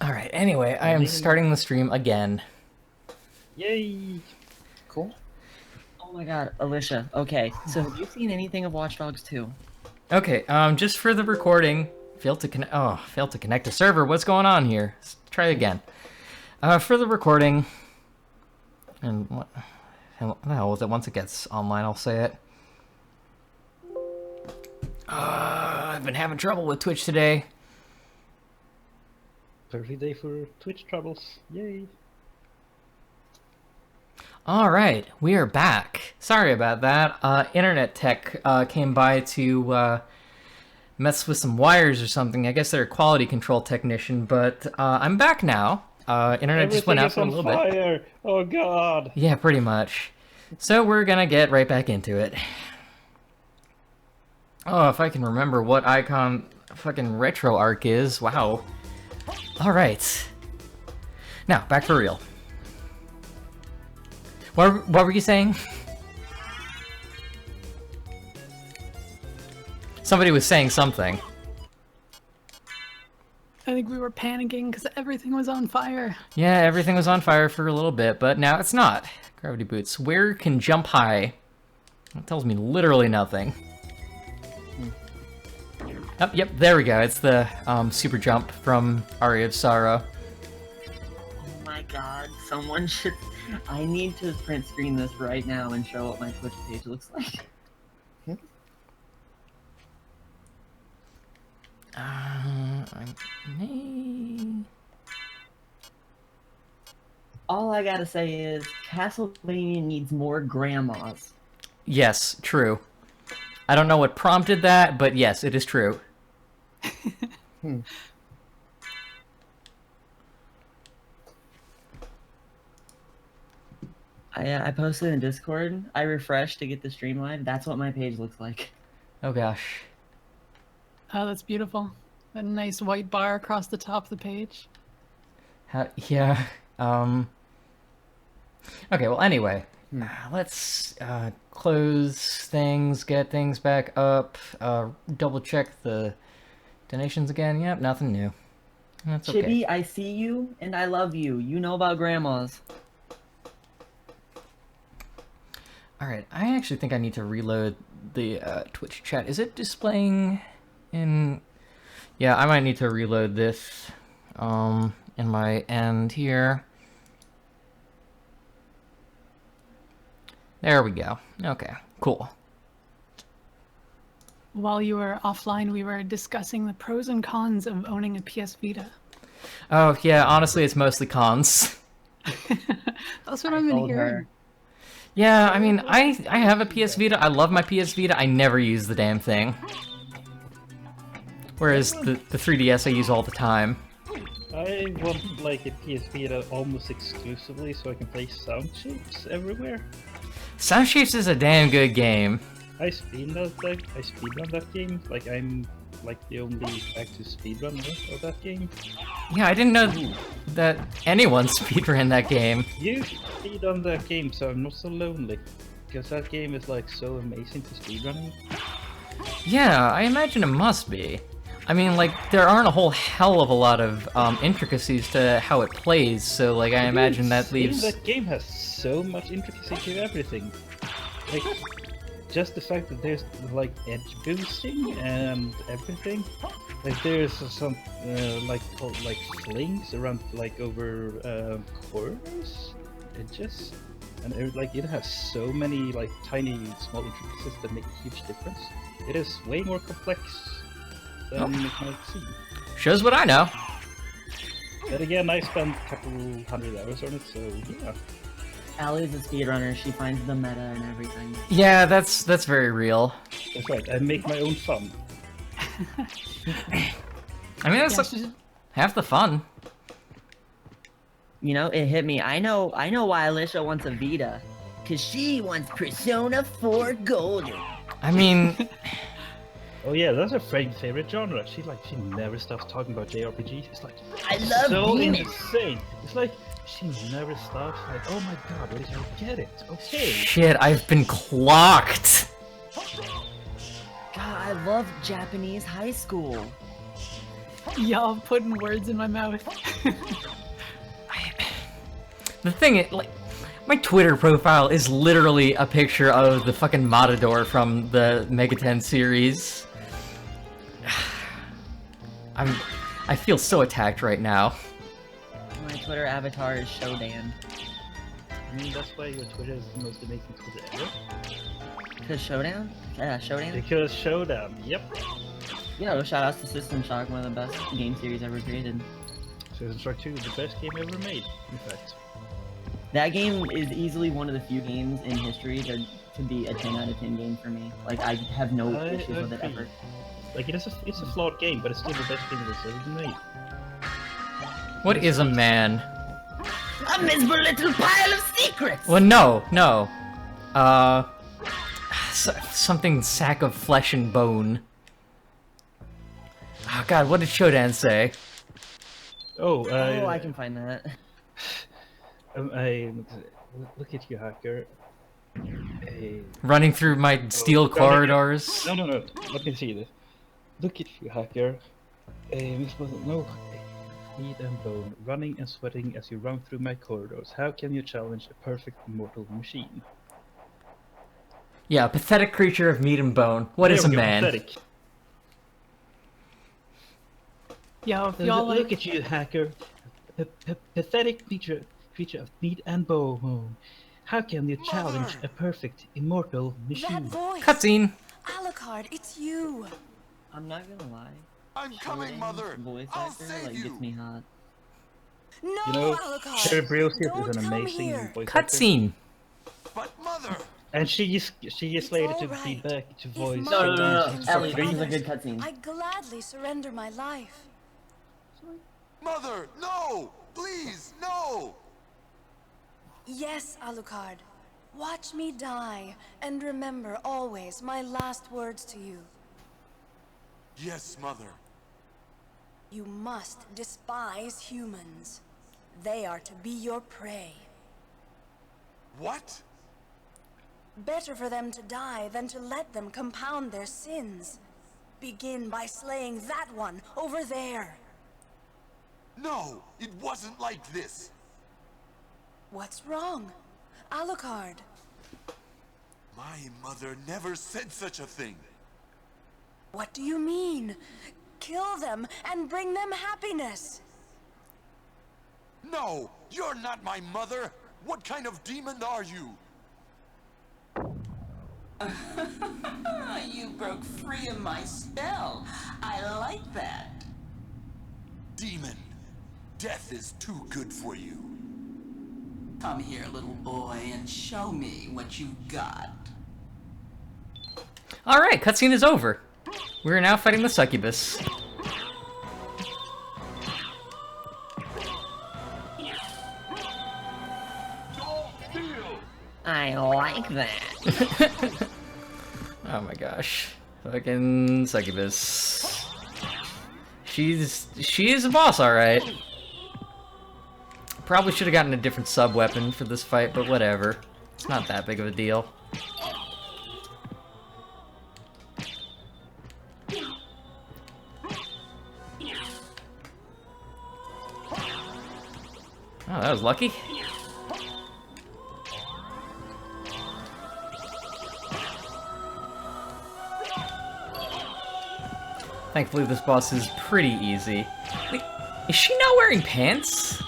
Alright, anyway, I am starting the stream again. Yay! Cool. Oh my god, Alicia. Okay, so have you seen anything of Watch Dogs 2? Okay, just for the recording, failed to connect to server. What's going on here? Let's try again. For the recording, and what the hell was it? Once it gets online, I'll say it. I've been having trouble with Twitch today. Perfect day for Twitch troubles. Yay! Alright, we are back. Sorry about that. Internet tech came by to mess with some wires or something. I guess they're a quality control technician, but I'm back now. Internet just went out for a little bit. Oh god! Yeah, pretty much. So we're gonna get right back into it. Oh, if I can remember what icon fucking retro arc is. Wow. Alright. Now, back for real. What were you saying? Somebody was saying something. I think we were panicking because everything was on fire. Yeah, everything was on fire for a little bit, but now it's not. Gravity boots. Where can jump high? That tells me literally nothing. Oh, yep, there we go. It's the super jump from Aria of Sorrow. Oh my god, someone should... I need to print screen this right now and show what my Twitch page looks like. I may... All I gotta say is, Castlevania needs more grandmas. Yes, true. I don't know what prompted that, but yes, it is true. I posted in Discord. I refreshed to get the stream live. That's what my page looks like. Oh gosh. Oh, that's beautiful. A nice white bar across the top of the page. Yeah. Okay, well, anyway. Let's close things, get things back up, double check the donations again. Yep, nothing new. That's okay. Chibi, I see you, and I love you. You know about grandmas. Alright, I actually think I need to reload the Twitch chat. Is it displaying in... Yeah, I might need to reload this in my end here. There we go. Okay, cool. While you were offline, we were discussing the pros and cons of owning a PS Vita. Oh, yeah, honestly, it's mostly cons. That's what I've been hearing. Yeah, I mean, I have a PS Vita. I love my PS Vita. I never use the damn thing. Whereas the 3DS I use all the time. I want like a PS Vita almost exclusively so I can play Sound Shapes everywhere. Sound Shapes is a damn good game. I speedrun that game. Like I'm like the only active speedrunner of that game. Yeah, I didn't know that anyone speedran that game. You speedrun that game, so I'm not so lonely. Because that game is like so amazing to speedrunning. Yeah, I imagine it must be. I mean, like, there aren't a whole hell of a lot of intricacies to how it plays, so, like, I imagine that leaves... That game has so much intricacy to everything. Like, just the fact that there's, like, edge boosting and everything. Like, there's some, like flings around, like, over, corners, edges. And, like, it has so many, like, tiny, small intricacies that make a huge difference. It is way more complex than it might seem. Shows what I know. But again, I spent a couple hundred hours on it, so yeah. Allie's a speedrunner. She finds the meta and everything. Yeah, that's very real. That's right, I make my own fun. I mean, that's like half the fun. You know, it hit me. I know why Alicia wants a Vita. Cause she wants Persona 4 Golden. I mean... Oh yeah, that's her favorite genre. She never stops talking about JRPGs. It's like I love so Venus. insane. It's like she never stops. Like, oh my god, where did I get it? Okay. Shit, I've been clocked. God, I love Japanese high school. Y'all putting words in my mouth. The thing is, like, my Twitter profile is literally a picture of the fucking Matador from the Mega 10 series. I feel so attacked right now. My Twitter avatar is Shodan. I mean, that's why your Twitter is the most amazing Twitter ever. Because Showdown? Yeah, Showdown? Because Showdown, yep. You know, shoutouts to System Shock, one of the best game series ever created. System Shock 2 is the best game ever made, in fact. That game is easily one of the few games in history to be a 10 out of 10 game for me. Like, I have no issues with it ever. Like, it's a flawed game, but it's still the best game that's ever been made. What is a man? A miserable little pile of secrets! Well, no. Something sack of flesh and bone. Oh god, what did Shodan say? Oh, I can find that. Look at you, hacker. Running through my steel corridors. No. Let me see this. Look at you, hacker. No. Meat and bone, running and sweating as you run through my corridors. How can you challenge a perfect immortal machine? Yeah, pathetic creature of meat and bone. What is a man? Pathetic. Yo, if y'all Look like... at you, hacker. Pathetic creature of meat and bone. How can you challenge a perfect immortal That machine? voice! Cutscene. Alucard, it's you! I'm not gonna lie. I'm coming, Mother! Voice I'll actor, save like, you! gets me hot. No, You know, Alucard! Cerebrosius Don't is an come amazing here. voice actor. Cutscene. But Mother! And she is slated to be alright. back to If voice. my No, intentions Ellie, were this is a others, good cutscene. I'd gladly surrender my life. Mother, no! Please, no! Yes, Alucard. Watch me die, and remember always my last words to you. Yes, Mother. You must despise humans. They are to be your prey. What? Better for them to die than to let them compound their sins. Begin by slaying that one over there. No, it wasn't like this. What's wrong? Alucard. My mother never said such a thing. What do you mean? Kill them and bring them happiness. No, you're not my mother. What kind of demon are you? You broke free of my spell. I like that. Demon, death is too good for you. Come here, little boy, and show me what you've got. Alright, cutscene is over. We're now fighting the succubus. I like that. Oh my gosh. Fucking succubus. She is a boss, alright. Probably should have gotten a different sub-weapon for this fight, but whatever. It's not that big of a deal. Oh, that was lucky. Thankfully, this boss is pretty easy. Wait, is she not wearing pants?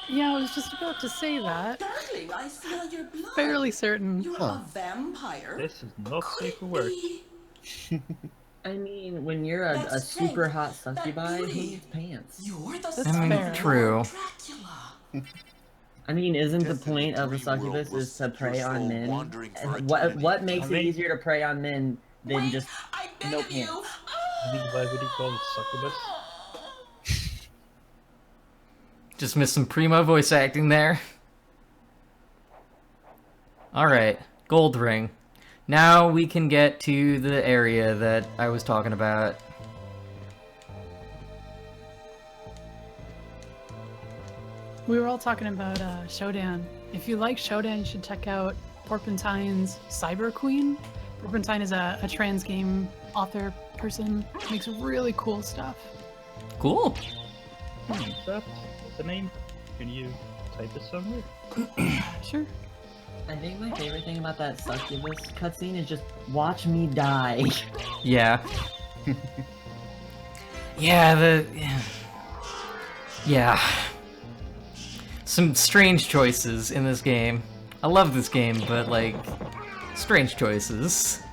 Yeah, I was just about to say that. Darling, I smell your blood. Fairly certain. You're a vampire. This is not safe for work. I mean, when you're a That's super great. hot succubi, who beauty. needs pants? You're the That's I mean, fair. true. Dracula. I mean, isn't the Guess the point of a dream world succubus was is to your prey on soul men? wandering for And eternity. what makes I it mean- easier to prey on men than Wait, just I beg no of you. pants? I mean, why would he call it succubus? Just missed some primo voice acting there. Alright, gold ring. Now we can get to the area that I was talking about. We were all talking about Shodan. If you like Shodan, you should check out Porpentine's Cyber Queen. Porpentine is a trans game author person. Makes really cool stuff. Cool. Is that the name? Can you type it somewhere? Sure. I think my favorite thing about that succubus cutscene is just watch me die. Yeah. Yeah, yeah. Some strange choices in this game. I love this game, but, like, strange choices.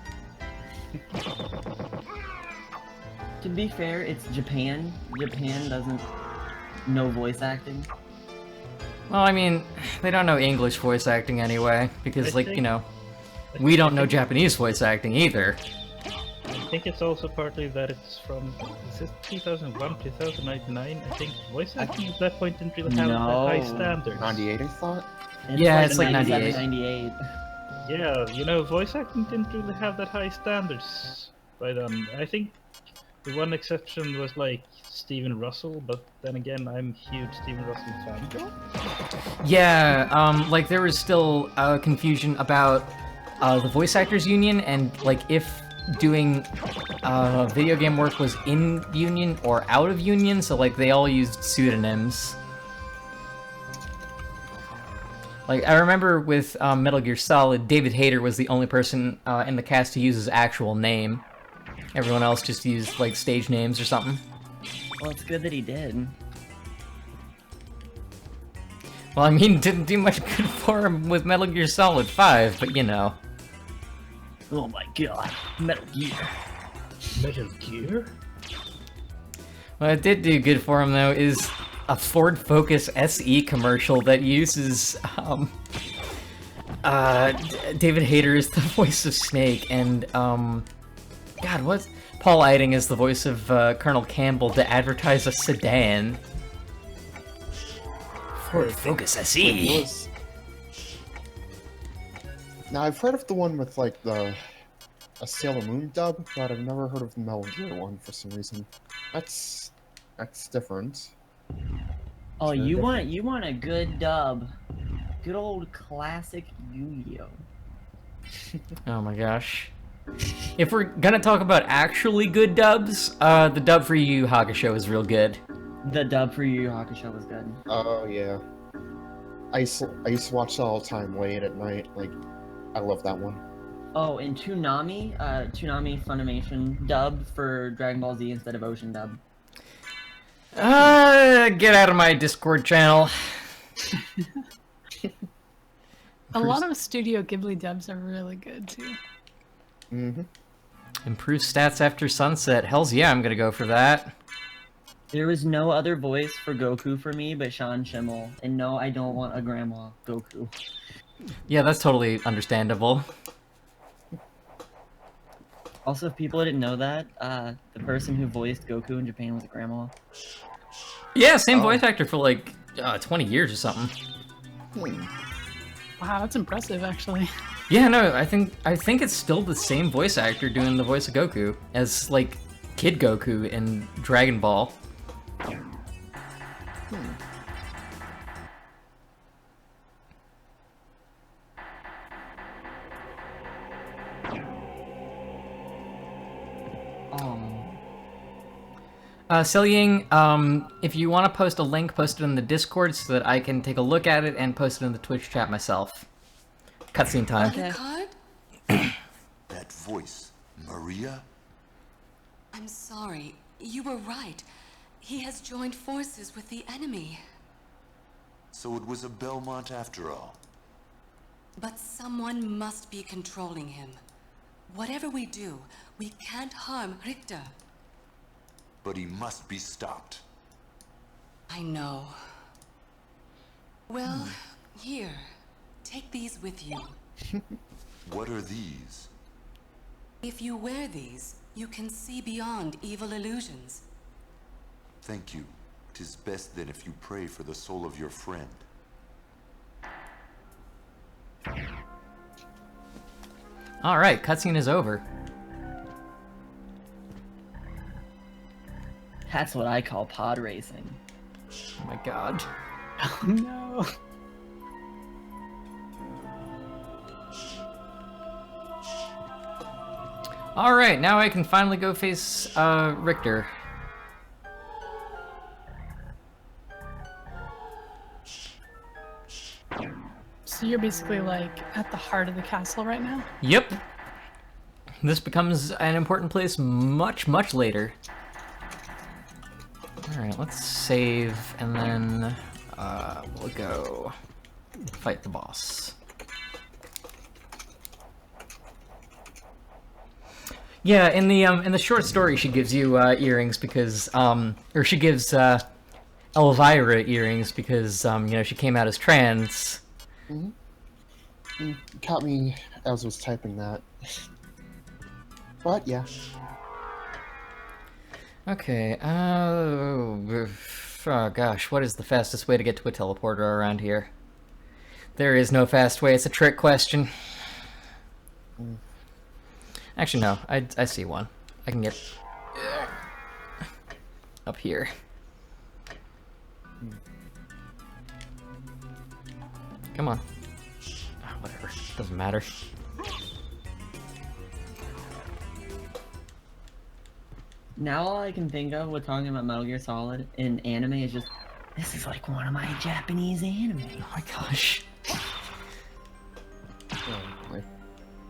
To be fair, it's Japan. Japan doesn't know voice acting. Well, I mean, they don't know English voice acting anyway, because, like, you know, we don't know Japanese voice acting either. I think it's also partly that it's from, is it 2001, 2099? I think voice acting at that point didn't really have that high standards. 98, I thought? Yeah, it's like 97, 98. 98. Yeah, you know, voice acting didn't really have that high standards by then. I think the one exception was like Steven Russell, but then again, I'm a huge Steven Russell fan. Yeah, like, there was still confusion about the voice actors union, and, like, if doing video game work was in union or out of union, so, like, they all used pseudonyms. Like, I remember with Metal Gear Solid, David Hayter was the only person in the cast to use his actual name. Everyone else just used, like, stage names or something. Well, it's good that he did. Well, I mean, didn't do much good for him with Metal Gear Solid 5, but you know. Oh my god, Metal Gear. Metal Gear? What it did do good for him, though, is a Ford Focus SE commercial that uses, David Hayter is the voice of Snake, and, God, what's... Paul Eiding is the voice of, Colonel Campbell to advertise a sedan. Ford Focus SE! Now, I've heard of the one with, like, a Sailor Moon dub, but I've never heard of the Metal Gear one for some reason. That's different. Oh, you want a good dub. Good old classic Yu-Gi-Oh! Oh my gosh. If we're gonna talk about actually good dubs, the dub for Yu Yu Hakusho is real good. The dub for Yu Yu Hakusho was good. Oh, yeah. I used to watch that all the time late at night. Like, I love that one. Oh, and Toonami Funimation dub for Dragon Ball Z instead of Ocean dub. Get out of my Discord channel. A lot of Studio Ghibli dubs are really good too. Mm-hmm. Improve stats after sunset. Hells yeah, I'm gonna go for that. There was no other voice for Goku for me but Sean Schimmel, and no, I don't want a grandma Goku. Yeah, that's totally understandable. Also, if people didn't know that, the person who voiced Goku in Japan was a grandma. Yeah, same voice actor for like 20 years or something. Wow, that's impressive, actually. Yeah, no, I think it's still the same voice actor doing the voice of Goku as like Kid Goku in Dragon Ball. Selying, if you want to post a link, post it in the Discord so that I can take a look at it and post it in the Twitch chat myself. Cutscene time. Okay. Card? That voice, Maria? I'm sorry. You were right. He has joined forces with the enemy. So it was a Belmont after all. But someone must be controlling him. Whatever we do, we can't harm Richter. But he must be stopped. I know. Well, here. Take these with you. What are these? If you wear these, you can see beyond evil illusions. Thank you. 'Tis best then if you pray for the soul of your friend. Alright, cutscene is over. That's what I call pod racing. Oh my god. Oh no. Alright, now I can finally go face Richter. So you're basically like at the heart of the castle right now? Yep. This becomes an important place much, much later. Alright, let's save, and then we'll go fight the boss. Yeah, in the short story, she gives you earrings because, or she gives Elvira earrings because, you know, she came out as trans. Mm-hmm. Caught me as I was typing that. But yeah. Okay, oh gosh, what is the fastest way to get to a teleporter around here? There is no fast way, it's a trick question. Actually, no, I see one. I can get up here. Come on. Whatever, doesn't matter. Now all I can think of with talking about Metal Gear Solid in anime is just, this is like one of my Japanese anime. Oh my gosh.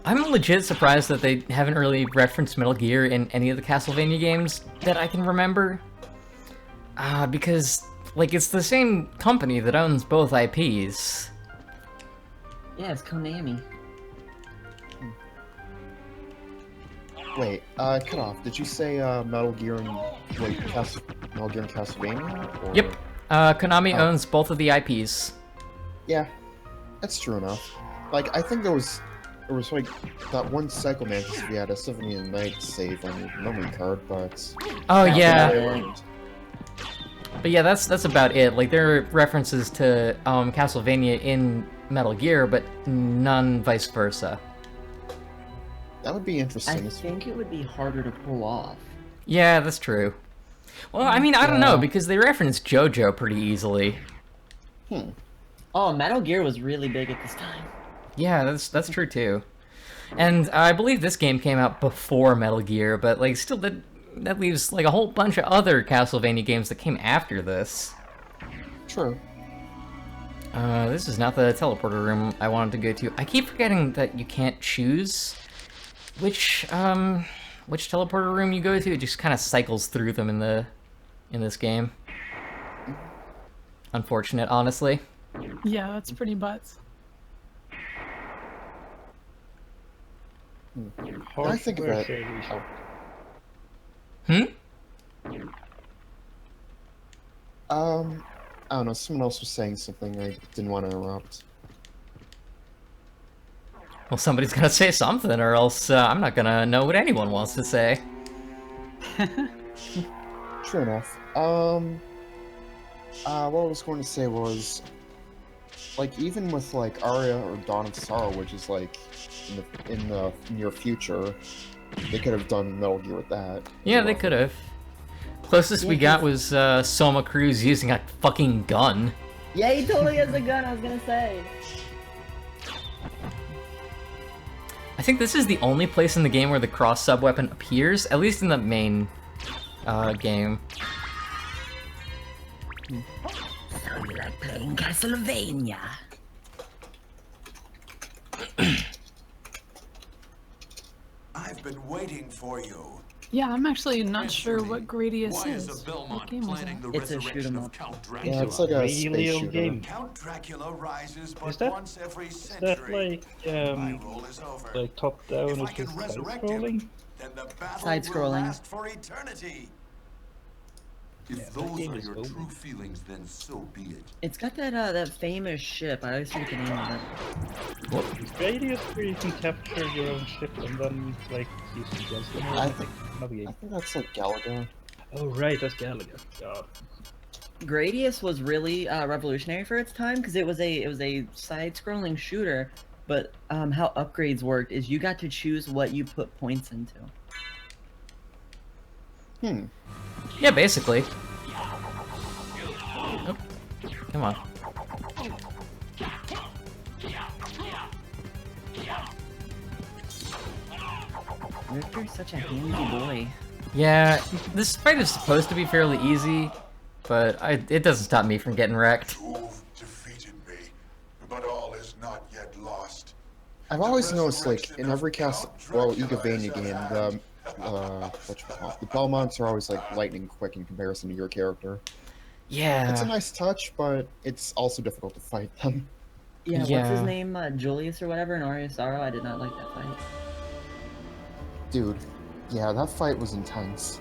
I'm legit surprised that they haven't really referenced Metal Gear in any of the Castlevania games that I can remember. Because, like, it's the same company that owns both IPs. Yeah, it's Konami. Wait, cut off. Did you say Metal Gear and Metal Gear and Castlevania? Or... Yep. Konami owns both of the IPs. Yeah, that's true enough. Like, I think there was like that one Psycho Mantis we had a Symphony of the Night save on your memory card, but oh yeah. But yeah, that's about it. Like, there are references to Castlevania in Metal Gear, but none vice versa. That would be interesting. I think it would be harder to pull off. Yeah, that's true. Well, I mean, I don't know, because they reference JoJo pretty easily. Oh, Metal Gear was really big at this time. Yeah, that's true too. And I believe this game came out before Metal Gear, but like still that leaves like a whole bunch of other Castlevania games that came after this. True. This is not the teleporter room I wanted to go to. I keep forgetting that you can't choose which teleporter room you go to. It just kind of cycles through them in this game. Unfortunate, honestly. Yeah, that's pretty butts. I think that. I don't know. Someone else was saying something. I didn't want to interrupt. Well, somebody's gonna say something, or else I'm not gonna know what anyone wants to say. True enough. What I was going to say was, like, even with like Aria or Dawn of Sorrow, which is like in the near future, they could have done Metal Gear with that. Yeah, they could have. Closest we got was Soma Cruz using a fucking gun. Yeah, he totally has a gun, I was gonna say. I think this is the only place in the game where the cross-sub weapon appears, at least in the main game. So you like playing Castlevania? I've been waiting for you. Yeah, I'm actually not sure what Gradius Why is is. a Belmont What game was planning that? the It's a resurrection shoot 'em of up. Count Yeah, Dracula? it's like a Really space old shooter. game. Count Dracula rises but Is that- once every Is century. that like My role is over. like top down If or I can just side resurrect scrolling? him, then the battle Side-scrolling. will last for eternity. If those game are is your over. true feelings, then so be it. It's got that famous ship. I always forget the name of it. Radius where you can capture your own ship and then like use it against them. I think Another game. that's like Galaga. Oh right, that's Galaga. Oh. Gradius was really revolutionary for its time because it was a side-scrolling shooter, but how upgrades worked is you got to choose what you put points into. Yeah, basically. Oh, come on. Richter's such a handy boy. Yeah, this fight is supposed to be fairly easy, but it doesn't stop me from getting wrecked. You've defeated me, but all is not I've always noticed, like, in every Igavania game, the Belmonts are always, like, lightning quick in comparison to your character. It's a Yeah. nice touch, but it's also difficult to fight them. Yeah, what's his Yeah. name? Julius or whatever in Aria Sorrow? I did not like that fight. Dude, yeah, that fight was intense.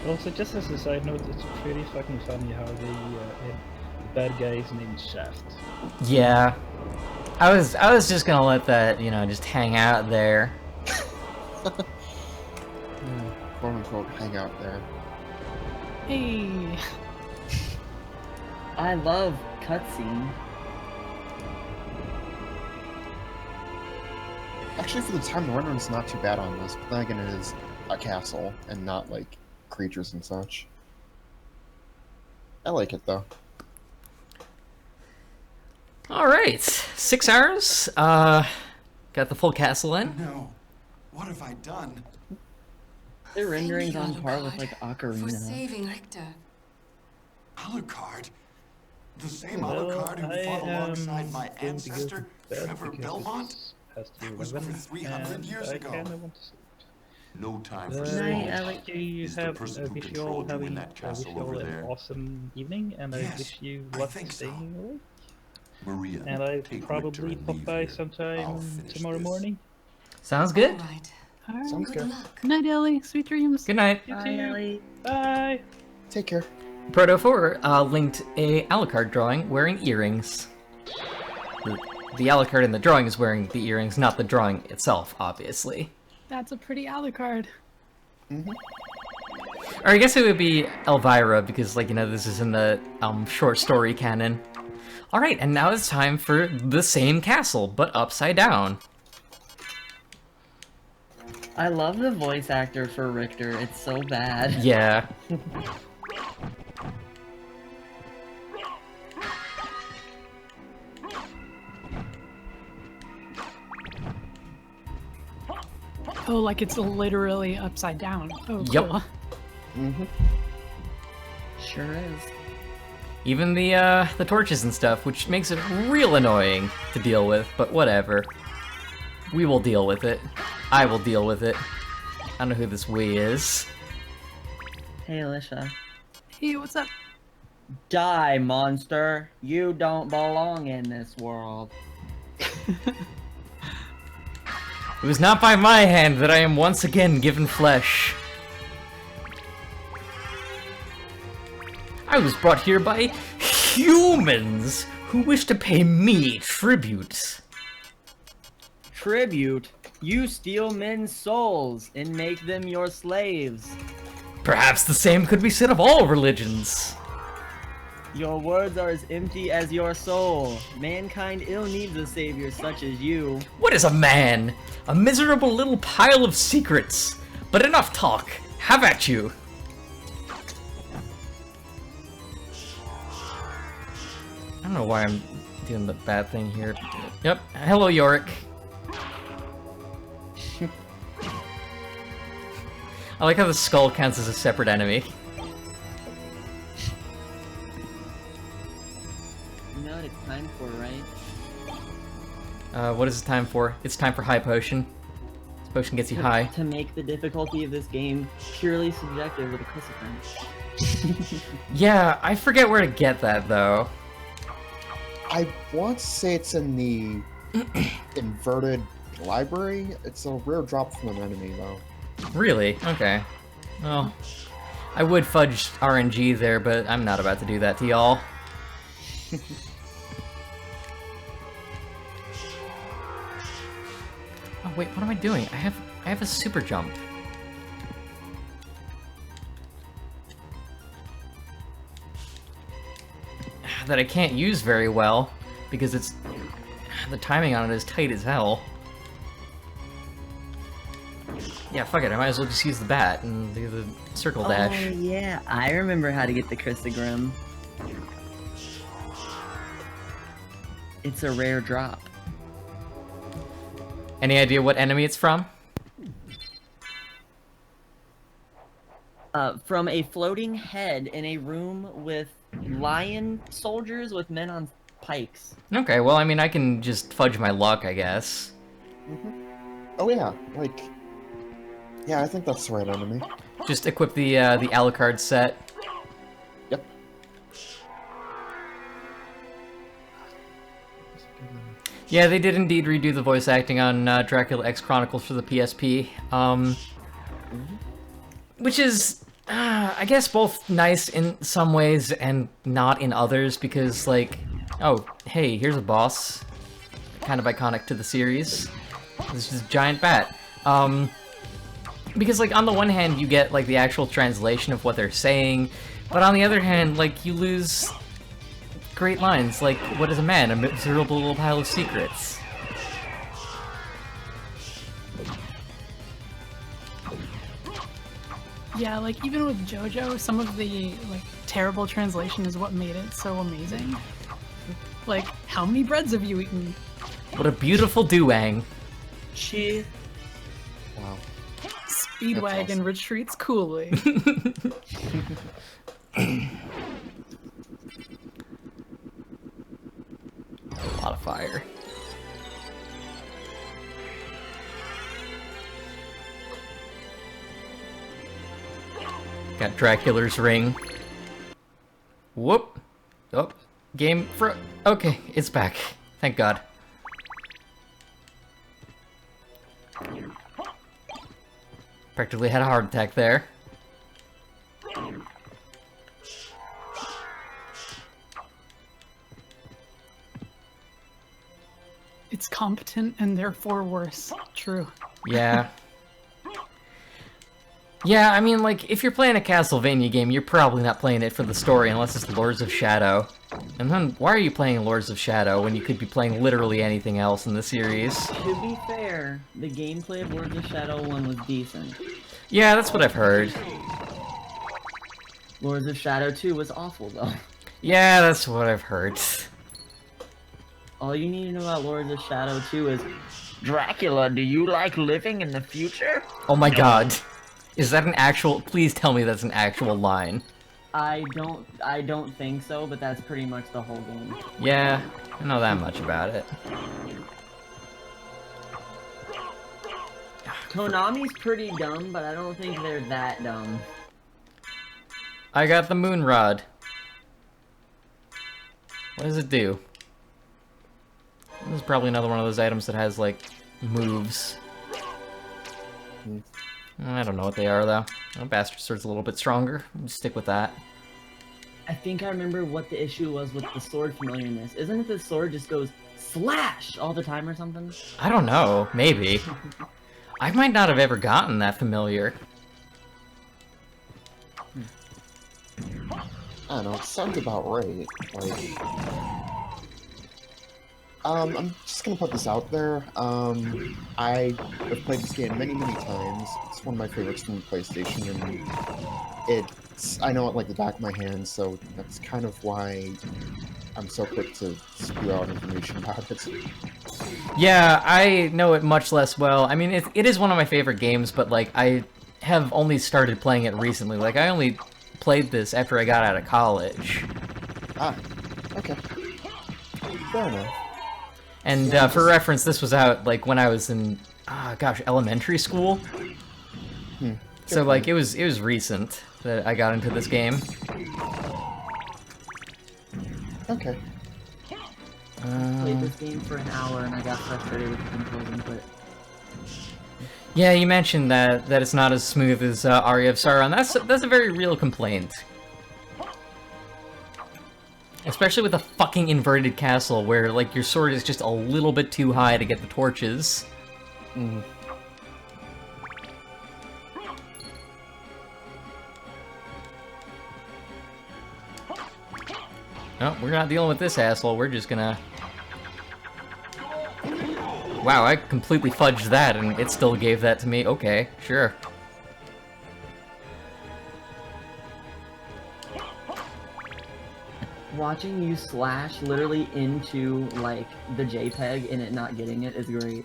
Also, just as a side note, it's pretty fucking funny how the bad guy is named Shaft. Yeah. I was just gonna let that, you know, just hang out there. Quote unquote, hang out there. Hey. I love cutscene. Actually, for the time, the rendering's not too bad on this, but then again, it is a castle and not, like, creatures and such. I like it, though. Alright. 6 hours. Got the full castle in. No. What have I done? Their rendering's Thank you, on par with Alucard, like for Ocarina. saving Richter. Alucard? The same Well, Alucard who I fought am alongside my going to go ancestor, to bed Trevor because Belmont? it's past That was 11, over 300 and years I ago. kinda want to sleep. No time for Night, small Alex. talk. You Is the have person who wish you all controlled you in having that I wish castle you all over an there. awesome evening, and I Yes, wish you I luck think so. staying awake. Maria, And I take Richter probably and pop leave by here. I'll sometime finish tomorrow this. morning. Sounds good. All right. All right. Sounds Good good. luck. Good night, Ellie. Sweet dreams. Good night. You Bye, too. Ellie. Bye. Take care. Proto 4 linked a Alucard drawing wearing earrings. The Alucard in the drawing is wearing the earrings, not the drawing itself, obviously. That's a pretty Alucard. Or I guess it would be Elvira, because, like, you know, this is in the short story canon. Alright, and now it's time for the same castle, but upside down. I love the voice actor for Richter. It's so bad. Yeah. Oh, like it's literally upside down. Oh, Yep. cool. Sure is. Even the torches and stuff, which makes it real annoying to deal with, but whatever. We will deal with it. I will deal with it. I don't know who this we is. Hey, Alicia. Hey, what's up? Die, monster. You don't belong in this world. It was not by my hand that I am once again given flesh. I was brought here by humans who wish to pay me tribute. Tribute. You steal men's souls and make them your slaves. Perhaps the same could be said of all religions. Your words are as empty as your soul. Mankind ill needs a savior such as you. What is a man? A miserable little pile of secrets. But enough talk. Have at you. I don't know why I'm doing the bad thing here. Yep. Hello, Yorick. I like how the skull counts as a separate enemy. You know what it's time for, right? What is it time for? It's time for high potion. This potion gets you high. To make the difficulty of this game purely subjective with a crucifix. Yeah, I forget where to get that, though. I want to say it's in the inverted library. It's a rare drop from an enemy, though. Really? Okay. Well, I would fudge RNG there, but I'm not about to do that to y'all. Oh wait, what am I doing? I have a super jump. That I can't use very well because it's the timing on it is tight as hell. Yeah, fuck it. I might as well just use the bat and do the circle dash. Oh yeah, I remember how to get the Christogrim. It's a rare drop. Any idea what enemy it's from? From a floating head in a room with lion soldiers with men on pikes. Okay, well, I mean, I can just fudge my luck, I guess. Oh yeah, like, yeah, I think that's the right enemy. Just equip the Alucard set. Yep. Yeah, they did indeed redo the voice acting on Dracula X Chronicles for the PSP. Which is, I guess, both nice in some ways and not in others, because, like, oh, hey, here's a boss. Kind of iconic to the series. This is a giant bat. Because, like, on the one hand, you get, like, the actual translation of what they're saying, but on the other hand, like, you lose great lines, like, what is a man? A miserable little pile of secrets. Yeah, like even with JoJo, some of the like terrible translation is what made it so amazing. Like, how many breads have you eaten? What a beautiful duang. She. Wow. Speedwagon awesome. retreats coolly. A lot of fire. Got Dracula's ring. Whoop. Oh, game for... Okay, it's back. Thank God. Practically had a heart attack there. It's competent and therefore worse. True. Yeah. Yeah, I mean, like, if you're playing a Castlevania game, you're probably not playing it for the story unless it's Lords of Shadow. And then, why are you playing Lords of Shadow when you could be playing literally anything else in the series? To be fair, the gameplay of Lords of Shadow 1 was decent. Yeah, that's what I've heard. Lords of Shadow 2 was awful, though. Yeah, that's what I've heard. All you need to know about Lords of Shadow 2 is, Dracula, do you like living in the future? Oh my god. Is that an actual... Please tell me that's an actual line. I don't think so, but that's pretty much the whole game. Yeah, I know that much about it. Konami's pretty dumb, but I don't think they're that dumb. I got the moon rod. What does it do? This is probably another one of those items that has, like, moves. I don't know what they are, though. Oh, Bastard Sword's a little bit stronger. Just stick with that. I think I remember what the issue was with the sword familiarness. Isn't it the sword just goes slash all the time or something? I don't know. Maybe. I might not have ever gotten that familiar. I don't know, it sounds about right. Like, I'm just gonna put this out there. I have played this game many, many times. It's one of my favorites from the PlayStation, and I know it like the back of my hand, so that's kind of why I'm so quick to spew out information about it. Yeah, I know it much less well. I mean, it is one of my favorite games, but, like, I have only started playing it recently. Like, I only played this after I got out of college. Ah, okay. Fair enough. And for reference, this was out, like, when I was in, elementary school. So, like, it was recent that I got into this game. Okay. Played this game for an hour and I got frustrated with the controls input. Yeah, you mentioned that it's not as smooth as Aria of Sauron. That's a very real complaint. Especially with a fucking inverted castle where, like, your sword is just a little bit too high to get the torches. No, we're not dealing with this asshole. We're just gonna... Wow, I completely fudged that and it still gave that to me. Okay, sure. Watching you slash literally into, like, the JPEG and it not getting it is great.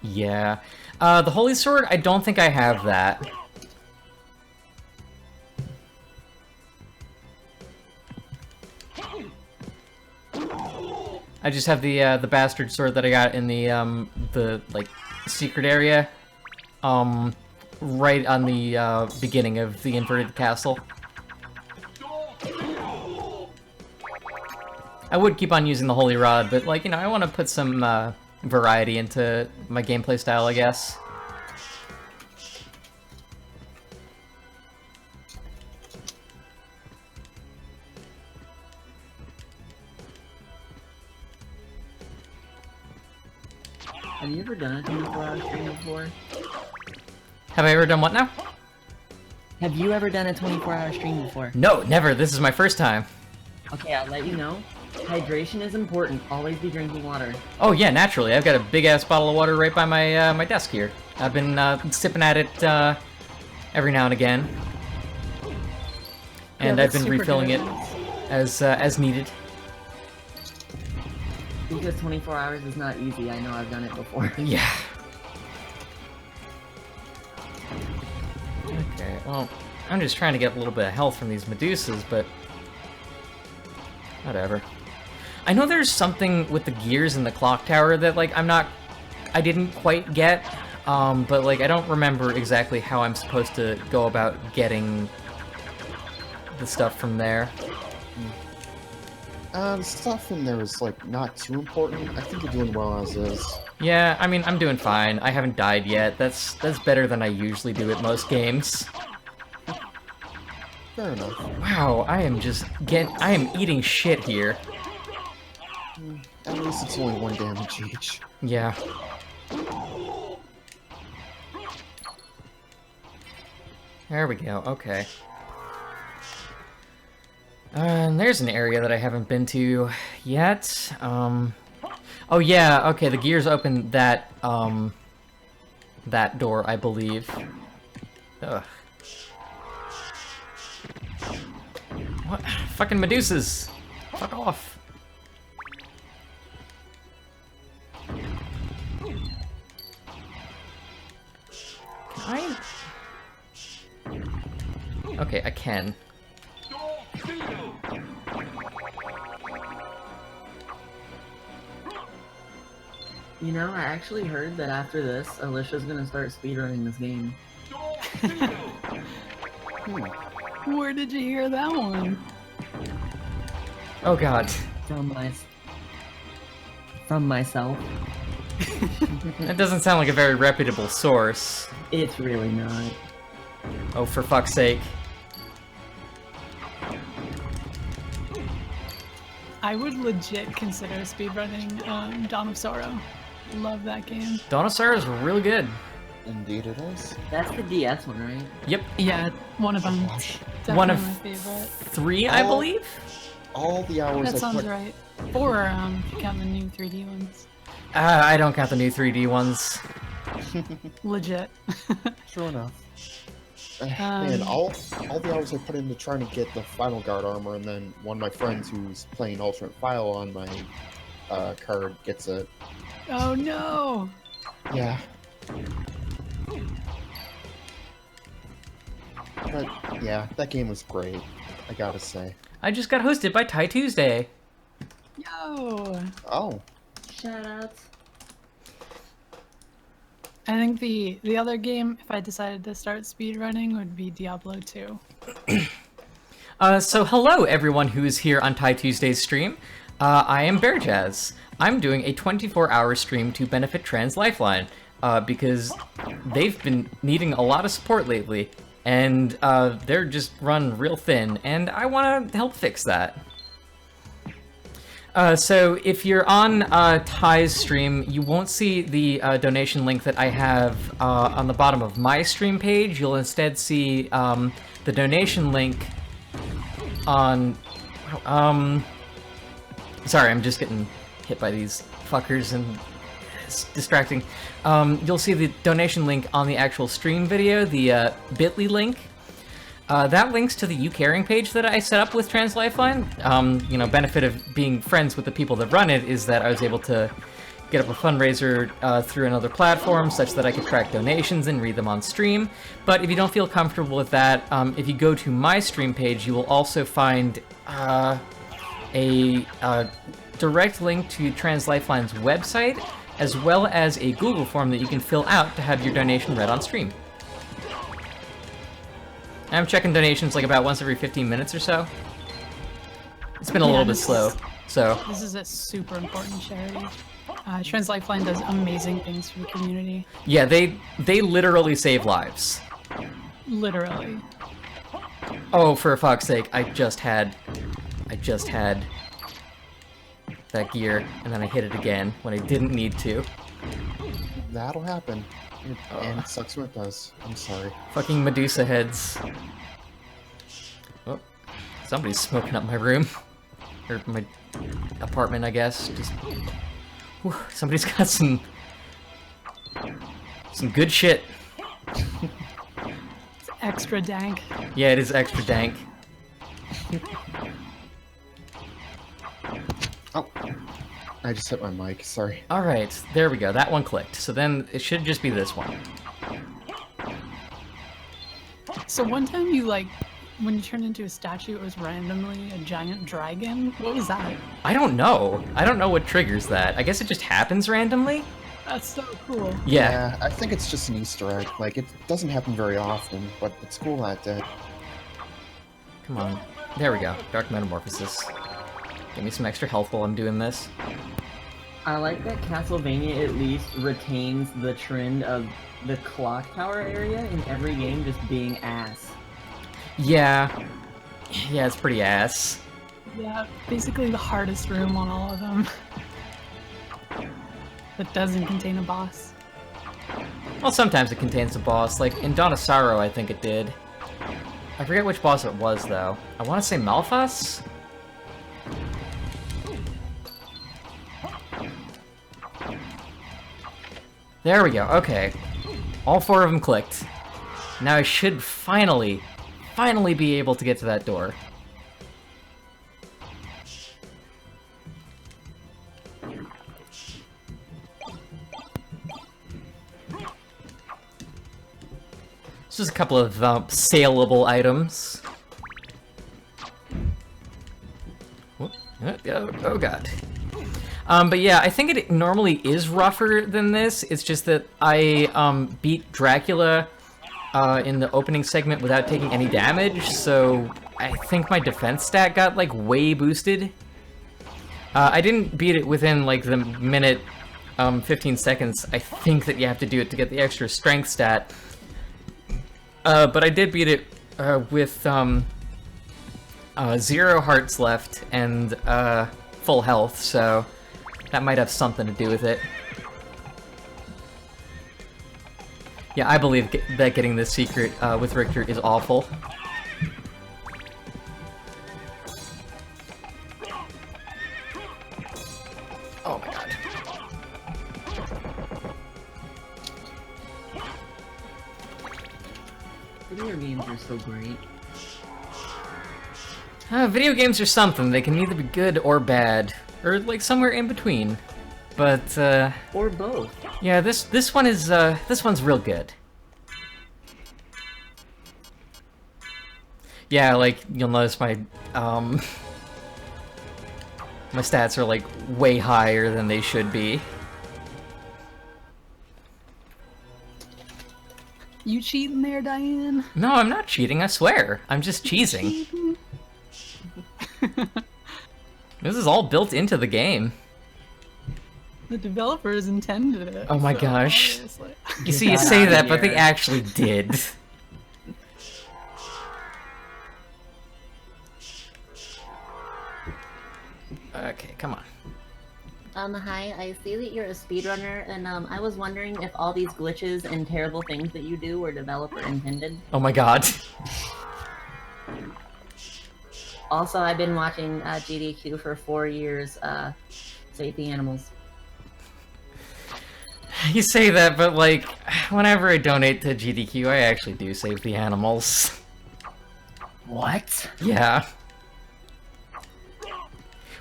Yeah. The Holy Sword, I don't think I have that. I just have the bastard sword that I got in the like secret area, right on the beginning of the inverted castle. I would keep on using the holy rod, but like, you know, I want to put some variety into my gameplay style, I guess. Have you ever done a 24-hour stream before? Have I ever done what now? Have you ever done a 24-hour stream before? No, never. This is my first time. Okay, I'll let you know. Hydration is important. Always be drinking water. Oh yeah, naturally. I've got a big-ass bottle of water right by my my desk here. I've been sipping at it every now and again. And Yeah, I've been that's super refilling good. it as needed. Because 24 hours is not easy. I know I've done it before. Yeah. Okay, well, I'm just trying to get a little bit of health from these Medusas, but whatever. I know there's something with the gears in the clock tower that, like, I didn't quite get, but, like, I don't remember exactly how I'm supposed to go about getting the stuff from there. The stuff in there is, like, not too important. I think you're doing well as is. Yeah, I mean, I'm doing fine. I haven't died yet. That's better than I usually do at most games. Fair enough. Wow, I am eating shit here. At least it's only 1 damage each. Yeah. There we go, okay. And there's an area that I haven't been to yet. Oh yeah, okay, the gears open that, that door, I believe. Ugh. What? Fucking Medusas! Fuck off! Okay, I can. You know, I actually heard that after this, Alicia's gonna start speedrunning this game. Where did you hear that one? Oh god. From myself. That doesn't sound like a very reputable source. It's really not. Oh, for fuck's sake. I would legit consider speedrunning Dawn of Sorrow. Love that game. Dawn of Sorrow is really good. Indeed it is. That's the DS one, right? Yep. Yeah, one of them. Definitely One of my favorite. 3, I believe? All the hours That I sounds put... right. 4, if you count the new 3D ones. I don't count the new 3D ones. Legit. True enough. Man, all the hours I put into trying to get the Final Guard armor, and then one of my friends who's playing alternate file on my card gets it. Oh no! Yeah. But yeah, that game was great, I gotta say. I just got hosted by Ty Tuesday. Yo! Oh. Shoutouts. I think the other game, if I decided to start speedrunning, would be Diablo 2. So hello everyone who is here on Ty Tuesday's stream. I am Bear Jazz. I'm doing a 24-hour stream to benefit Trans Lifeline, because they've been needing a lot of support lately, and they're just run real thin, and I want to help fix that. So if you're on Ty's stream, you won't see the donation link that I have on the bottom of my stream page. You'll instead see the donation link on... Sorry, I'm just getting hit by these fuckers and it's distracting. You'll see the donation link on the actual stream video, the bit.ly link. That links to the You Caring page that I set up with Trans Lifeline. You know, benefit of being friends with the people that run it is that I was able to get up a fundraiser through another platform such that I could track donations and read them on stream. But if you don't feel comfortable with that, if you go to my stream page, you will also find a direct link to Trans Lifeline's website, as well as a Google form that you can fill out to have your donation read on stream. I'm checking donations like about once every 15 minutes or so. It's been a little bit slow, so... This is a super important charity. Trans Lifeline does amazing things for the community. Yeah, they literally save lives. Literally. Oh, for fuck's sake, I just had that gear, and then I hit it again when I didn't need to. That'll happen. And it sucks when it does. I'm sorry. Fucking Medusa heads. Oh, somebody's smoking up my room. Or my apartment, I guess. Just... Whew, somebody's got some good shit. It's extra dank. Yeah, it is extra dank. Oh, I just hit my mic, sorry. Alright, there we go. That one clicked. So then it should just be this one. So one time you, like, when you turned into a statue, it was randomly a giant dragon? What was that? I don't know. I don't know what triggers that. I guess it just happens randomly? That's so cool. Yeah. I think it's just an Easter egg. Like, it doesn't happen very often, but it's cool that it did. Come on. There we go. Dark Metamorphosis. Give me some extra health while I'm doing this. I like that Castlevania at least retains the trend of the clock tower area in every game just being ass. Yeah. Yeah, it's pretty ass. Yeah, basically the hardest room on all of them. That doesn't contain a boss. Well, sometimes it contains a boss. Like, in Dawn of Sorrow, I think it did. I forget which boss it was, though. I want to say Malphas? There we go, okay. All 4 of them clicked. Now I should finally be able to get to that door. Just a couple of saleable items. Oh god. But yeah, I think it normally is rougher than this. It's just that I beat Dracula in the opening segment without taking any damage, so I think my defense stat got like way boosted. I didn't beat it within like the minute 15 seconds. I think that you have to do it to get the extra strength stat. But I did beat it with 0 hearts left and full health, so that might have something to do with it. Yeah, I believe that getting this secret with Richter is awful. Oh my god. Video games are so great. Video games are something. They can either be good or bad, or like somewhere in between. But or both. Yeah, this one is this one's real good. Yeah, like you'll notice my my stats are like way higher than they should be. You cheating there, Diane? No, I'm not cheating, I swear. I'm just cheesing. This is all built into the game. The developers intended it. Oh my so gosh. obviously. You see, you say that, but they actually did. Okay, come on. Hi, I see that you're a speedrunner, and I was wondering if all these glitches and terrible things that you do were developer intended. Oh my god. Also, I've been watching GDQ for 4 years, Save the Animals. You say that, but like, whenever I donate to GDQ, I actually do save the animals. What? Yeah.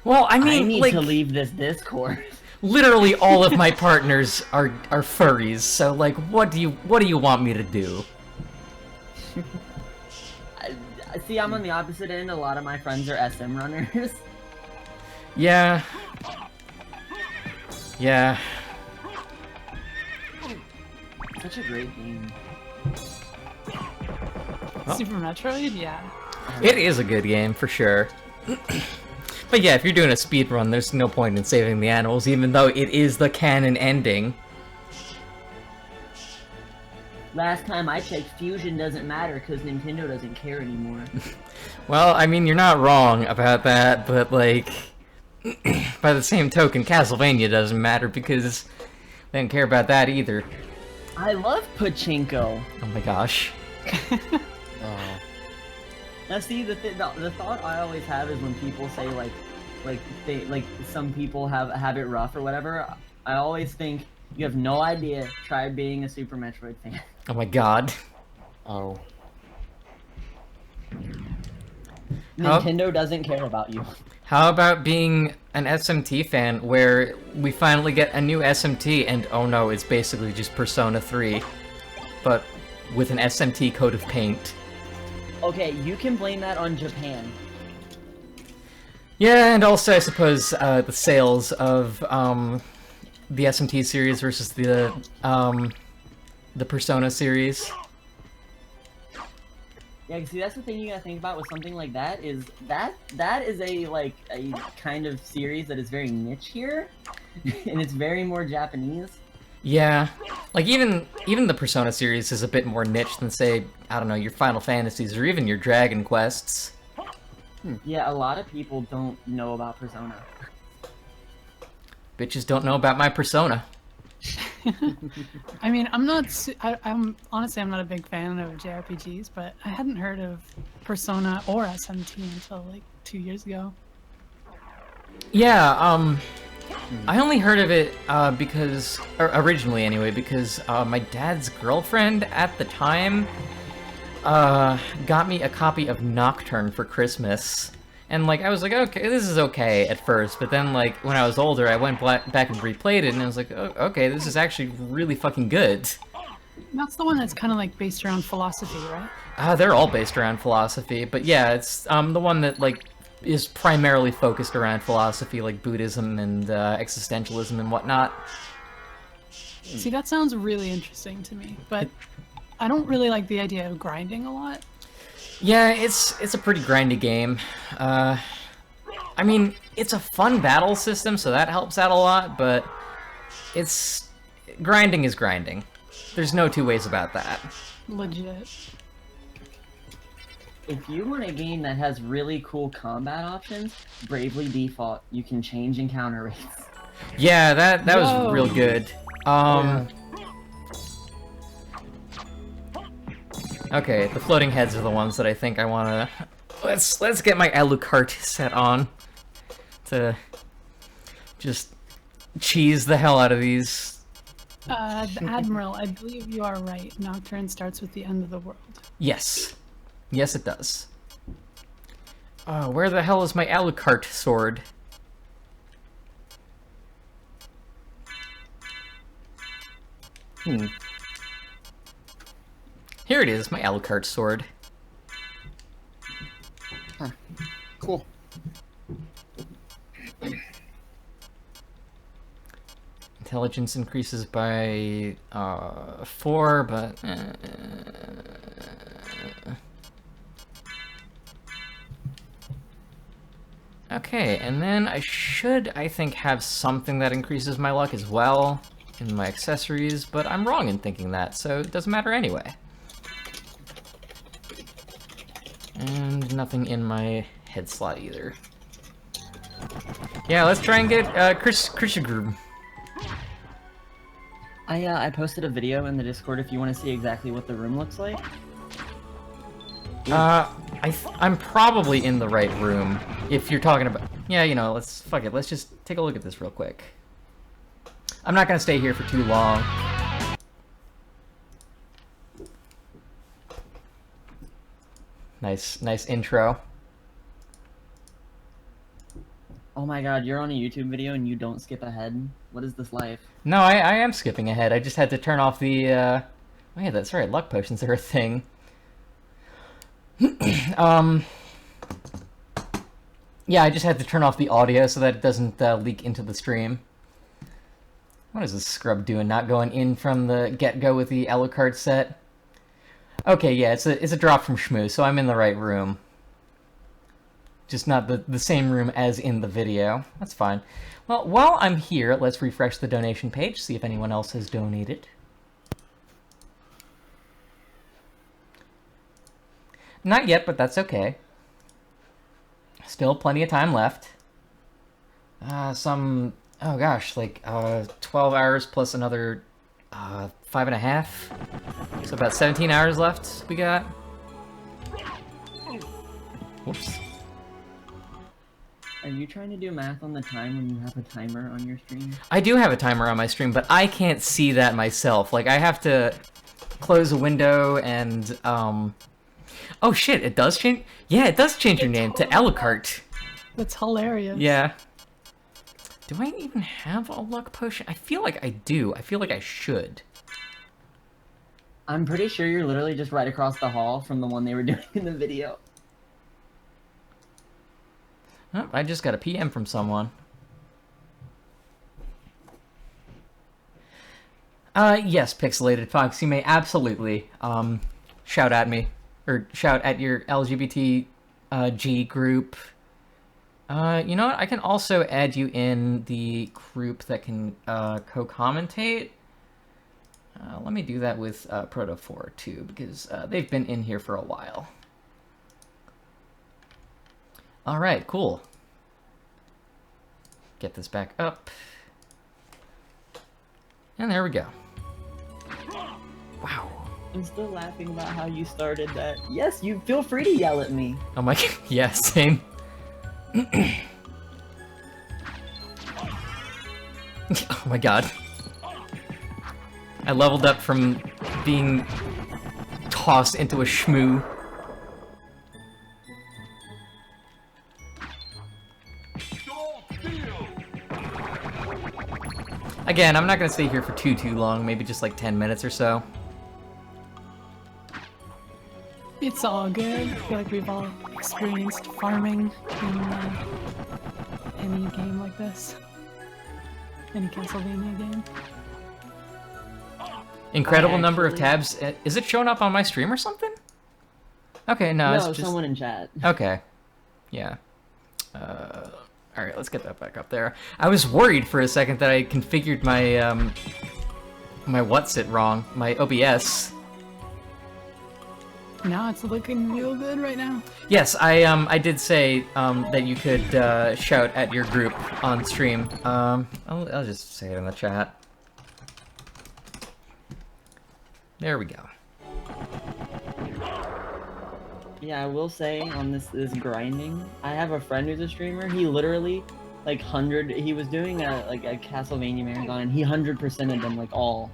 Well, I mean, I need like, to leave this Discord. Literally all of my partners are furries, so like, what do you want me to do? See, I'm on the opposite end. A lot of my friends are SM runners. Yeah. Yeah. Such a great game. Super Metroid, yeah. It is a good game, for sure. But yeah, if you're doing a speed run, there's no point in saving the animals, even though it is the canon ending. Last time I checked, Fusion doesn't matter because Nintendo doesn't care anymore. Well, I mean, you're not wrong about that, but, like, by the same token, Castlevania doesn't matter because they don't care about that either. I love Pachinko. Oh my gosh. Now see, the thought I always have is when people say some people have it rough or whatever, I always think, you have no idea, try being a Super Metroid fan. Oh my god. Oh. Nintendo doesn't care about you. How about being an SMT fan where we finally get a new SMT and oh no, it's basically just Persona 3, but with an SMT coat of paint. Okay, you can blame that on Japan. Yeah, and also I suppose the sales of the SMT series versus the Persona series. Yeah, see, that's the thing you gotta think about with something like that is that is a kind of series that is very niche here, and it's very more Japanese. Yeah, like even the Persona series is a bit more niche than, say, I don't know, your Final Fantasies or even your Dragon Quests. Yeah, a lot of people don't know about Persona. Bitches don't know about my Persona. I mean, I'm honestly I'm not a big fan of JRPGs, but I hadn't heard of Persona or SMT until like 2 years ago. Yeah, I only heard of it because, or originally anyway, because my dad's girlfriend at the time got me a copy of Nocturne for Christmas. And, like, I was like, okay, this is okay at first, but then, like, when I was older, I went back and replayed it, and I was like, oh, okay, this is actually really fucking good. That's the one that's kind of, like, based around philosophy, right? They're all based around philosophy, but yeah, it's the one that, like, is primarily focused around philosophy, like Buddhism and existentialism and whatnot. See, that sounds really interesting to me, but I don't really like the idea of grinding a lot. Yeah, it's a pretty grindy game. I mean, it's a fun battle system, so that helps out a lot, but grinding is grinding. There's no two ways about that. Legit. If you want a game that has really cool combat options, Bravely Default. You can change encounter rates. Yeah, that was real good. Okay, the floating heads are the ones that I think I wanna... Let's get my Alucard set on to just cheese the hell out of these. Admiral, I believe you are right. Nocturne starts with the end of the world. Yes. Yes, it does. Where the hell is my Alucard sword? Here it is, my Alucard sword. Huh. Cool. Intelligence increases by 4, but okay, and then I should, I think, have something that increases my luck as well in my accessories, but I'm wrong in thinking that, so it doesn't matter anyway. And nothing in my head slot either. Yeah, let's try and get Krishagrum. I posted a video in the Discord if you want to see exactly what the room looks like. I'm probably in the right room. If you're talking about... Yeah, you know, fuck it, let's just take a look at this real quick. I'm not gonna stay here for too long. Nice intro. Oh my god, you're on a YouTube video and you don't skip ahead? What is this life? No, I am skipping ahead. I just had to turn off the, Oh yeah, that's right, luck potions are a thing. Yeah, I just had to turn off the audio so that it doesn't leak into the stream. What is this scrub doing? Not going in from the get-go with the Alucard set? Okay, yeah, it's a drop from Shmoo, so I'm in the right room. Just not the same room as in the video. That's fine. Well, while I'm here, let's refresh the donation page, see if anyone else has donated. Not yet, but that's okay. Still plenty of time left. Oh gosh, like 12 hours plus another 5.5. So about 17 hours left we got. Whoops. Are you trying to do math on the time when you have a timer on your stream? I do have a timer on my stream, but I can't see that myself. Like, I have to close a window and, Oh shit, it does change? Yeah, it does change your name to Alucard. That's hilarious. Yeah. Do I even have a luck potion? I feel like I do. I feel like I should. I'm pretty sure you're literally just right across the hall from the one they were doing in the video. Oh, I just got a PM from someone. Yes, Pixelated Fox, you may absolutely, shout at me. Or shout at your LGBT G group. You know what? I can also add you in the group that can co-commentate. Let me do that with Proto4 too, because they've been in here for a while. Alright, cool. Get this back up. And there we go. Wow. I'm still laughing about how you started that. Yes, you feel free to yell at me. Oh my god, yeah, same. Oh my god. I leveled up from being tossed into a shmoo. Again, I'm not gonna stay here for too long, maybe just like 10 minutes or so. It's all good. I feel like we've all experienced farming in any game like this. Any Castlevania game. Incredible number of tabs. Is it showing up on my stream or something? Okay, no, it's just... someone in chat. Okay. Yeah. Alright, let's get that back up there. I was worried for a second that I configured my, my what's-it wrong. My OBS. No, it's looking real good right now. Yes, I did say, that you could, shout at your group on stream. I'll just say it in the chat. There we go. Yeah, I will say on this grinding, I have a friend who's a streamer. He literally, like, he was doing a Castlevania marathon, and he 100%ed them, like, all.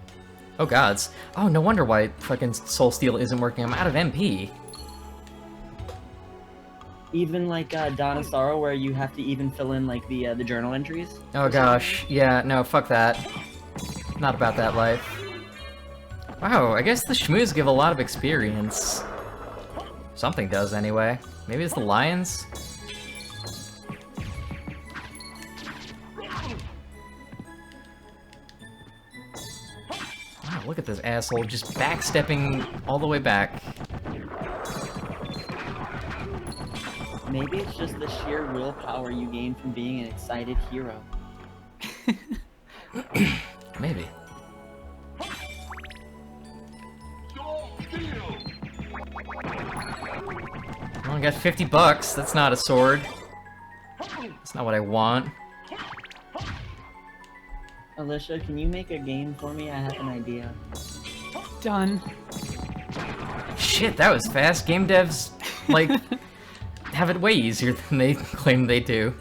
Oh gods. Oh, no wonder why fucking Soul Steel isn't working. I'm out of MP. Even like Dawn of Sorrow, where you have to even fill in like the journal entries. Oh gosh, yeah, no, fuck that. Not about that life. Wow, I guess the shmoos give a lot of experience. Something does, anyway. Maybe it's the lions? Wow, look at this asshole just backstepping all the way back. Maybe it's just the sheer willpower you gain from being an excited hero. Maybe. Well, I got 50 bucks. That's not a sword. That's not what I want. Alicia, can you make a game for me? I have an idea. Done. Shit, that was fast. Game devs, like, have it way easier than they claim they do.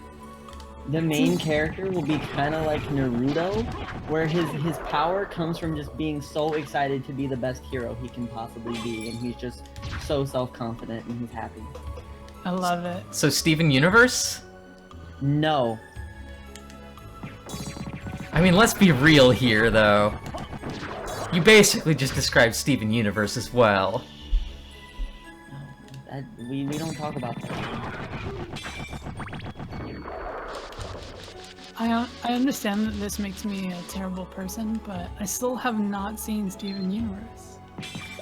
The main character will be kind of like Naruto, where his power comes from just being so excited to be the best hero he can possibly be, and he's just so self-confident and he's happy. I love it. So Steven Universe? No. I mean, let's be real here, though. You basically just described Steven Universe as well. We don't talk about that. I understand that this makes me a terrible person, but I still have not seen Steven Universe.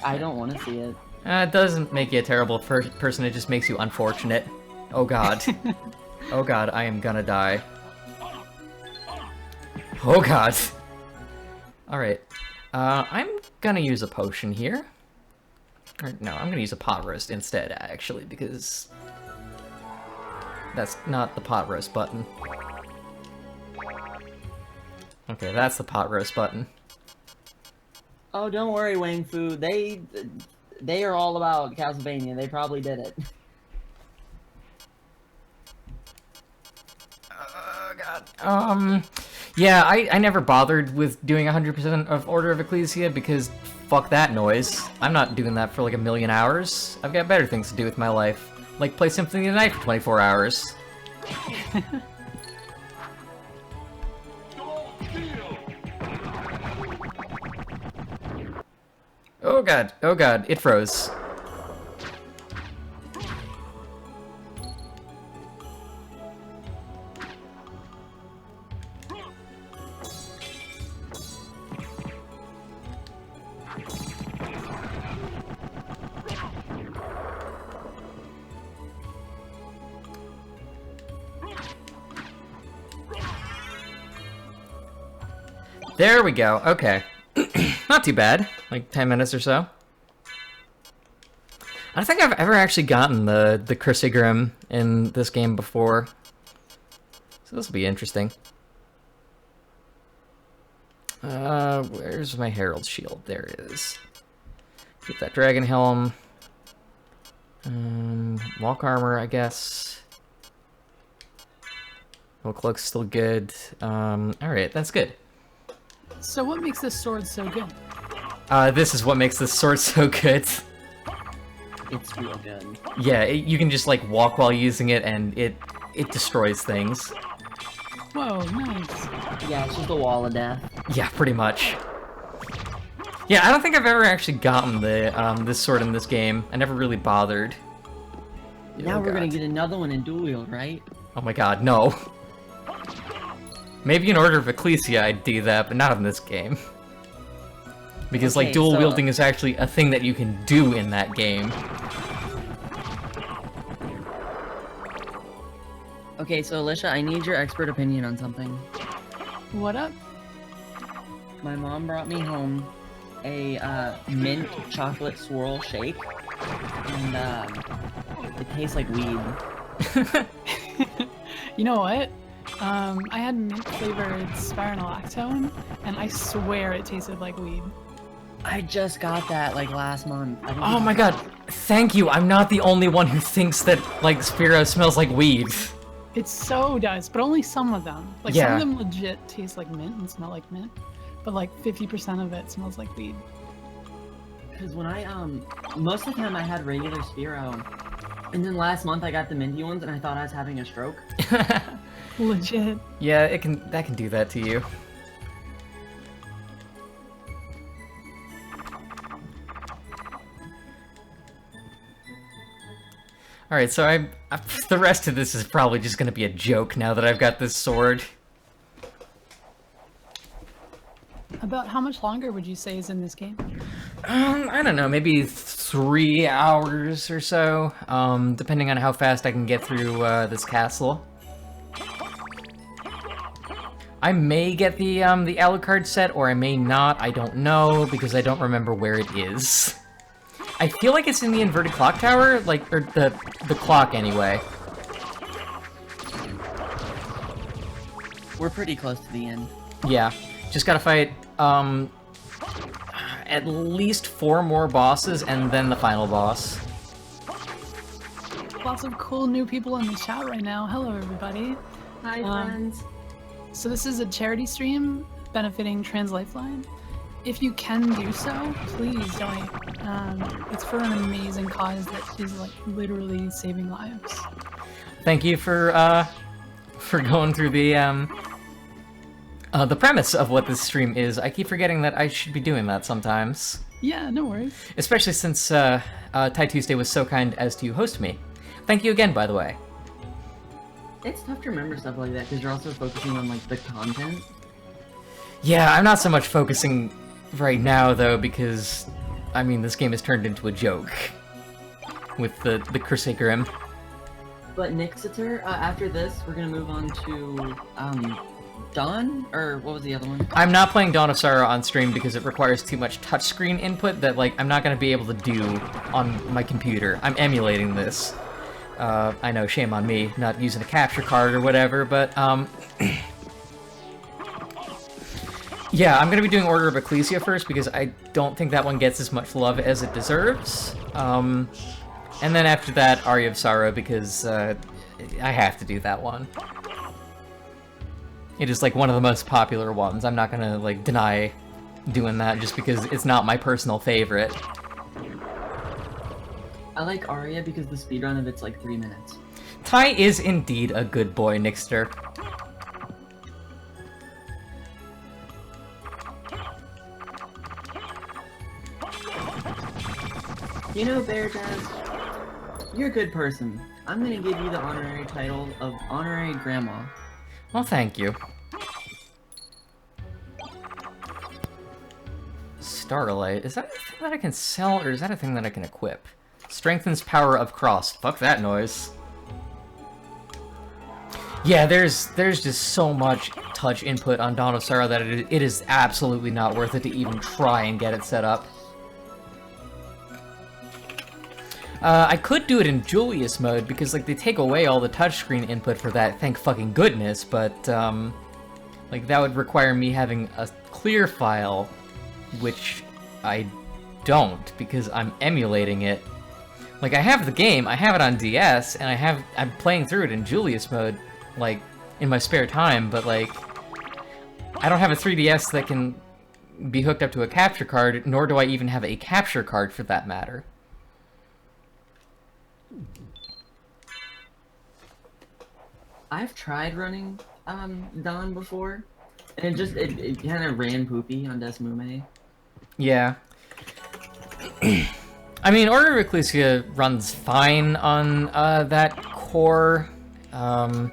I don't want to see it. It doesn't make you a terrible person, it just makes you unfortunate. Oh god. Oh god, I am gonna die. Oh god. Alright. I'm gonna use a potion here. Or, no, I'm gonna use a pot roast instead, actually, because... that's not the pot roast button. Okay, that's the pot roast button. Oh, don't worry, Wang Fu. They are all about Castlevania. They probably did it. Oh god. Yeah, I never bothered with doing 100% of Order of Ecclesia because fuck that noise. I'm not doing that for like a million hours. I've got better things to do with my life. Like play Symphony of the Night for 24 hours. Oh god, it froze. There we go, okay. Not too bad, like 10 minutes or so. I don't think I've ever actually gotten the Crucigram in this game before. So this will be interesting. Where's my Herald Shield? There it is. Keep that Dragon Helm. Walk Armor, I guess. Cloak's still good. Alright, that's good. So what makes this sword so good? This is what makes this sword so good. It's real good. Yeah, you can just like walk while using it and it destroys things. Whoa, nice. Yeah, it's just a wall of death. Yeah, pretty much. Yeah, I don't think I've ever actually gotten the this sword in this game. I never really bothered. Now Oh, we're gonna God. get another one in dual wield, right? Oh my god, no. Maybe in Order of Ecclesia I'd do that, but not in this game. Because like Okay, dual so- wielding is actually a thing that you can do in that game. Okay, so Alicia, I need your expert opinion on something. What up? My mom brought me home a mint chocolate swirl shake, and it tastes like weed. You know what? I had mint flavored spironolactone, and I swear it tasted like weed. I just got that like last month. I think Oh it- my god, thank you. I'm not the only one who thinks that like Sphero smells like weed. It so does, but only some of them. Like Yeah. some of them legit taste like mint and smell like mint, but like 50% of it smells like weed. Because when I most of the time I had regular Sphero, and then last month I got the minty ones, and I thought I was having a stroke. Legit. Yeah, that can do that to you. Alright, so the rest of this is probably just gonna be a joke now that I've got this sword. About how much longer would you say is in this game? I don't know, maybe 3 hours or so, depending on how fast I can get through this castle. I may get the Alucard set, or I may not, I don't know, because I don't remember where it is. I feel like it's in the inverted clock tower, like, or the clock anyway. We're pretty close to the end. Yeah, just gotta fight, at least 4 more bosses, and then the final boss. Lots of cool new people in the chat right now. Hello, everybody. Hi, friends. So this is a charity stream benefiting Trans Lifeline. If you can do so, please donate. It's for an amazing cause that is like literally saving lives. Thank you for going through the premise of what this stream is. I keep forgetting that I should be doing that sometimes. Yeah, no worries. Especially since Ty Tuesday was so kind as to host me. Thank you again, by the way. It's tough to remember stuff like that because you're also focusing on like the content. Yeah, I'm not so much focusing right now though because, I mean, this game has turned into a joke with the Crusade Grim. But Nixiter, after this, we're gonna move on to Dawn, or what was the other one? I'm not playing Dawn of Sorrow on stream because it requires too much touchscreen input that, like, I'm not gonna be able to do on my computer. I'm emulating this. I know, shame on me, not using a capture card or whatever, but, yeah, I'm gonna be doing Order of Ecclesia first because I don't think that one gets as much love as it deserves. And then after that, Aria of Sorrow because, I have to do that one. It is, like, one of the most popular ones. I'm not gonna, like, deny doing that just because it's not my personal favorite. I like Aria because the speedrun of it's like 3 minutes. Ty is indeed a good boy, Nixter. You know, Bear Jazz, you're a good person. I'm gonna give you the honorary title of Honorary Grandma. Well, thank you. Starlight. Is that a thing that I can sell, or is that a thing that I can equip? Strengthens power of cross. Fuck that noise. Yeah, there's just so much touch input on Dawn of Sorrow that it is absolutely not worth it to even try and get it set up. I could do it in Julius mode, because, like, they take away all the touchscreen input for that, thank fucking goodness, but, like, that would require me having a clear file, which I don't, because I'm emulating it. Like, I have the game, I have it on DS, and I'm playing through it in Julius mode, like, in my spare time, but, like, I don't have a 3DS that can be hooked up to a capture card, nor do I even have a capture card for that matter. I've tried running Dawn before, and it kind of ran poopy on Desmume. Yeah. I mean, Order of Ecclesia runs fine on that core. Wow,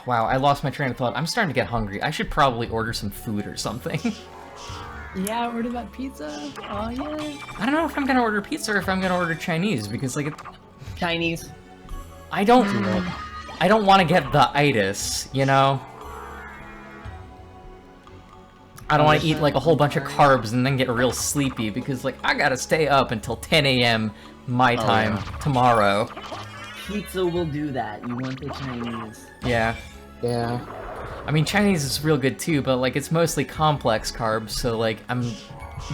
I lost my train of thought. I'm starting to get hungry. I should probably order some food or something. Yeah, order that pizza. Oh yeah. I don't know if I'm gonna order pizza or if I'm gonna order Chinese because, like, Chinese. I don't want to get the itis, you know. I don't want to eat like a whole bunch of carbs and then get real sleepy because, like, I gotta stay up until 10 a.m. my time tomorrow. Pizza will do that. You want the Chinese. Yeah. Yeah. I mean, Chinese is real good too, but, like, it's mostly complex carbs, so, like, I'm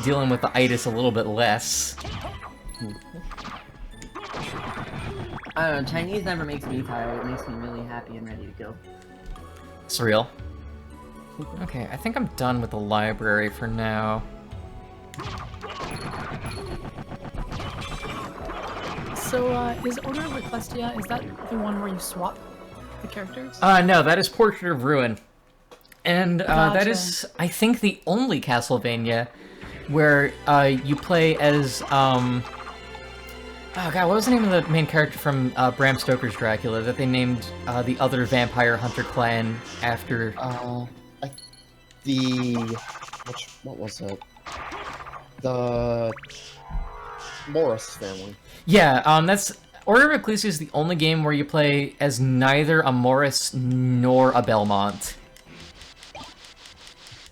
dealing with the itis a little bit less. I don't know, Chinese never makes me tired. It makes me really happy and ready to go. It's real. Okay, I think I'm done with the library for now. So, is Order of Ecclesia, is that the one where you swap the characters? No, that is Portrait of Ruin. And, that Gotcha. is, I think, the only Castlevania where, you play as, oh god, what was the name of the main character from, Bram Stoker's Dracula that they named, the other vampire hunter clan after? What was it? The Morris family. Yeah, that's... Order of Ecclesia is the only game where you play as neither a Morris nor a Belmont.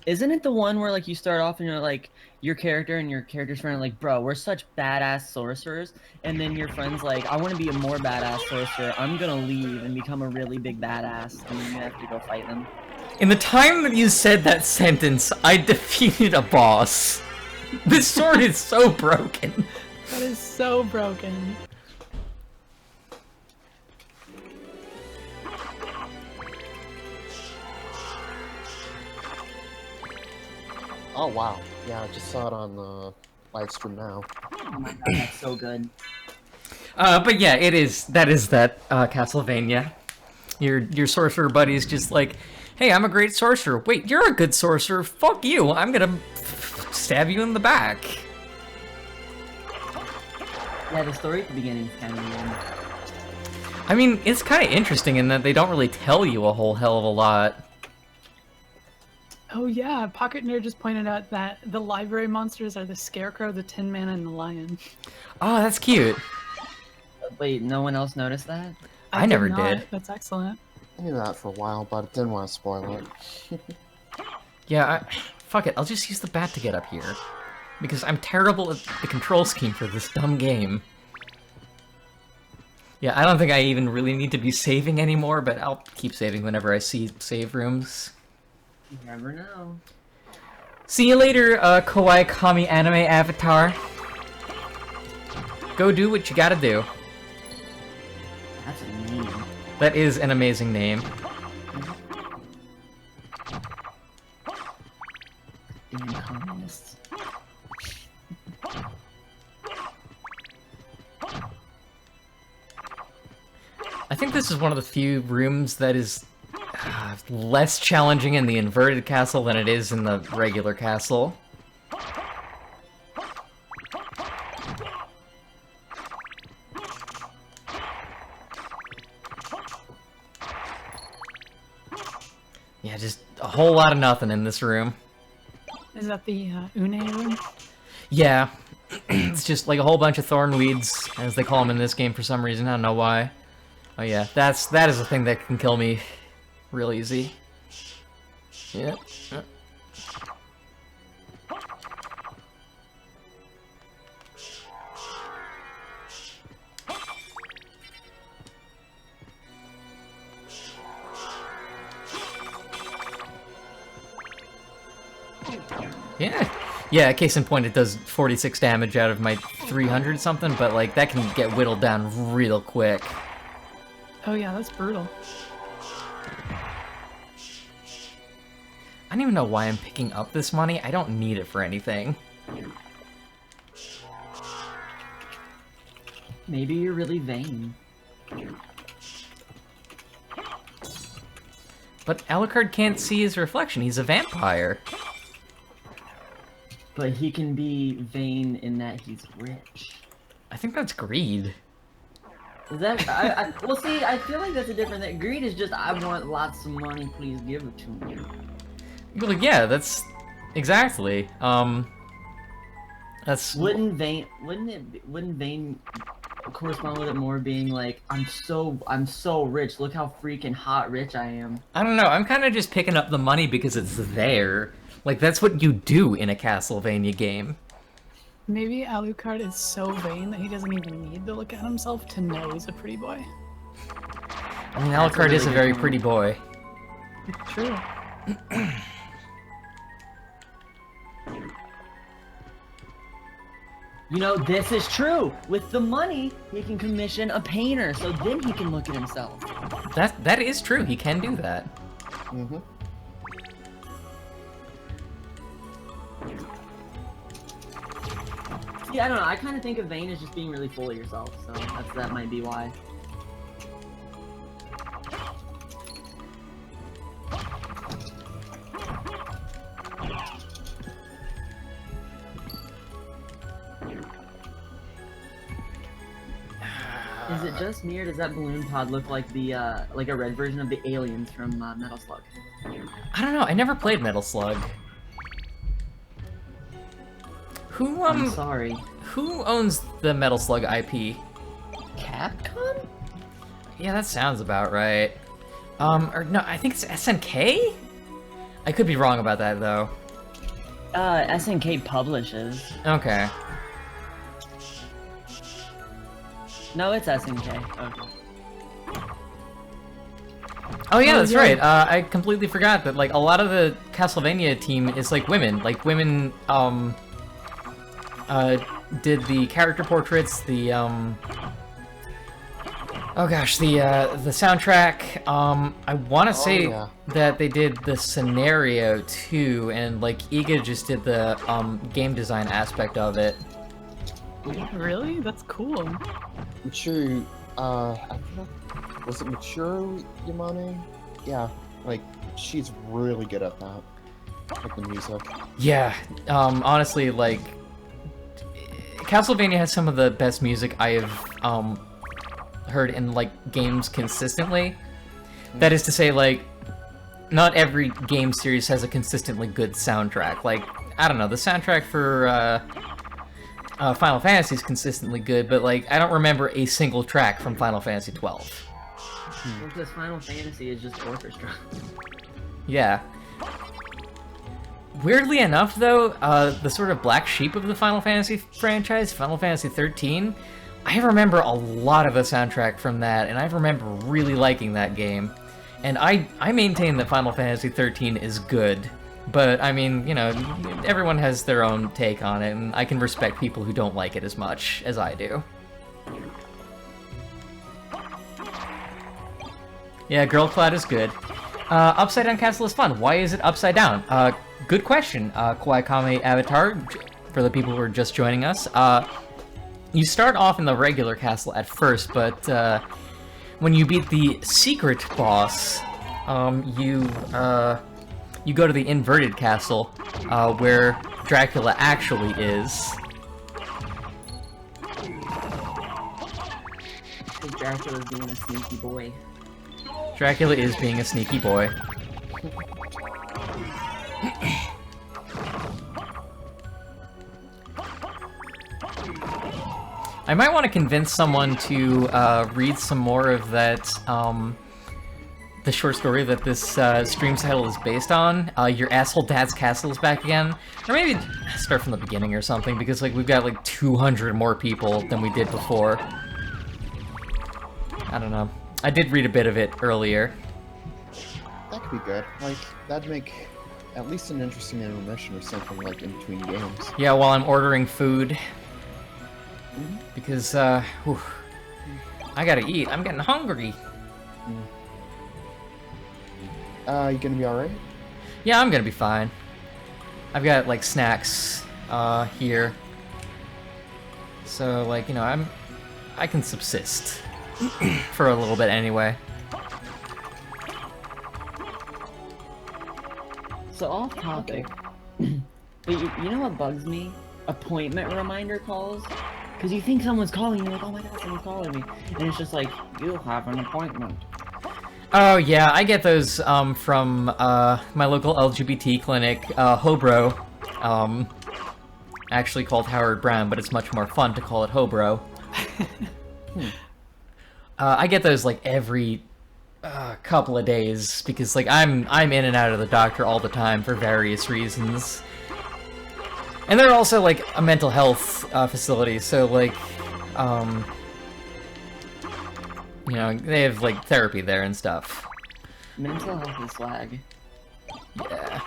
Isn't it the one where, like, you start off and you're like, your character and your character's friend are like, bro, we're such badass sorcerers, and then your friend's like, I want to be a more badass sorcerer, I'm gonna leave and become a really big badass, and then you have to go fight them. In the time that you said that sentence, I defeated a boss. This sword is so broken. That is so broken. Oh wow. Yeah, I just saw it on the live stream now. Oh my god, that's so good. But yeah, that is Castlevania. Your sorcerer buddy's just like, hey, I'm a great sorcerer. Wait, you're a good sorcerer. Fuck you. I'm gonna stab you in the back. Yeah, the story at the beginning is kind of weird. I mean, it's kind of interesting in that they don't really tell you a whole hell of a lot. Oh yeah, Pocket Nerd just pointed out that the library monsters are the Scarecrow, the Tin Man, and the Lion. Oh, that's cute. Wait, no one else noticed that? I never not. did. That's excellent. I knew that for a while, but didn't want to spoil it. Yeah, fuck it. I'll just use the bat to get up here. Because I'm terrible at the control scheme for this dumb game. Yeah, I don't think I even really need to be saving anymore, but I'll keep saving whenever I see save rooms. You never know. See you later, Kawaii Kami Anime Avatar. Go do what you gotta do. That's a name. That is an amazing name. Damn communists. I think this is one of the few rooms that is less challenging in the inverted castle than it is in the regular castle. Yeah, just a whole lot of nothing in this room. Is that the Une room? Yeah, it's just like a whole bunch of thorn weeds, as they call them in this game for some reason. I don't know why. Oh yeah, that is a thing that can kill me real easy. Yep. Yep. Yeah, case in point, it does 46 damage out of my 300 something, but like that can get whittled down real quick. Oh yeah, that's brutal. I don't even know why I'm picking up this money. I don't need it for anything. Maybe you're really vain. But Alucard can't see his reflection. He's a vampire. But he can be vain in that he's rich. I think that's greed. Is that? Well, see, I feel like that's a different thing. Greed is just, I want lots of money, please give it to me. Well, yeah, that's exactly. That's. Wouldn't vain correspond with it more being like, I'm so rich. Look how freaking hot rich I am. I don't know. I'm kind of just picking up the money because it's there. Like that's what you do in a Castlevania game. Maybe Alucard is so vain that he doesn't even need to look at himself to know he's a pretty boy. I mean, Alucard is a very pretty boy. It's true. You know, this is true. With the money, he can commission a painter, so then he can look at himself. That is true. He can do that. Mm-hmm. Yeah, I don't know. I kind of think of vain as just being really full of yourself, so that might be why. Is it just me, or does that balloon pod look like the like a red version of the aliens from Metal Slug? I don't know. I never played Metal Slug. Who I'm sorry. Who owns the Metal Slug IP? Capcom? Yeah, that sounds about right. Or no, I think it's SNK? I could be wrong about that though. SNK publishes. Okay. No, it's SNK. Okay. Oh yeah, that's right. I completely forgot that like a lot of the Castlevania team is like women. Like women did the character portraits, the oh gosh, the soundtrack. I want to say that they did the scenario too, and like Iga just did the game design aspect of it. Really? That's cool. Mature, I forgot, was it Mature Yamane? Yeah, like, she's really good at that. Like the music. Yeah, honestly, like, Castlevania has some of the best music I have heard in like games consistently. That is to say, like, not every game series has a consistently good soundtrack. Like, I don't know, the soundtrack for Final Fantasy is consistently good, but like, I don't remember a single track from Final Fantasy 12. Because Final Fantasy is just orchestra. Yeah. Weirdly enough, though, the sort of black sheep of the Final Fantasy franchise, Final Fantasy 13, I remember a lot of the soundtrack from that, and I remember really liking that game. And I maintain that Final Fantasy 13 is good, but I mean, you know, everyone has their own take on it, and I can respect people who don't like it as much as I do. Yeah, Girl Cloud is good. Upside Down Castle is fun. Why is it upside down? Good question, Kawaii Kame Avatar, for the people who are just joining us. You start off in the regular castle at first, but when you beat the secret boss, you go to the inverted castle, where Dracula actually is. Dracula's being a sneaky boy. Dracula is being a sneaky boy. I might want to convince someone to read some more of that, the short story that this stream title is based on. Your Asshole Dad's Castle is back again. Or maybe start from the beginning or something, because like we've got like 200 more people than we did before. I don't know. I did read a bit of it earlier. That could be good. Like, that'd make at least an interesting intermission or something, like, in between games. Yeah, while I'm ordering food. Because, whew, I gotta eat. I'm getting hungry. You gonna be alright? Yeah, I'm gonna be fine. I've got, like, snacks, here. So, like, you know, I can subsist. For a little bit, anyway. So off topic, but you know what bugs me? Appointment reminder calls. Because you think someone's calling you, like, oh my god, someone's calling me. And it's just like, you have an appointment. Oh yeah, I get those from my local LGBT clinic, Hobro. Actually called Howard Brown, but it's much more fun to call it Hobro. I get those like every couple of days because like I'm in and out of the doctor all the time for various reasons. And they're also like a mental health facility, so like you know, they have like therapy there and stuff. Mental health is swag. Yeah.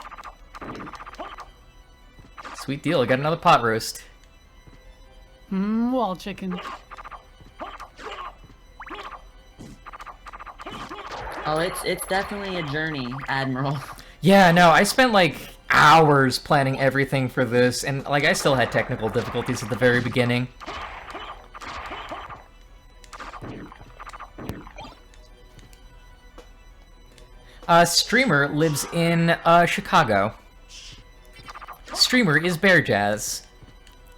Sweet deal, I got another pot roast. Wall chicken. Oh, it's definitely a journey, Admiral. Yeah, no, I spent like hours planning everything for this, and like I still had technical difficulties at the very beginning. Streamer lives in Chicago. Streamer is Bear Jazz.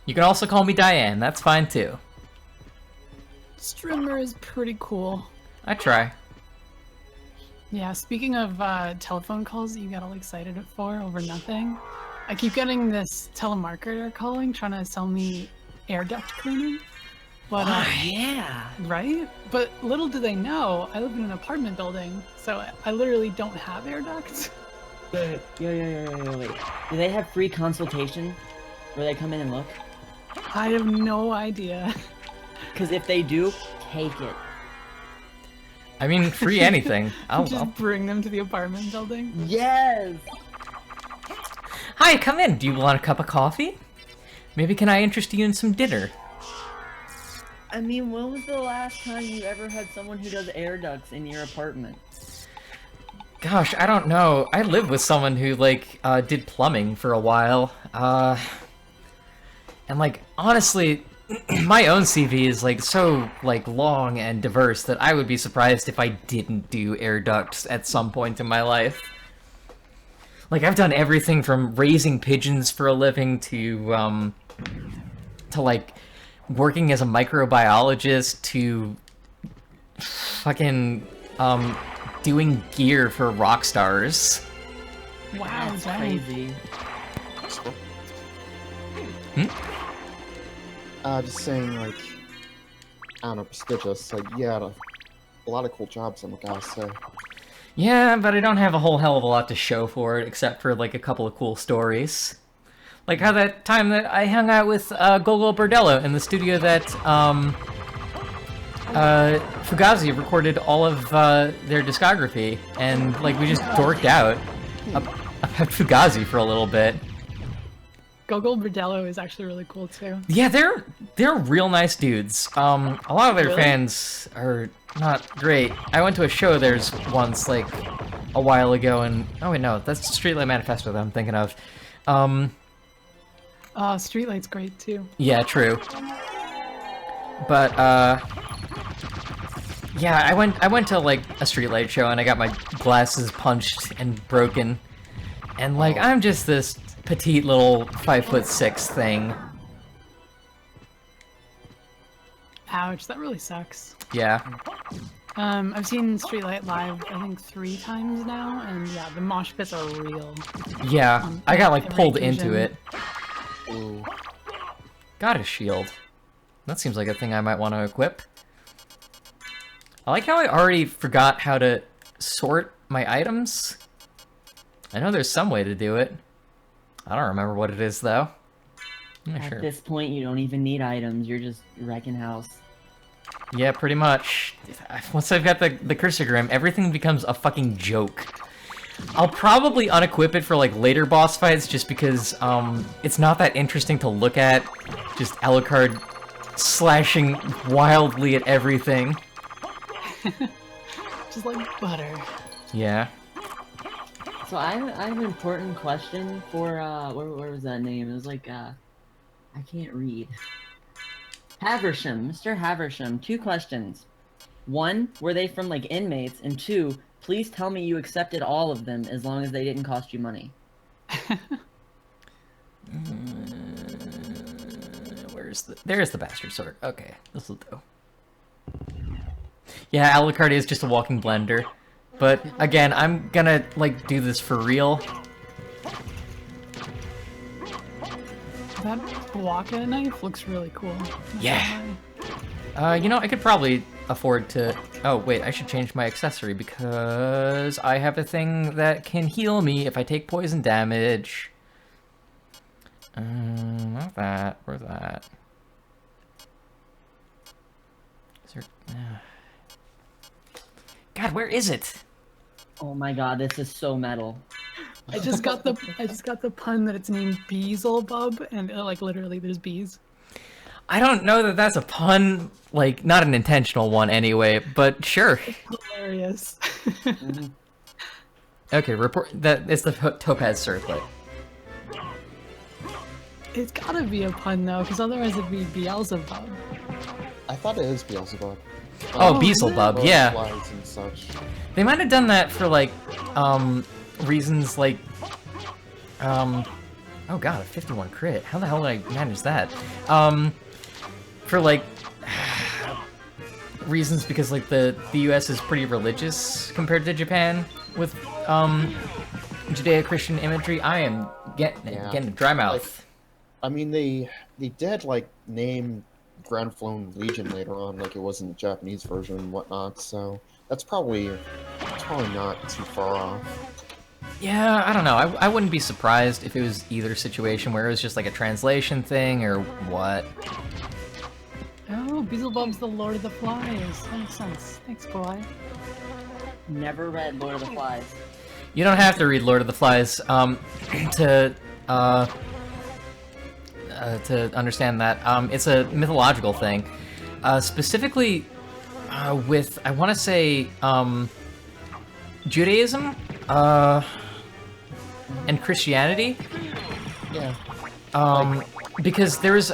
You can also call me Diane, that's fine too. Streamer is pretty cool. I try. Yeah, speaking of telephone calls that you got all excited for over nothing, I keep getting this telemarketer calling trying to sell me air duct cleaning. But, yeah! Right? But little do they know, I live in an apartment building, so I literally don't have air ducts. Wait. Do they have free consultation where they come in and look? I have no idea. Because if they do, take it. I mean, free anything. Just bring them to the apartment building? Yes! Hi, come in. Do you want a cup of coffee? Maybe can I interest you in some dinner? I mean, when was the last time you ever had someone who does air ducts in your apartment? Gosh, I don't know. I lived with someone who, like, did plumbing for a while. And, like, honestly, my own CV is, like, so, like, long and diverse that I would be surprised if I didn't do air ducts at some point in my life. Like, I've done everything from raising pigeons for a living to like, working as a microbiologist to fucking doing gear for rock stars. Wow, That's dang. crazy. Just saying, like, I don't know, prestigious. Like, yeah, a lot of cool jobs, I'm gonna say. Yeah, but I don't have a whole hell of a lot to show for it, except for, like, a couple of cool stories. Like how that time that I hung out with Gogol Bordello in the studio that Fugazi recorded all of their discography, and, like, we just dorked out about Fugazi for a little bit. Gogol Bordello is actually really cool too. Yeah, they're real nice dudes. A lot of their Really? fans are not great. I went to a show of theirs once, like, a while ago, and oh wait, no, that's Streetlight Manifesto that I'm thinking of. Streetlight's great too. Yeah, true. But yeah, I went to, like, a Streetlight show and I got my glasses punched and broken, and, like, I'm just this petite little 5'6" thing. Ouch, that really sucks. Yeah. I've seen Streetlight live, I think 3 times now, and yeah, the mosh pits are real. Yeah, I got, like, every pulled occasion. into it. Ooh. Got a shield. That seems like a thing I might want to equip. I like how I already forgot how to sort my items. I know there's some way to do it. I don't remember what it is, though. I'm not At sure. this point, you don't even need items. You're just wrecking house. Yeah, pretty much. Once I've got the cursor grim, everything becomes a fucking joke. I'll probably unequip it for, like, later boss fights, just because it's not that interesting to look at. Just Alucard slashing wildly at everything. Just like butter. Yeah. So I have an important question for where was that name? It was like I can't read. Haversham, Mr. Haversham. 2 questions. 1, were they from, like, inmates? And 2, please tell me you accepted all of them as long as they didn't cost you money. There's the bastard sword. Okay, this'll do. Yeah, Alucard is just a walking blender. But again, I'm gonna, like, do this for real. That Waka knife looks really cool. Not gonna Yeah. lie. You know, I could probably afford to... Oh, wait, I should change my accessory because I have a thing that can heal me if I take poison damage. Not that. Where's that? Is there... God, where is it? Oh my god, this is so metal. I just got the pun that it's named Beelzebub, and like literally there's bees. I don't know that that's a pun, like, not an intentional one anyway, but sure. Hilarious. Okay, report that it's the Topaz Circlet. It's gotta be a pun though, because otherwise it'd be Beelzebub. I thought it is Beelzebub. Oh, Beelzebub, yeah. Butterflies and such. They might have done that for, like, reasons like, oh god, a 51 crit. How the hell did I manage that? For, like, reasons because, like, the US is pretty religious compared to Japan with, Judeo-Christian imagery. I am getting a dry mouth. Like, I mean, they did, like, name Grand Flown Legion later on, like it was in the Japanese version and whatnot, so that's probably not too far off. Yeah, I don't know. I wouldn't be surprised if it was either situation where it was just like a translation thing or what. Oh, Beelzebub's the Lord of the Flies. That makes sense. Thanks, boy. Never read Lord of the Flies. You don't have to read Lord of the Flies to understand that. It's a mythological thing, specifically with, I want to say, Judaism and Christianity. Yeah. Because there's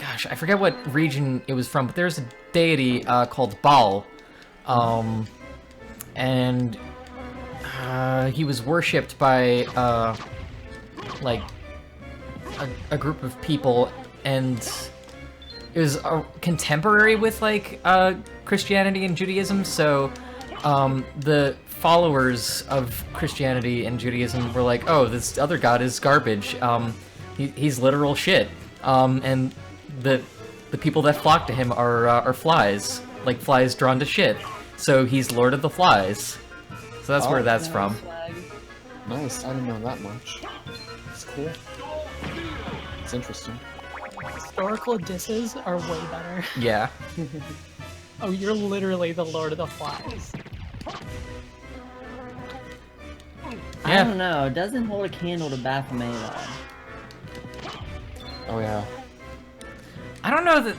gosh, I forget what region it was from, but there's a deity called Baal, and he was worshipped by like a group of people, and contemporary with like Christianity and Judaism. So the followers of Christianity and Judaism were like, oh, this other god is garbage. He's literal shit. And the people that flock to him are flies, like flies drawn to shit. So he's Lord of the Flies. So that's where that's from. Nice, I didn't know that much. It's cool. It's interesting. Historical disses are way better. Yeah. Oh, you're literally the Lord of the Flies. I Yeah. don't know. It doesn't hold a candle to Baphomet though. Oh yeah. I don't know that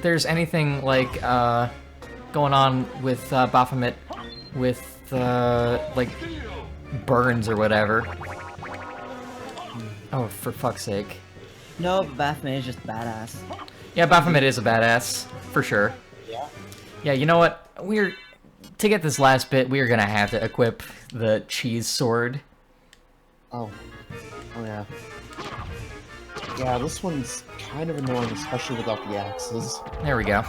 there's anything like going on with Baphomet with like burns or whatever. Oh, for fuck's sake. No, but Baphomet is just badass. Yeah, Baphomet is a badass for sure. Yeah. Yeah, you know what? To get this last bit, we are gonna have to equip the cheese sword. Oh. Oh yeah. Yeah, this one's kind of annoying, especially without the axes. There we go.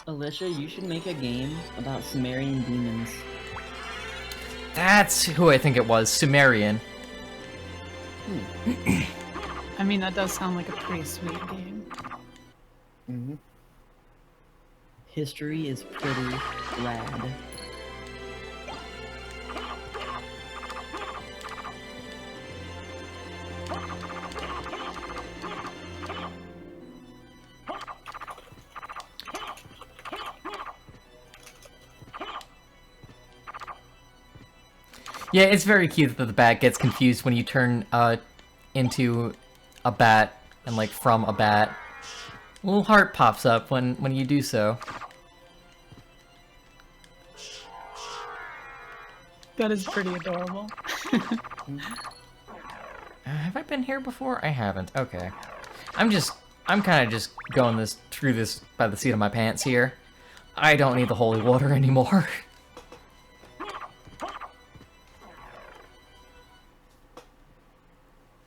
Alicia, you should make a game about Sumerian demons. That's who I think it was, Sumerian. I mean, that does sound like a pretty sweet game. Mm-hmm. History is pretty rad. Yeah, it's very cute that the bat gets confused when you turn into a bat and like from a bat. A little heart pops up when you do so. That is pretty adorable. Have I been here before? I haven't. Okay. I'm kind of just going through this by the seat of my pants here. I don't need the holy water anymore.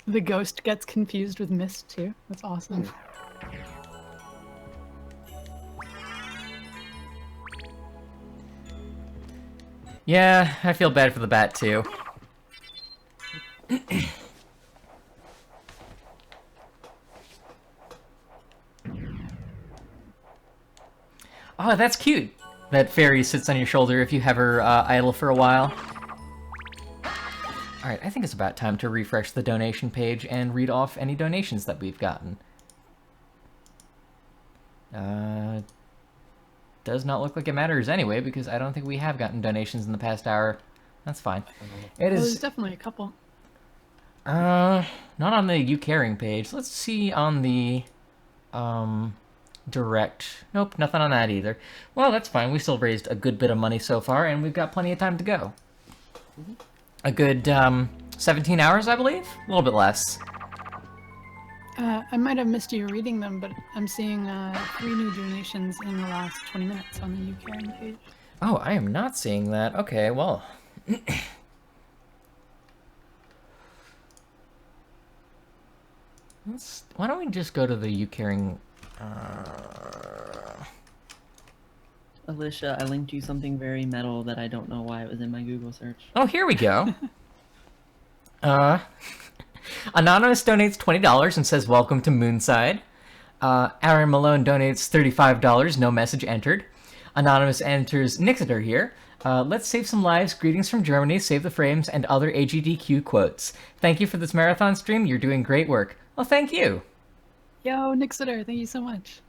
The ghost gets confused with mist too. That's awesome. Yeah, I feel bad for the bat too. Oh, that's cute. That fairy sits on your shoulder if you have her idle for a while. Alright, I think it's about time to refresh the donation page and read off any donations that we've gotten. Does not look like it matters anyway, because I don't think we have gotten donations in the past hour. That's fine. It There's is... definitely a couple. not on the You Caring page. Let's see on the, direct. Nope, nothing on that either. Well, that's fine. We still raised a good bit of money so far, and we've got plenty of time to go. A good, 17 hours, I believe? A little bit less. I might have missed you reading them, but I'm seeing 3 new donations in the last 20 minutes on the You Caring page. Oh, I am not seeing that. Okay, well... Why don't we just go to the You Caring... Alicia, I linked you something very metal that I don't know why it was in my Google search. Oh, here we go. Anonymous donates $20 and says, welcome to Moonside. Aaron Malone donates $35, no message entered. Anonymous enters Nixiter here. Let's save some lives, greetings from Germany, save the frames, and other AGDQ quotes. Thank you for this marathon stream, you're doing great work. Well, thank you. Yo, Nixiter, thank you so much.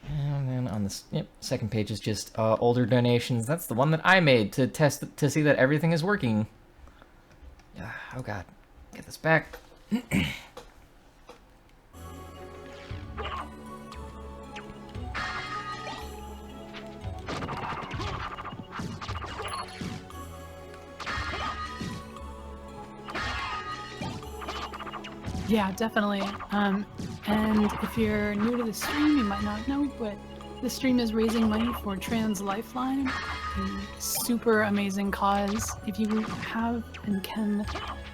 And then on this second page is just older donations. That's the one that I made to test to see that everything is working. Oh god, get this back. Yeah, definitely. And if you're new to the stream, you might not know, but The stream is raising money for Trans Lifeline, a super amazing cause. If you have and can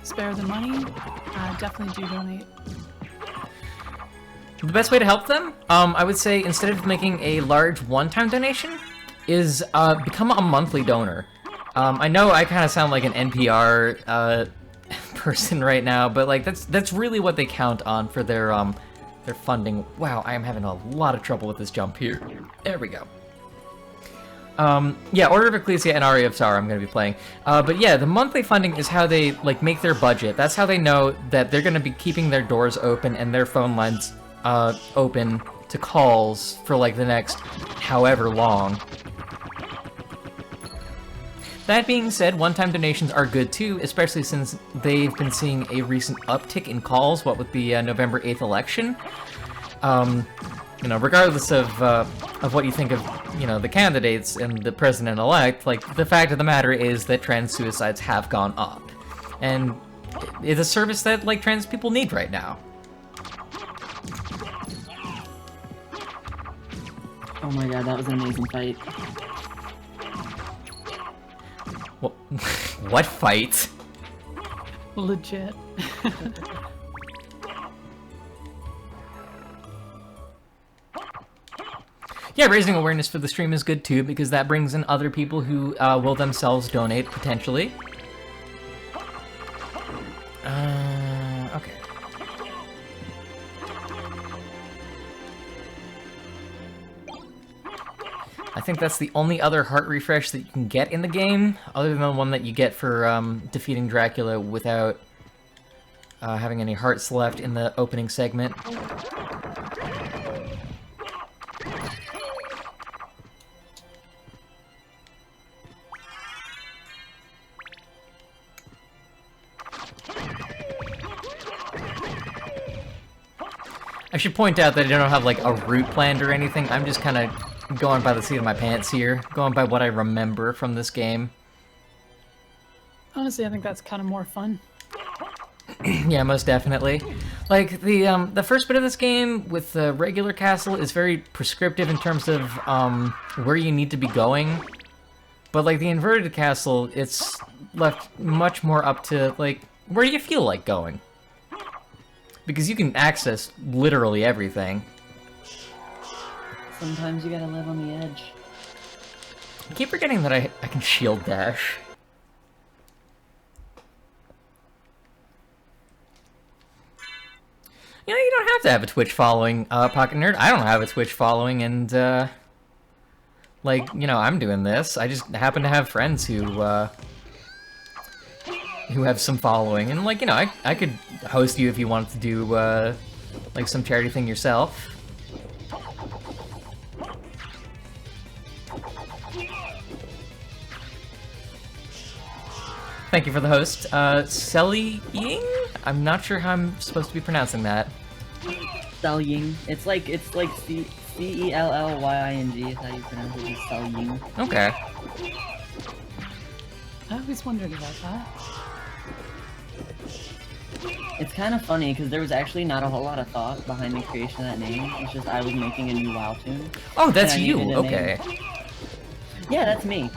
spare the money, definitely do donate. The best way to help them, I would say, instead of making a large one-time donation, is become a monthly donor. I know I kind of sound like an NPR person right now, but like that's really what they count on for their funding. Wow, I am having a lot of trouble with this jump here. There we go. Yeah, Order of Ecclesia and Aria of Sorrow I'm going to be playing. But yeah, the monthly funding is how they like make their budget. That's how they know that they're going to be keeping their doors open and their phone lines open to calls for like the next however long. That being said, one-time donations are good too, especially since they've been seeing a recent uptick in calls, what with the November 8th election. You know, regardless of what you think of, you know, the candidates and the president-elect, like, the fact of the matter is that trans suicides have gone up. And it's a service that, like, trans people need right now. Oh my god, that was an amazing fight. What fight? Legit. Yeah, raising awareness for the stream is good too, because that brings in other people who will themselves donate, potentially. Okay. I think that's the only other heart refresh that you can get in the game, other than the one that you get for defeating Dracula without having any hearts left in the opening segment. I should point out that I don't have like a route planned or anything. I'm just kind of going by the seat of my pants here, going by what I remember from this game. Honestly, I think that's kind of more fun. Yeah, most definitely. Like the first bit of this game with the regular castle is very prescriptive in terms of where you need to be going, but like the inverted castle, it's left much more up to like where you feel like going, because you can access literally everything. Sometimes you gotta live on the edge. I keep forgetting that I can shield dash. You know, you don't have to have a Twitch following, Pocket Nerd. I don't have a Twitch following, and, like, you know, I'm doing this. I just happen to have friends who have some following, and, like, you know, I could host you if you wanted to do, like, some charity thing yourself. Thank you for the host. Selly Ying? I'm not sure how I'm supposed to be pronouncing that. Sellying. It's like C-E-L-L-Y-I-N-G is how you pronounce it. It's Sellying. Okay. I always wondered about that. It's kind of funny because there was actually not a whole lot of thought behind the creation of that name. It's just I was making a new WoW tune. Oh, that's you. Okay. Yeah, that's me.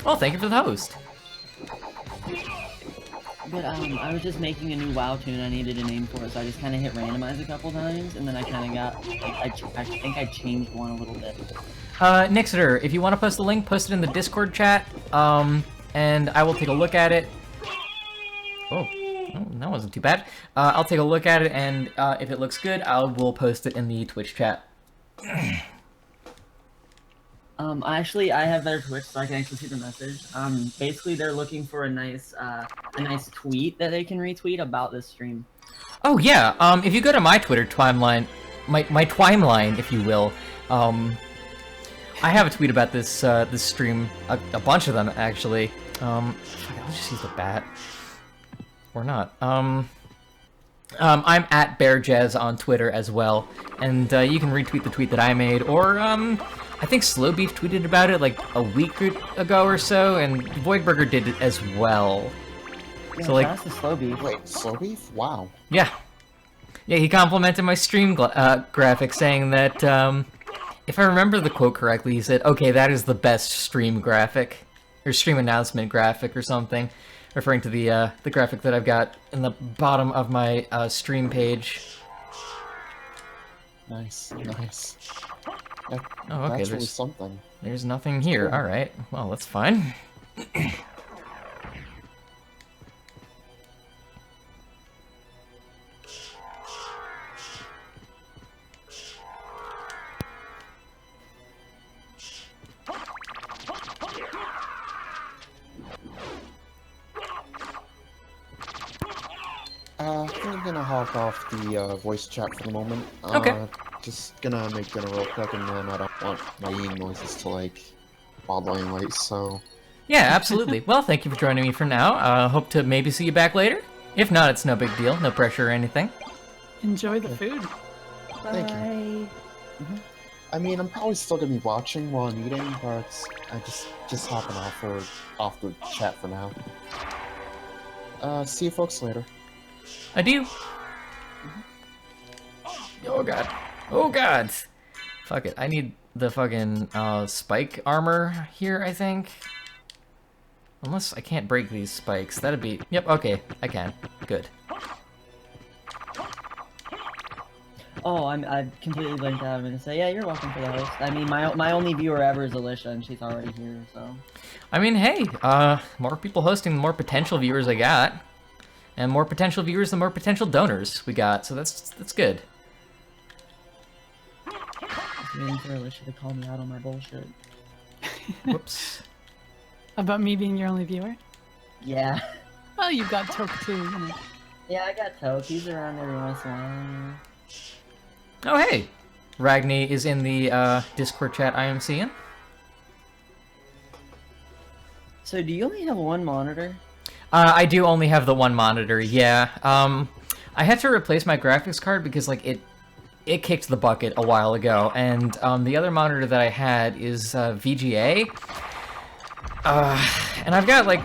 Oh, thank you for the host. But I was just making a new WoW tune. I needed a name for it, so I just kind of hit randomize a couple times, and then I kind of got. Like, I think I changed one a little bit. Nixiter, if you want to post the link, post it in the Discord chat, and I will take a look at it. Oh, that wasn't too bad. I'll take a look at it, and if it looks good, I will post it in the Twitch chat. Actually, I have their Twitch, so I can actually see the message. Basically, they're looking for a nice tweet that they can retweet about this stream. Oh yeah. If you go to my Twitter timeline, my timeline, if you will, I have a tweet about this this stream, a bunch of them actually. Let's just use the bat, or not. I'm at BearJazz on Twitter as well, and you can retweet the tweet that I made, or I think Slowbeef tweeted about it like a week ago or so, and Voidburger did it as well. Yeah, so like, that's the Slowbeef. Wait, Slowbeef? Wow. Yeah, he complimented my stream graphic, saying that if I remember the quote correctly, he said, "Okay, that is the best stream graphic, or stream announcement graphic, or something," referring to the graphic that I've got in the bottom of my stream page. Nice, nice. Yeah, Oh, okay. that's really something. There's nothing here. All right. Well, that's fine. I think I'm gonna hop off the voice chat for the moment. Okay. Just gonna make dinner real quick, and then I don't want my eating noises to, like, bother anyway, so... Yeah, absolutely. Well, thank you for joining me for now. Hope to maybe see you back later. If not, it's no big deal. No pressure or anything. Enjoy the food. Thank you. I mean, I'm probably still gonna be watching while I'm eating, but I just hopping off the chat for now. See you folks later. Adieu. Oh god. Oh god. Fuck it. I need the fucking spike armor here, I think. Unless I can't break these spikes. That'd be... Yep, okay. I can. Good. Oh, I completely blanked out. I'm gonna say, yeah, you're welcome for the host. I mean, my only viewer ever is Alicia, and she's already here, so... I mean, hey, more people hosting, the more potential viewers I got. And more potential viewers, the more potential donors we got, so that's good. I'm waiting for Alicia to call me out on my bullshit. Whoops. About me being your only viewer? Yeah. Well, you've got Toke too, you know. Yeah, I got Toke. He's around every once in a while. Oh, hey! Ragni is in the Discord chat I am seeing. So, do you only have one monitor? I do only have the one monitor, yeah. I had to replace my graphics card because, like, it kicked the bucket a while ago, and the other monitor that I had is VGA. And I've got, like,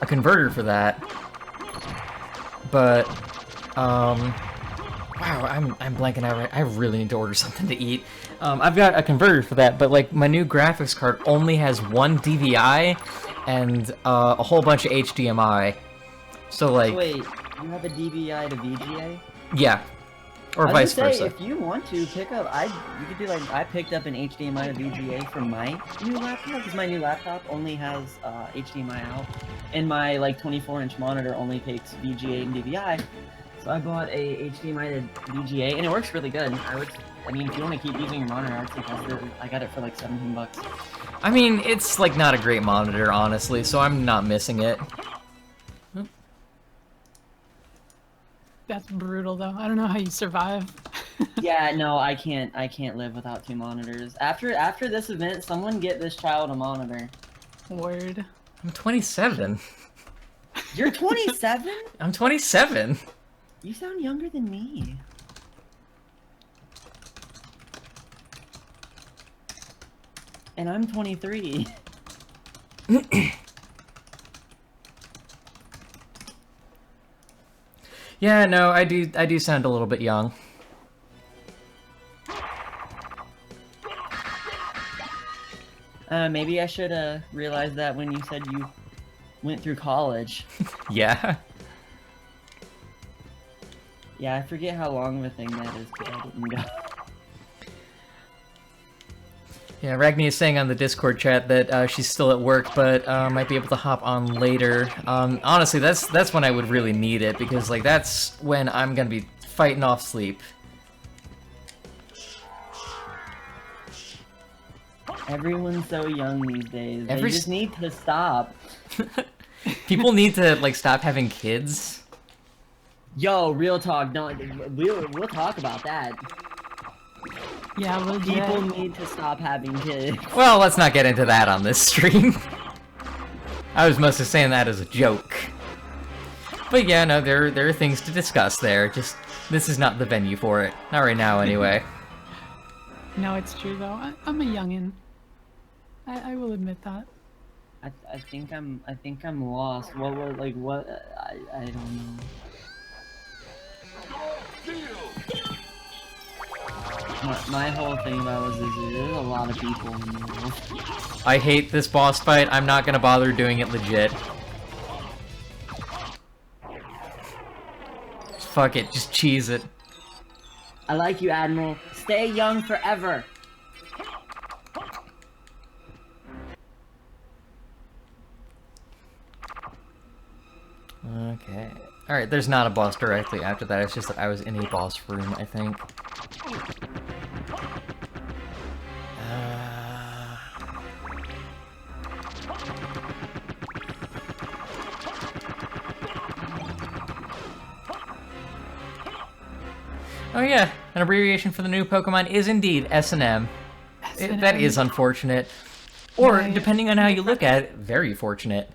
a converter for that. But, wow, I'm blanking out right. I really need to order something to eat. I've got a converter for that, but, like, my new graphics card only has one DVI and a whole bunch of HDMI. So, like... Wait, you have a DVI to VGA? Yeah. Or vice versa. If you want to pick up, you could do like, I picked up an HDMI to VGA for my new laptop, because my new laptop only has HDMI out, and my like 24-inch monitor only takes VGA and DVI. So I bought a HDMI to VGA, and it works really good. I mean, if you want to keep using your monitor, I'd suggest it. I got it for like 17 bucks. I mean, it's like not a great monitor, honestly, so I'm not missing it. That's brutal, though. I don't know how you survive. Yeah, no, I can't live without two monitors. After this event, someone get this child a monitor. Word. I'm 27. You're 27? I'm 27. You sound younger than me. And I'm 23. Yeah, no, I do sound a little bit young. Maybe I should realize that when you said you went through college. Yeah. Yeah, I forget how long of a thing that is because I didn't go. Yeah, Ragni is saying on the Discord chat that she's still at work, but might be able to hop on later. Honestly, that's when I would really need it, because like that's when I'm gonna be fighting off sleep. Everyone's so young these days. They just need to stop. People need to like stop having kids. Yo, real talk. No, we'll talk about that. Yeah, people need to stop having kids. Well, let's not get into that on this stream. I was mostly saying that as a joke. But yeah, no, there are things to discuss there. Just this is not the venue for it. Not right now, anyway. No, it's true though. I'm a youngin'. I will admit that. I think I'm lost. What I don't know. My whole thing about it was there's a lot of people in the world. I hate this boss fight. I'm not gonna bother doing it legit. Fuck it, just cheese it. I like you, Admiral. Stay young forever. Okay. Alright, there's not a boss directly after that. It's just that I was in a boss room, I think. Oh yeah, an abbreviation for the new Pokemon is indeed S&M. That is unfortunate. Or, depending on how you look at it, very fortunate.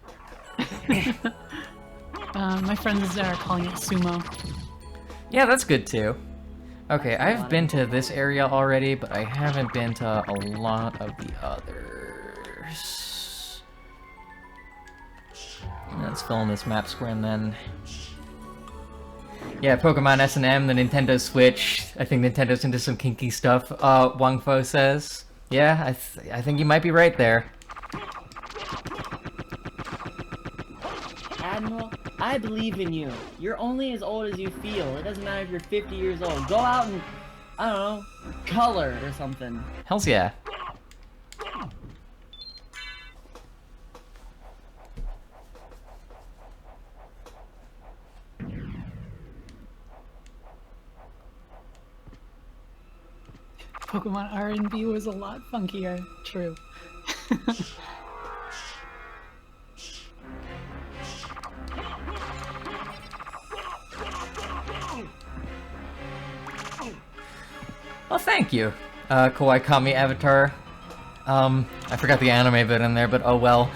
My friends are calling it Sumo. Yeah, that's good too. Okay, I've been to this area already, but I haven't been to a lot of the others. Let's fill in this map screen then. Yeah, Pokemon S&M, the Nintendo Switch. I think Nintendo's into some kinky stuff, Wang Fo says. Yeah, I think you might be right there. Admiral, I believe in you. You're only as old as you feel. It doesn't matter if you're 50 years old. Go out and, I don't know, color or something. Hells yeah. Pokemon R&B was a lot funkier. True. Well, thank you, Kawaii Kami Avatar. I forgot the anime bit in there, but oh well.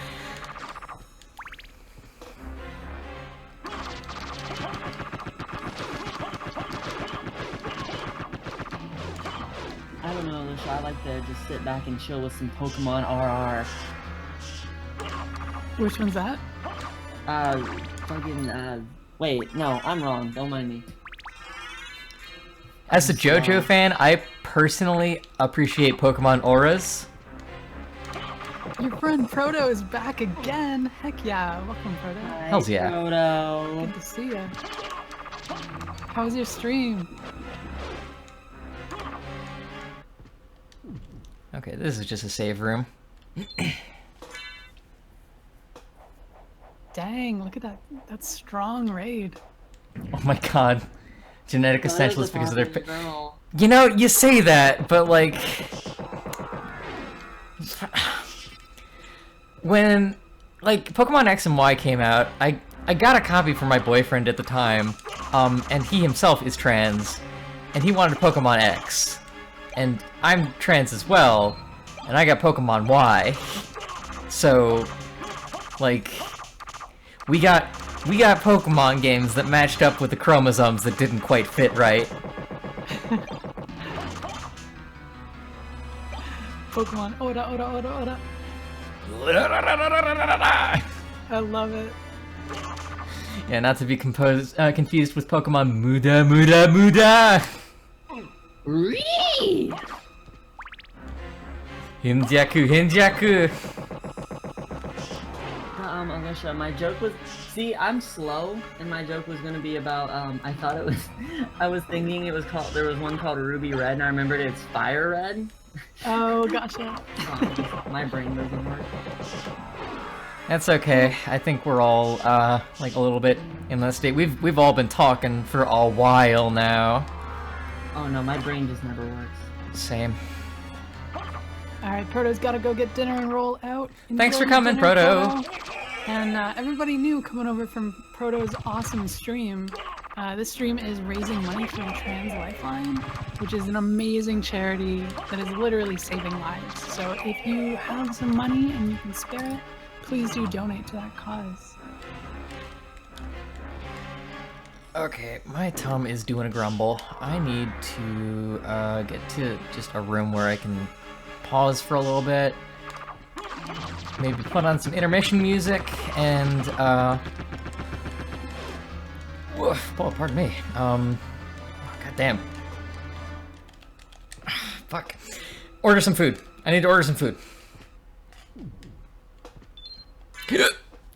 I don't know, Alicia. I like to just sit back and chill with some Pokemon RR. Which one's that? Wait, no, I'm wrong. Don't mind me. As a JoJo fan, I personally appreciate Pokemon Auras. Your friend Proto is back again. Heck yeah. Welcome, Proto. Hi, Hells yeah. Proto. Good to see you. How was your stream? Okay, this is just a save room. Dang, look at that. That's strong raid. Oh my god. Genetic That is essentials a because of their... fucking girl. You know, you say that, but like... When, like, Pokemon X and Y came out, I got a copy for my boyfriend at the time, and he himself is trans, and he wanted Pokemon X. And I'm trans as well, and I got Pokemon Y. So, like, we got Pokemon games that matched up with the chromosomes that didn't quite fit right. Pokemon Oda, Oda, Oda, Oda. I love it. Yeah, not to be confused with Pokemon Muda, Muda, Muda! Hinjaku, Hinjaku! Alicia, my joke was... See, I'm slow, and my joke was gonna be about, I thought it was... I was thinking it was called... There was one called Ruby Red, and I remembered it's Fire Red. Oh, gotcha. Oh, my brain doesn't work. That's okay. I think we're all, like a little bit in that state. We've all been talking for a while now. Oh no, my brain just never works. Same. Alright, Proto's gotta go get dinner and roll out. Thanks for Enjoy coming, dinner, Proto. And everybody new coming over from Proto's awesome stream. This stream is raising money for the Trans Lifeline, which is an amazing charity that is literally saving lives. So if you have some money and you can spare it, please do donate to that cause. Okay, my tum is doing a grumble. I need to get to just a room where I can pause for a little bit. Maybe put on some intermission music and woof, oh, pardon me. God damn. fuck. Order some food. I need to order some food.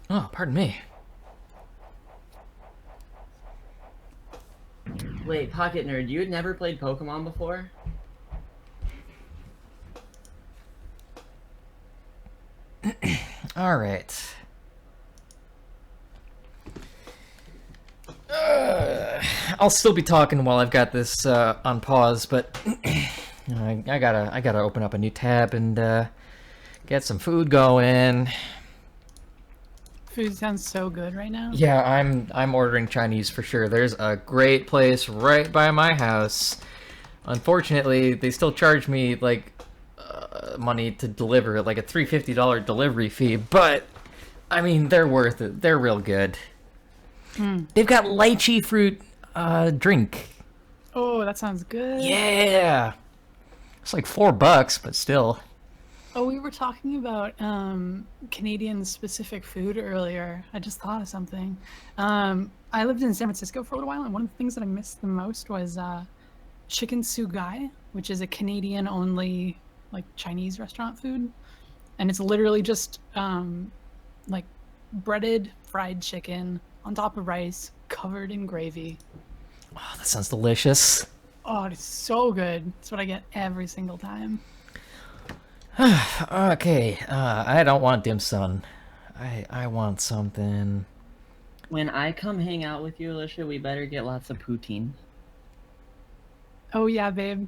Oh, pardon me. Wait, Pocket Nerd, you had never played Pokemon before? All right. I'll still be talking while I've got this on pause, but I gotta open up a new tab and get some food going. Food sounds so good right now. Yeah, I'm ordering Chinese for sure. There's a great place right by my house. Unfortunately, they still charge me like money to deliver, like a $350 delivery fee, but I mean, they're worth it. They're real good. They've got lychee fruit drink. Oh, that sounds good. Yeah. It's like $4, but still. Oh, we were talking about Canadian specific food earlier. I just thought of something. I lived in San Francisco for a little while, and one of the things that I missed the most was chicken sugai, which is a Canadian only like Chinese restaurant food, and it's literally just like breaded fried chicken on top of rice covered in gravy. Oh, that sounds delicious. Oh, it's so good. It's what I get every single time. Okay, I don't want dim sum. I want something. When I come hang out with you, Alicia, we better get lots of poutine. Oh yeah, babe.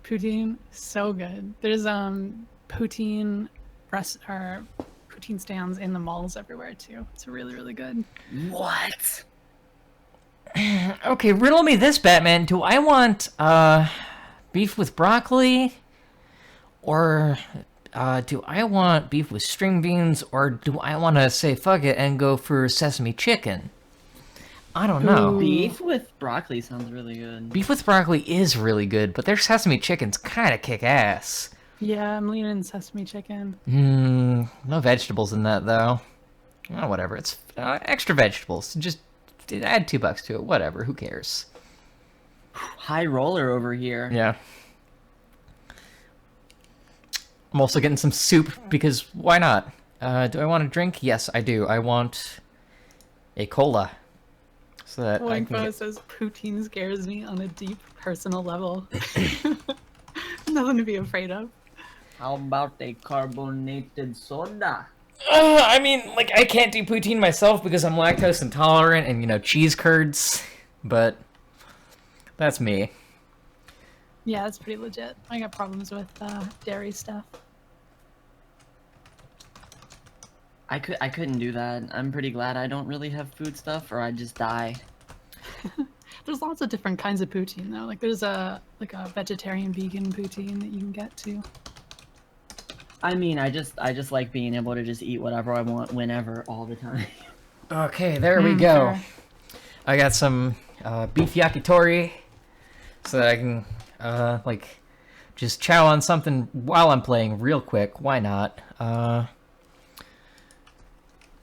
Poutine, so good. There's poutine poutine stands in the malls everywhere too. It's really, really good. What? Okay, riddle me this, Batman. Do I want beef with broccoli? Or do I want beef with string beans? Or do I want to say fuck it and go for sesame chicken? I don't know. Beef with broccoli sounds really good. Beef with broccoli is really good, but their sesame chicken's kind of kick ass. Yeah, I'm leaning sesame chicken. No vegetables in that though. Oh, whatever. It's extra vegetables. Just add $2 to it. Whatever. Who cares? High roller over here. Yeah. I'm also getting some soup because why not? Do I want a drink? Yes, I do. I want a cola. So that I can Wingfo says poutine scares me on a deep personal level. Nothing to be afraid of. How about a carbonated soda? I mean, like, I can't do poutine myself because I'm lactose intolerant and, you know, cheese curds. But that's me. Yeah, that's pretty legit. I got problems with dairy stuff. I couldn't do that. I'm pretty glad I don't really have food stuff, or I'd just die. There's lots of different kinds of poutine though. Like there's a vegetarian vegan poutine that you can get too. I mean, I just like being able to just eat whatever I want, whenever, all the time. Okay, there we go. Sure. I got some beef yakitori so that I can, like, just chow on something while I'm playing real quick. Why not?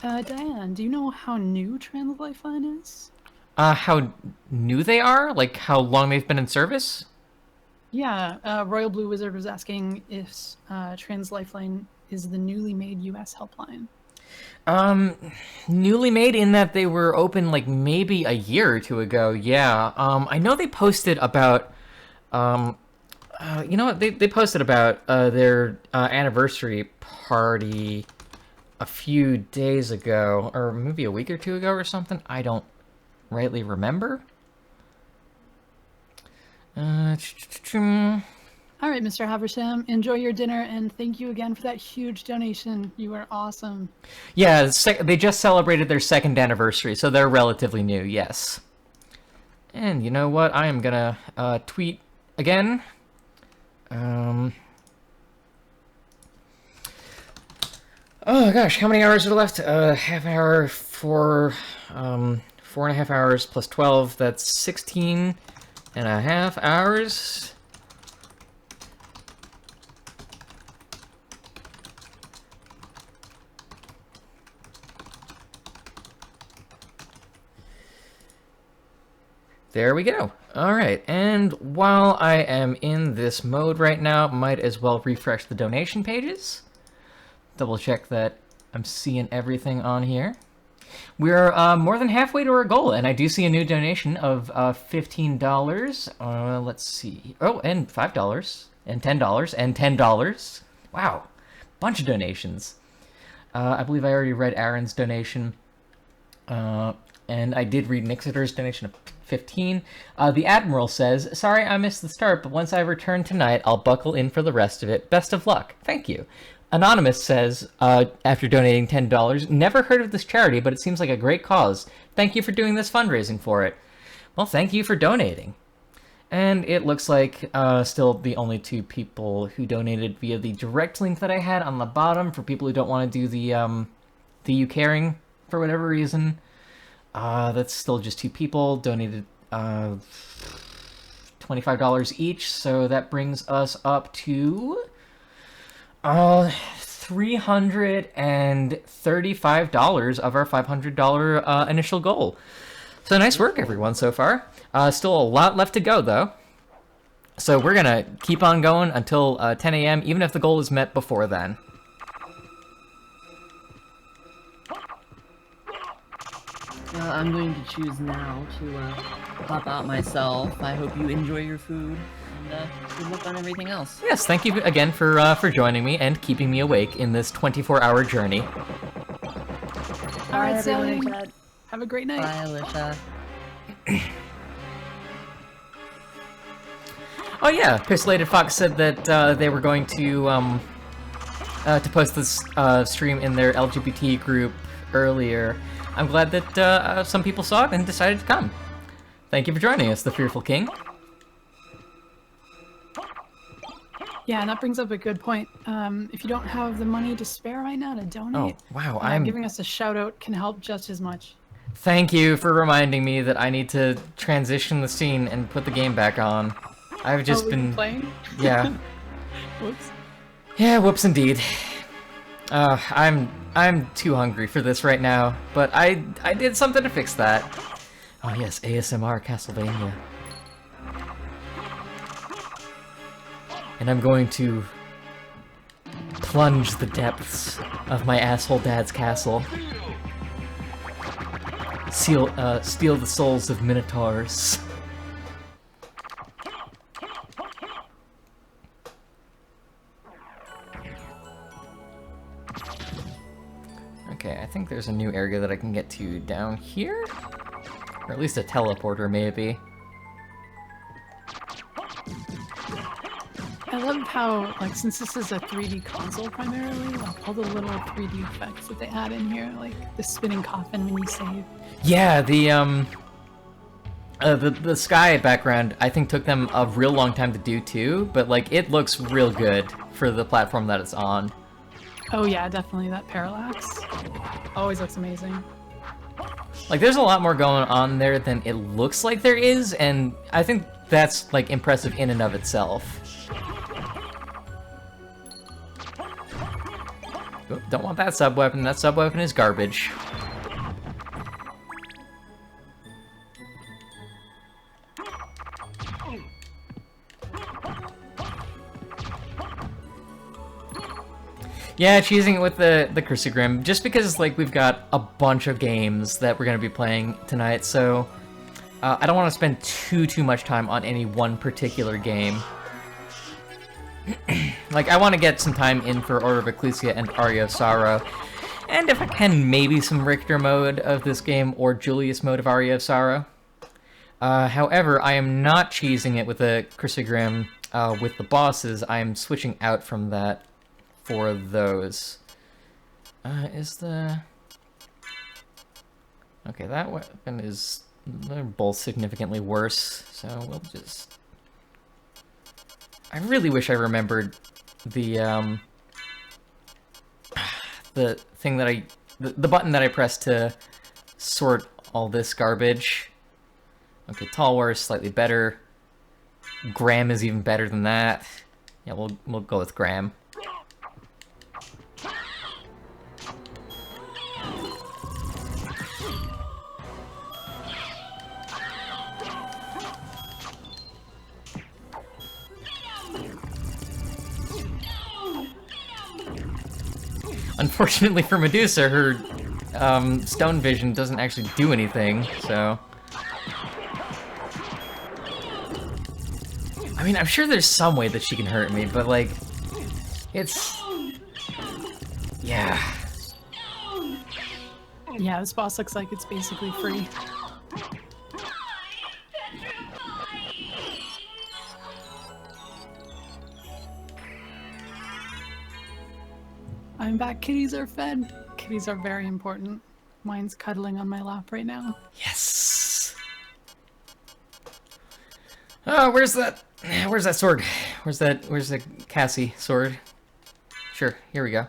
Diane, do you know how new Trans Lifeline is? How new they are? Like, how long they've been in service? Yeah, Royal Blue Wizard was asking if Trans Lifeline is the newly made U.S. helpline. Newly made in that they were open, like, maybe a year or two ago, yeah. I know they posted about, you know what, they posted about, their, anniversary party a few days ago, or maybe a week or two ago or something. I don't rightly remember. All right, Mr. Haversham, enjoy your dinner, and thank you again for that huge donation. You are awesome. Yeah, they just celebrated their 2nd anniversary, so they're relatively new, yes. And you know what? I am gonna tweet again. Oh gosh, how many hours are left? Half hour for 4.5 hours plus 12. That's 16.5 hours. There we go. Alright, and while I am in this mode right now, might as well refresh the donation pages. Double check that I'm seeing everything on here. We're more than halfway to our goal, and I do see a new donation of $15. Let's see. Oh, and $5, and $10, and $10. Wow, bunch of donations. I believe I already read Aaron's donation. And I did read Nixiter's donation of 15. The Admiral says, sorry I missed the start, but once I return tonight, I'll buckle in for the rest of it. Best of luck. Thank you. Anonymous says, after donating $10, never heard of this charity, but it seems like a great cause. Thank you for doing this fundraising for it. Well, thank you for donating. And it looks like still the only two people who donated via the direct link that I had on the bottom for people who don't want to do the you caring for whatever reason. That's still just two people donated $25 each, so that brings us up to $335 of our $500 initial goal. So nice work, everyone, so far. Still a lot left to go, though. So we're gonna keep on going until 10 a.m., even if the goal is met before then. I'm going to choose now to pop out myself. I hope you enjoy your food, and good luck on everything else. Yes, thank you again for joining me and keeping me awake in this 24-hour journey. All right, Bye, Sally. everyone in chat. Have a great night. Bye, Alicia. Oh yeah, Pixelated Fox said that they were going to post this stream in their LGBT group earlier. I'm glad that some people saw it and decided to come. Thank you for joining us, the Fearful King. Yeah, and that brings up a good point. If you don't have the money to spare right now to donate, wow, giving us a shout out can help just as much. Thank you for reminding me that I need to transition the scene and put the game back on. I've just been playing. Yeah. Whoops. Yeah, whoops indeed. I'm too hungry for this right now, but I did something to fix that. Oh yes, ASMR Castlevania. And I'm going to plunge the depths of my asshole dad's castle. Steal the souls of minotaurs. Okay, I think there's a new area that I can get to down here? Or at least a teleporter, maybe. I love how, like, since this is a 3D console primarily, like, all the little 3D effects that they add in here, like the spinning coffin when you save. Yeah, the sky background, I think took them a real long time to do too, but like, it looks real good for the platform that it's on. Oh yeah, definitely, that parallax. Always looks amazing. Like, there's a lot more going on there than it looks like there is, and I think that's, like, impressive in and of itself. Oop, don't want that sub-weapon. That sub-weapon is garbage. Yeah, cheesing it with the Crucigrim, just because, like, we've got a bunch of games that we're going to be playing tonight, so I don't want to spend too much time on any one particular game. Like, I want to get some time in for Order of Ecclesia and Aria of Sorrow, and if I can, maybe some Richter mode of this game, or Julius mode of Aria of Sorrow. However, I am not cheesing it with the Crucigrim with the bosses. I am switching out from that for those. Okay, that weapon is... they're both significantly worse, so we'll just... I really wish I remembered the thing that the button that I pressed to sort all this garbage. Okay, Tall War is slightly better. Graham is even better than that. Yeah, we'll go with Graham. Unfortunately for Medusa, her stone vision doesn't actually do anything, so... I mean, I'm sure there's some way that she can hurt me, but, like, it's... Yeah. Yeah, this boss looks like it's basically free. I'm back. Kitties are fed. Kitties are very important. Mine's cuddling on my lap right now. Yes! Oh, where's that sword? Where's the Cassie sword? Sure, here we go.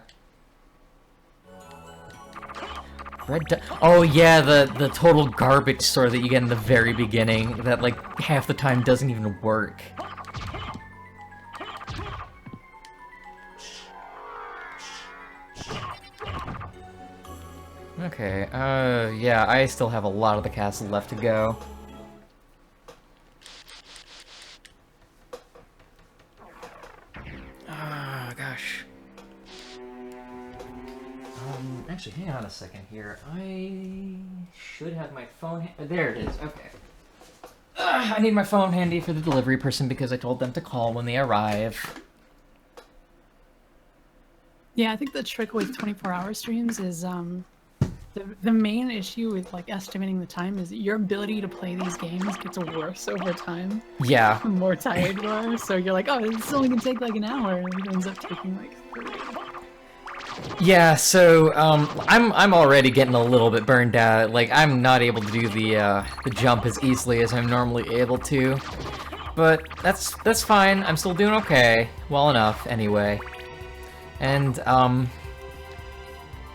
Oh yeah, the total garbage sword that you get in the very beginning that like half the time doesn't even work. Okay, yeah, I still have a lot of the castle left to go. Ah, gosh. Actually, hang on a second here. I should have my phone there it is, okay. I need my phone handy for the delivery person because I told them to call when they arrive. Yeah, I think the trick with 24-hour streams is, the main issue with, like, estimating the time is that your ability to play these games gets worse over time. Yeah. The more tired you are, so you're like, oh, it's only gonna take, like, an hour, and it ends up taking, like, 3. Yeah, so, I'm already getting a little bit burned out. Like, I'm not able to do the jump as easily as I'm normally able to. But that's fine. I'm still doing okay. Well enough, anyway. And,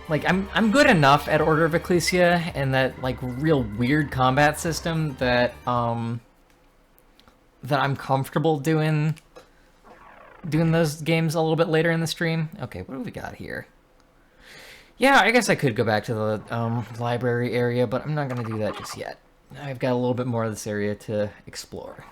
like, I'm good enough at Order of Ecclesia and that, like, real weird combat system that, that I'm comfortable doing those games a little bit later in the stream. Okay, what do we got here? Yeah, I guess I could go back to the, library area, but I'm not gonna do that just yet. I've got a little bit more of this area to explore.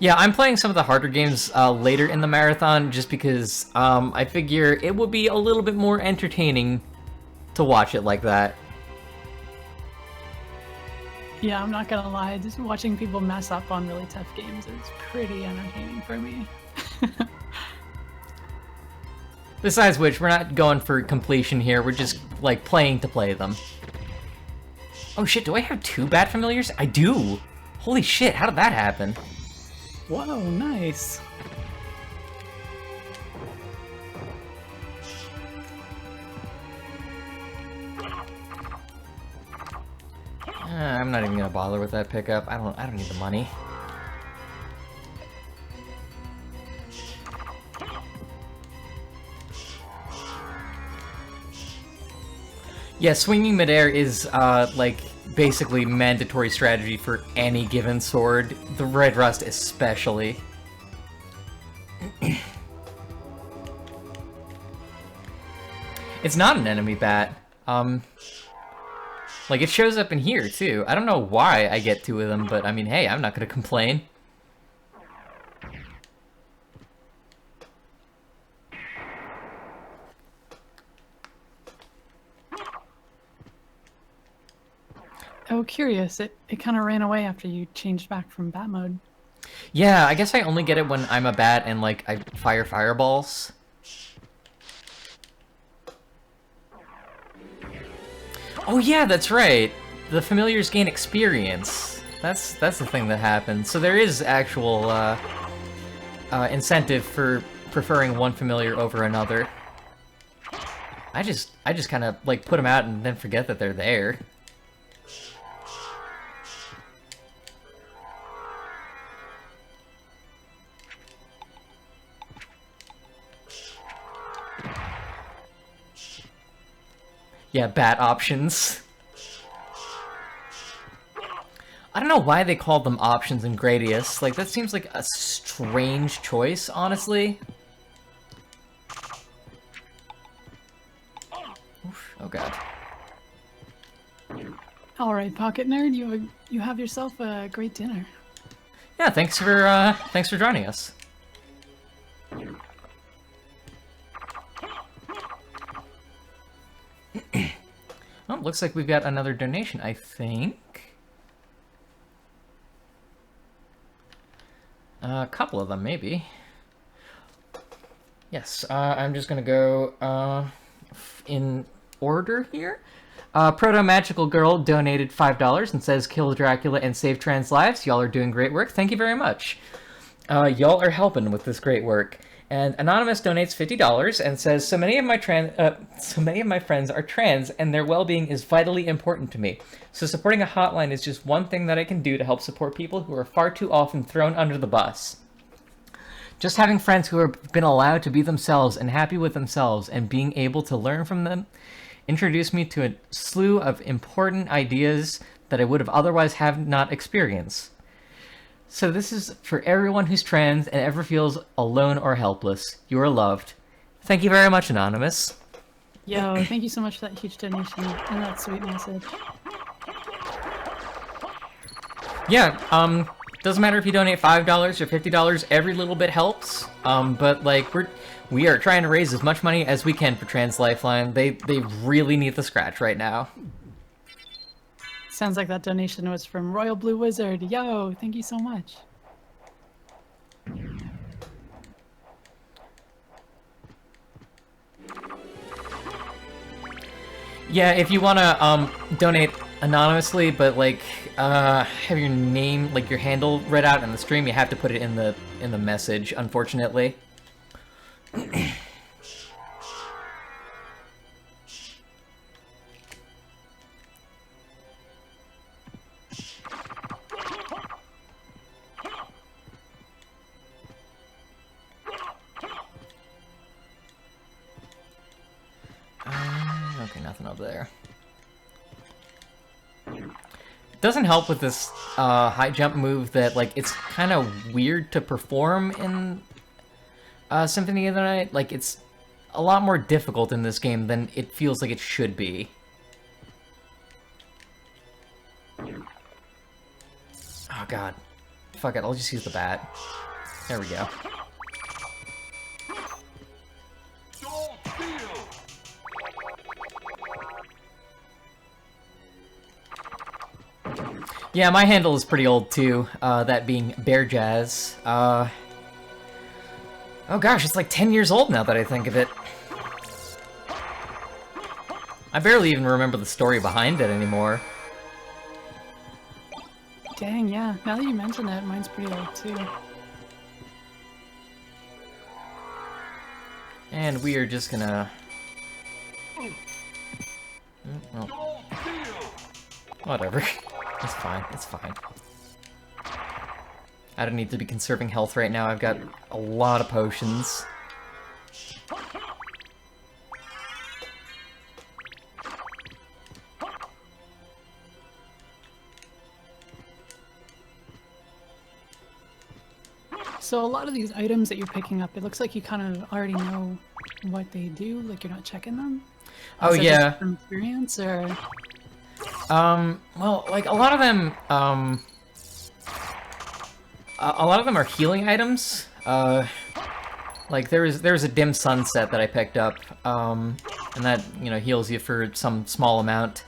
Yeah, I'm playing some of the harder games later in the marathon just because I figure it would be a little bit more entertaining to watch it like that. Yeah, I'm not gonna lie, just watching people mess up on really tough games is pretty entertaining for me. Besides which, we're not going for completion here, we're just, like, playing to play them. Oh shit, do I have 2 Bat Familiars? I do! Holy shit, how did that happen? Whoa, nice. I'm not even gonna bother with that pickup. I don't need the money. Yeah, swinging midair is like basically mandatory strategy for any given sword, the Red Rust especially. It's not an enemy bat. Like, it shows up in here, too. I don't know why I get 2 of them, but I mean, hey, I'm not gonna complain. Oh, curious. It kind of ran away after you changed back from bat mode. Yeah, I guess I only get it when I'm a bat and, like, I fire fireballs. Oh yeah, that's right. The familiars gain experience. That's the thing that happens. So there is actual incentive for preferring one familiar over another. I just kind of like put them out and then forget that they're there. Yeah, bat options. I don't know why they called them options in Gradius. Like, that seems like a strange choice, honestly. Oh god. All right, Pocket Nerd, you have yourself a great dinner. Yeah, thanks for joining us. Well, looks like we've got another donation, I think. A couple of them, maybe. Yes, I'm just gonna go in order here. Proto Magical Girl donated $5 and says, "Kill Dracula and save trans lives. Y'all are doing great work. Thank you very much. Y'all are helping with this great work." And Anonymous donates $50 and says, so many of my friends are trans, and their well-being is vitally important to me. So supporting a hotline is just one thing that I can do to help support people who are far too often thrown under the bus. Just having friends who have been allowed to be themselves and happy with themselves and being able to learn from them introduced me to a slew of important ideas that I would have otherwise have not experienced. So this is for everyone who's trans and ever feels alone or helpless. You are loved. Thank you very much, Anonymous. Yo, thank you so much for that huge donation and that sweet message. Yeah, doesn't matter if you donate $5 or $50, every little bit helps. But like we are trying to raise as much money as we can for Trans Lifeline. They really need the scratch right now. Sounds like that donation was from Royal Blue Wizard. Yo, thank you so much. Yeah, if you want to donate anonymously, but like have your name, like your handle read out in the stream, you have to put it in the message, unfortunately. Okay, nothing over there. It doesn't help with this high jump move that, like, it's kind of weird to perform in Symphony of the Night. Like, it's a lot more difficult in this game than it feels like it should be. Oh god. Fuck it, I'll just use the bat. There we go. Yeah, my handle is pretty old too, that being Bear Jazz. Oh gosh, it's like 10 years old now that I think of it. I barely even remember the story behind it anymore. Dang, yeah. Now that you mention it, mine's pretty old too. And we are just gonna... well, whatever. It's fine, it's fine. I don't need to be conserving health right now, I've got a lot of potions. So a lot of these items that you're picking up, it looks like you kind of already know what they do, like you're not checking them? Oh, Is that yeah. just from experience, or...? Well, like, a lot of them are healing items. Like, there's a dim sunset that I picked up, and that, you know, heals you for some small amount.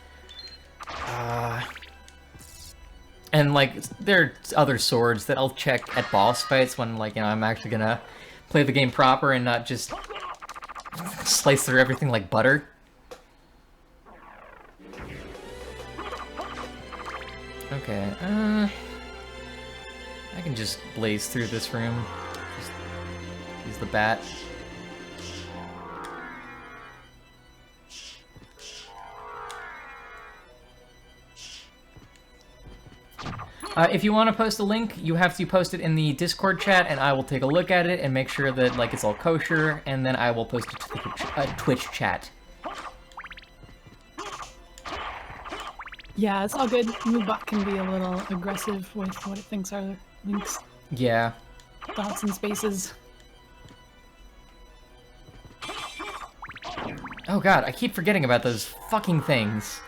And, like, there are other swords that I'll check at boss fights when, like, you know, I'm actually gonna play the game proper and not just slice through everything like butter. Okay, I can just blaze through this room. Just use the bat. If you want to post a link, you have to post it in the Discord chat, and I will take a look at it and make sure that, like, it's all kosher, and then I will post it to the Twitch chat. Yeah, it's all good. Moobot can be a little aggressive with what it thinks are links. Yeah. Dots and spaces. Oh god, I keep forgetting about those fucking things.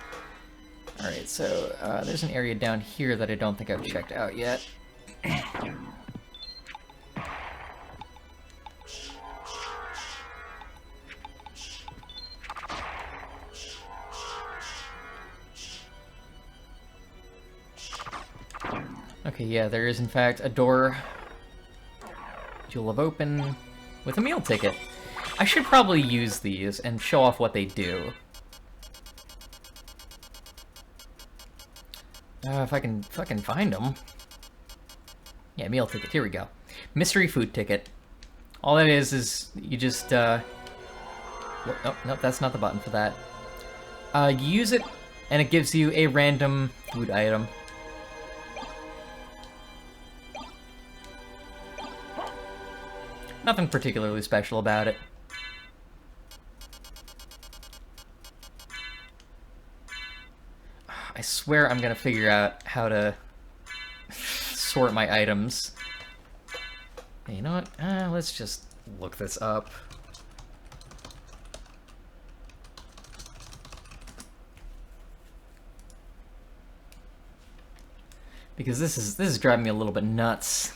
Alright, so there's an area down here that I don't think I've checked out yet. Okay, yeah, there is in fact a door you'll have opened with a meal ticket. I should probably use these and show off what they do. If I can find them. Yeah, meal ticket, here we go. Mystery food ticket. All that is you just, oh, nope, that's not the button for that. You use it, and it gives you a random food item. Nothing particularly special about it. I swear I'm gonna figure out how to sort my items. Hey, you know what? Let's just look this up. Because this is driving me a little bit nuts.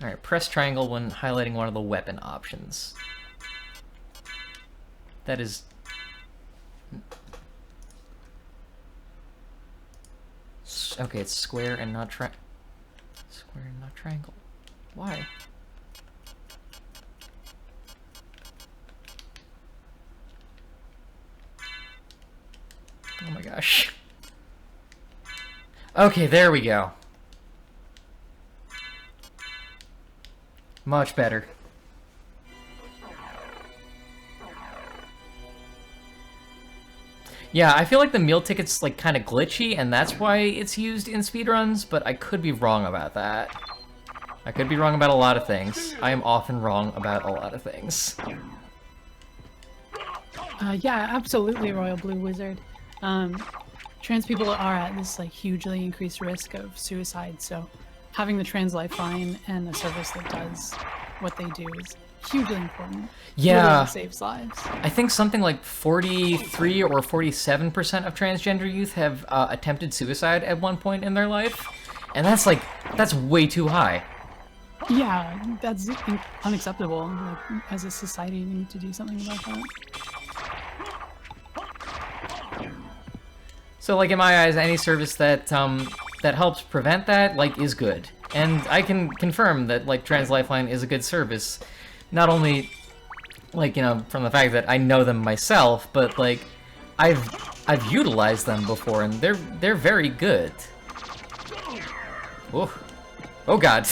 Alright, press triangle when highlighting one of the weapon options. That is... Okay, it's square and not square and not triangle. Why? Oh my gosh. Okay, there we go. Much better. Yeah, I feel like the meal ticket's like kind of glitchy, and that's why it's used in speedruns, but I could be wrong about that. I could be wrong about a lot of things. I am often wrong about a lot of things. Yeah, absolutely, Royal Blue Wizard. Trans people are at this like hugely increased risk of suicide, so having the Trans Lifeline and a service that does what they do is hugely important. Yeah. Literally saves lives. I think something like 43 or 47% of transgender youth have attempted suicide at one point in their life, and that's way too high. Yeah, that's unacceptable. Like, as a society, we need to do something about that. So, like, in my eyes, any service that that helps prevent that, like, is good. And I can confirm that, like, Trans Lifeline is a good service. Not only, like, you know, from the fact that I know them myself, but, like, I've utilized them before, and they're very good. Oh, oh god.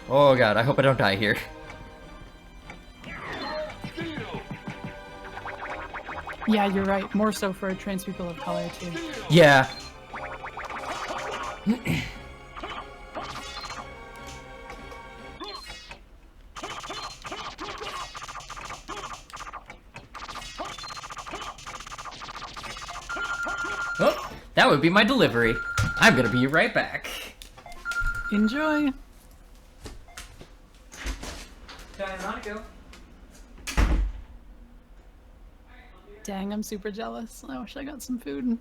Oh god, I hope I don't die here. Yeah, you're right. More so for trans people of color, too. Yeah. Oh, that would be my delivery. I'm gonna be right back. Enjoy! Dang, I'm super jealous. I wish I got some food.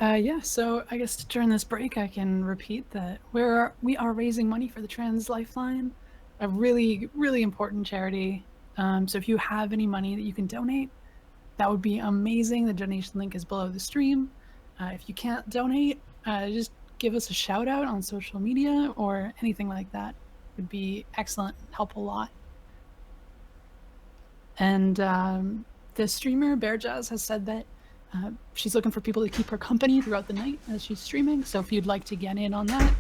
Yeah, so I guess during this break I can repeat that we are raising money for the Trans Lifeline, a really, really important charity. So if you have any money that you can donate, that would be amazing. The donation link is below the stream. If you can't donate, just give us a shout out on social media or anything like that. It would be excellent, help a lot. And the streamer Bear Jazz has said that she's looking for people to keep her company throughout the night as she's streaming. So if you'd like to get in on that,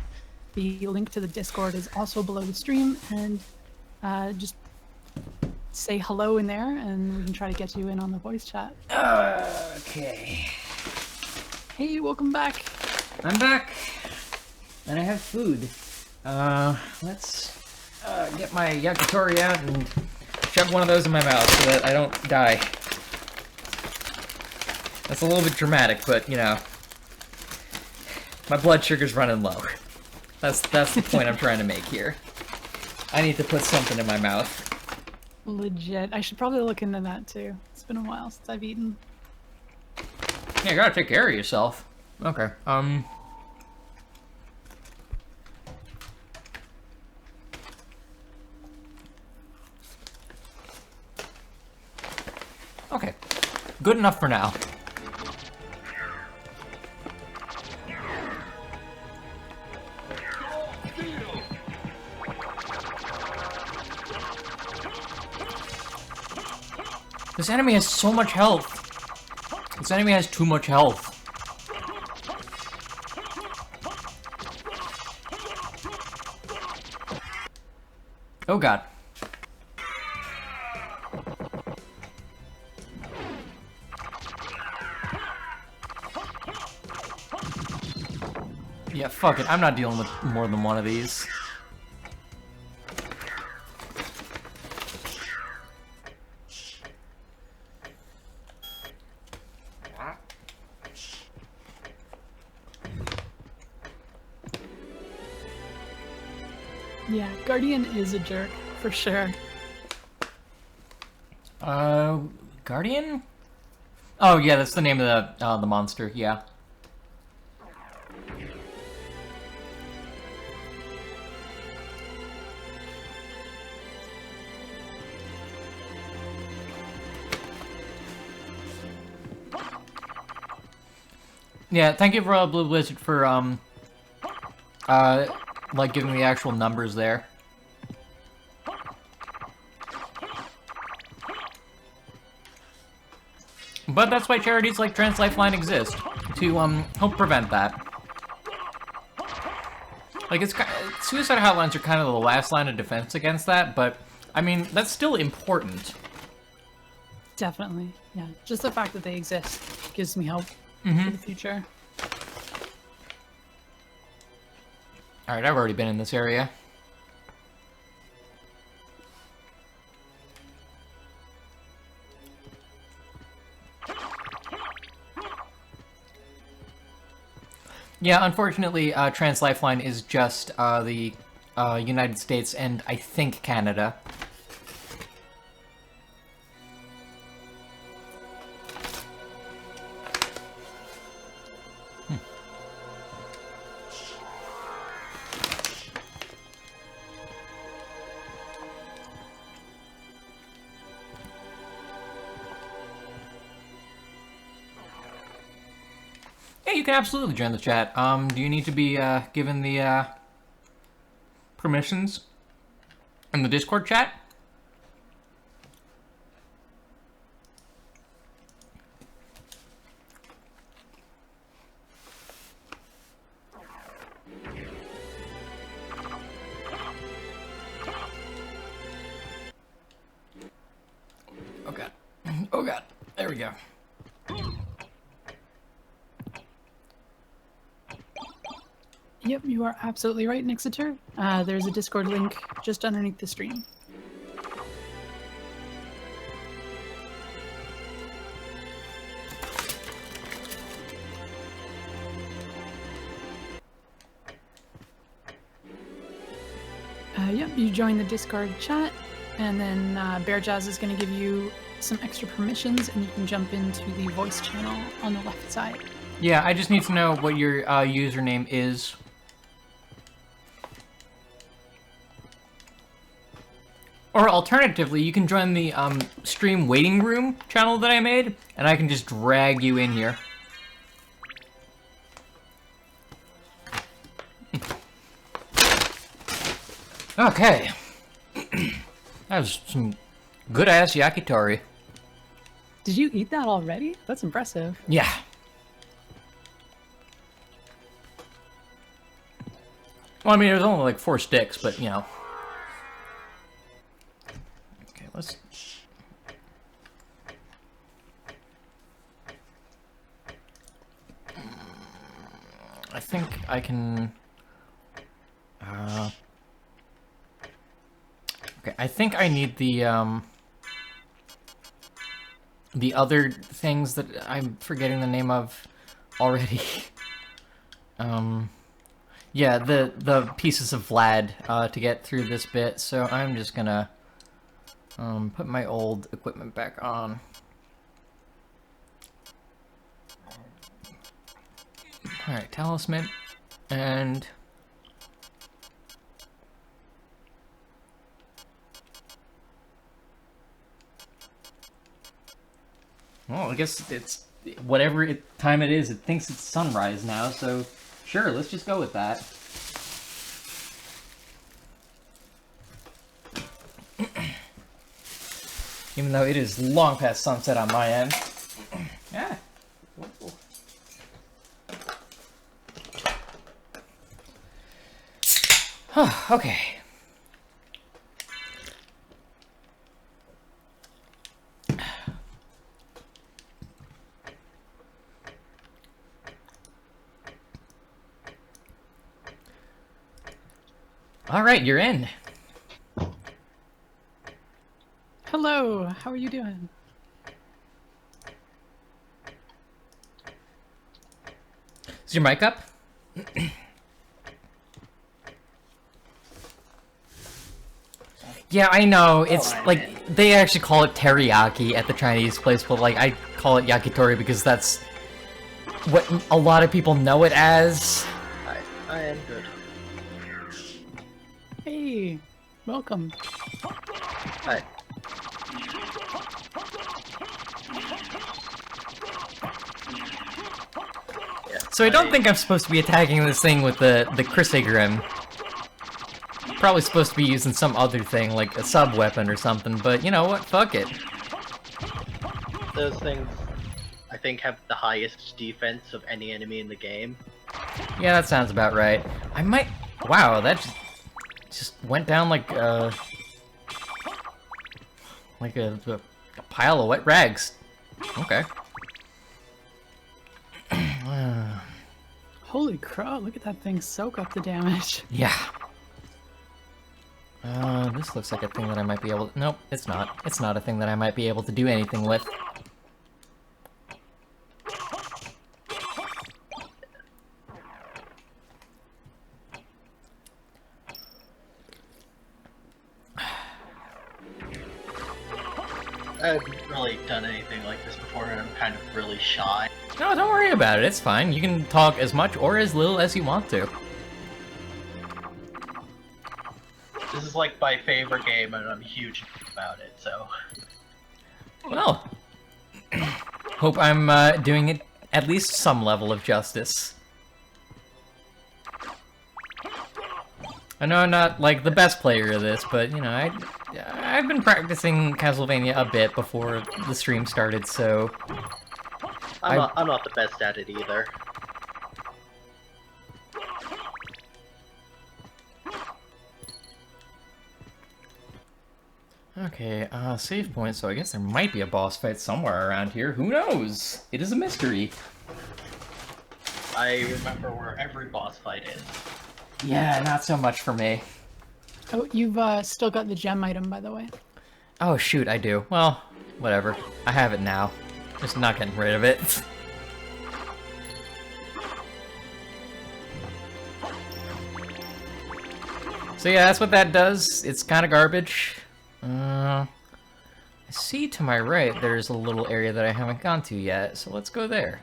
the link to the Discord is also below the stream, and just say hello in there and we can try to get you in on the voice chat. Okay. Hey, welcome back. I'm back. And I have food. Let's get my yakitori out and shove one of those in my mouth so that I don't die. That's a little bit dramatic, but, you know, my blood sugar's running low. That's the point I'm trying to make here. I need to put something in my mouth. Legit. I should probably look into that too. It's been a while since I've eaten. Yeah, you gotta take care of yourself. Okay, Okay. Good enough for now. This enemy has so much health. This enemy has too much health. Oh god. Yeah, fuck it. I'm not dealing with more than one of these. Yeah, Guardian is a jerk, for sure. Guardian? Oh yeah, that's the name of the monster, yeah. Yeah, thank you for Blue Blizzard for like giving the actual numbers there. But that's why charities like Trans Lifeline exist, to help prevent that. Like suicide hotlines are kind of the last line of defense against that, but I mean that's still important. Definitely, yeah. Just the fact that they exist gives me hope for the future. Alright, I've already been in this area. Yeah, unfortunately, Trans Lifeline is just the United States and I think Canada. Yeah, you can absolutely join the chat. Do you need to be given the permissions in the Discord chat? Oh god. Oh god. There we go. Yep, you are absolutely right, Nixiter. There's a Discord link just underneath the stream. Yep, you join the Discord chat, and then Bear Jazz is going to give you some extra permissions, and you can jump into the voice channel on the left side. Yeah, I just need to know what your username is. Or alternatively, you can join the stream waiting room channel that I made, and I can just drag you in here. Okay. That was some good-ass yakitori. Did you eat that already? That's impressive. Yeah. Well, I mean, it was only like 4 sticks, but, you know. Okay, let's... I think I can... Okay, I think I need the, the other things that I'm forgetting the name of already. Yeah, the pieces of Vlad to get through this bit, so I'm just gonna put my old equipment back on. Alright, talisman, and... Well, I guess it's whatever time it is, it thinks it's sunrise now, so sure, let's just go with that. Even though it is long past sunset on my end. Yeah. Okay. All right, you're in. Hello, how are you doing? Is your mic up? Yeah, I know. It's like they actually call it teriyaki at the Chinese place, but like I call it yakitori because that's what a lot of people know it as. I am good. Hey, welcome. Hi. So I don't think I'm supposed to be attacking this thing with the Chrysagrim. Probably supposed to be using some other thing, like a sub-weapon or something, but you know what? Fuck it. Those things, I think, have the highest defense of any enemy in the game. Yeah, that sounds about right. I might... Wow, that just went down like a pile of wet rags. Okay. Holy crap, look at that thing soak up the damage. Yeah. This looks like a thing that I might be able to... Nope, it's not. It's not a thing that I might be able to do anything with. I haven't really done anything like this before, and I'm kind of really shy. No, don't worry about it. It's fine. You can talk as much or as little as you want to. This is like my favorite game, and I'm huge about it, so... Well, hope I'm doing it at least some level of justice. I know I'm not, like, the best player of this, but, you know, I've been practicing Castlevania a bit before the stream started, so... I'm not the best at it either. Okay, save point, so I guess there might be a boss fight somewhere around here. Who knows? It is a mystery. I remember where every boss fight is. Yeah, not so much for me. Oh, you've still got the gem item, by the way. Oh shoot, I do. Well, whatever. I have it now. Just not getting rid of it. So yeah, that's what that does. It's kind of garbage. I see to my right there's a little area that I haven't gone to yet, so let's go there.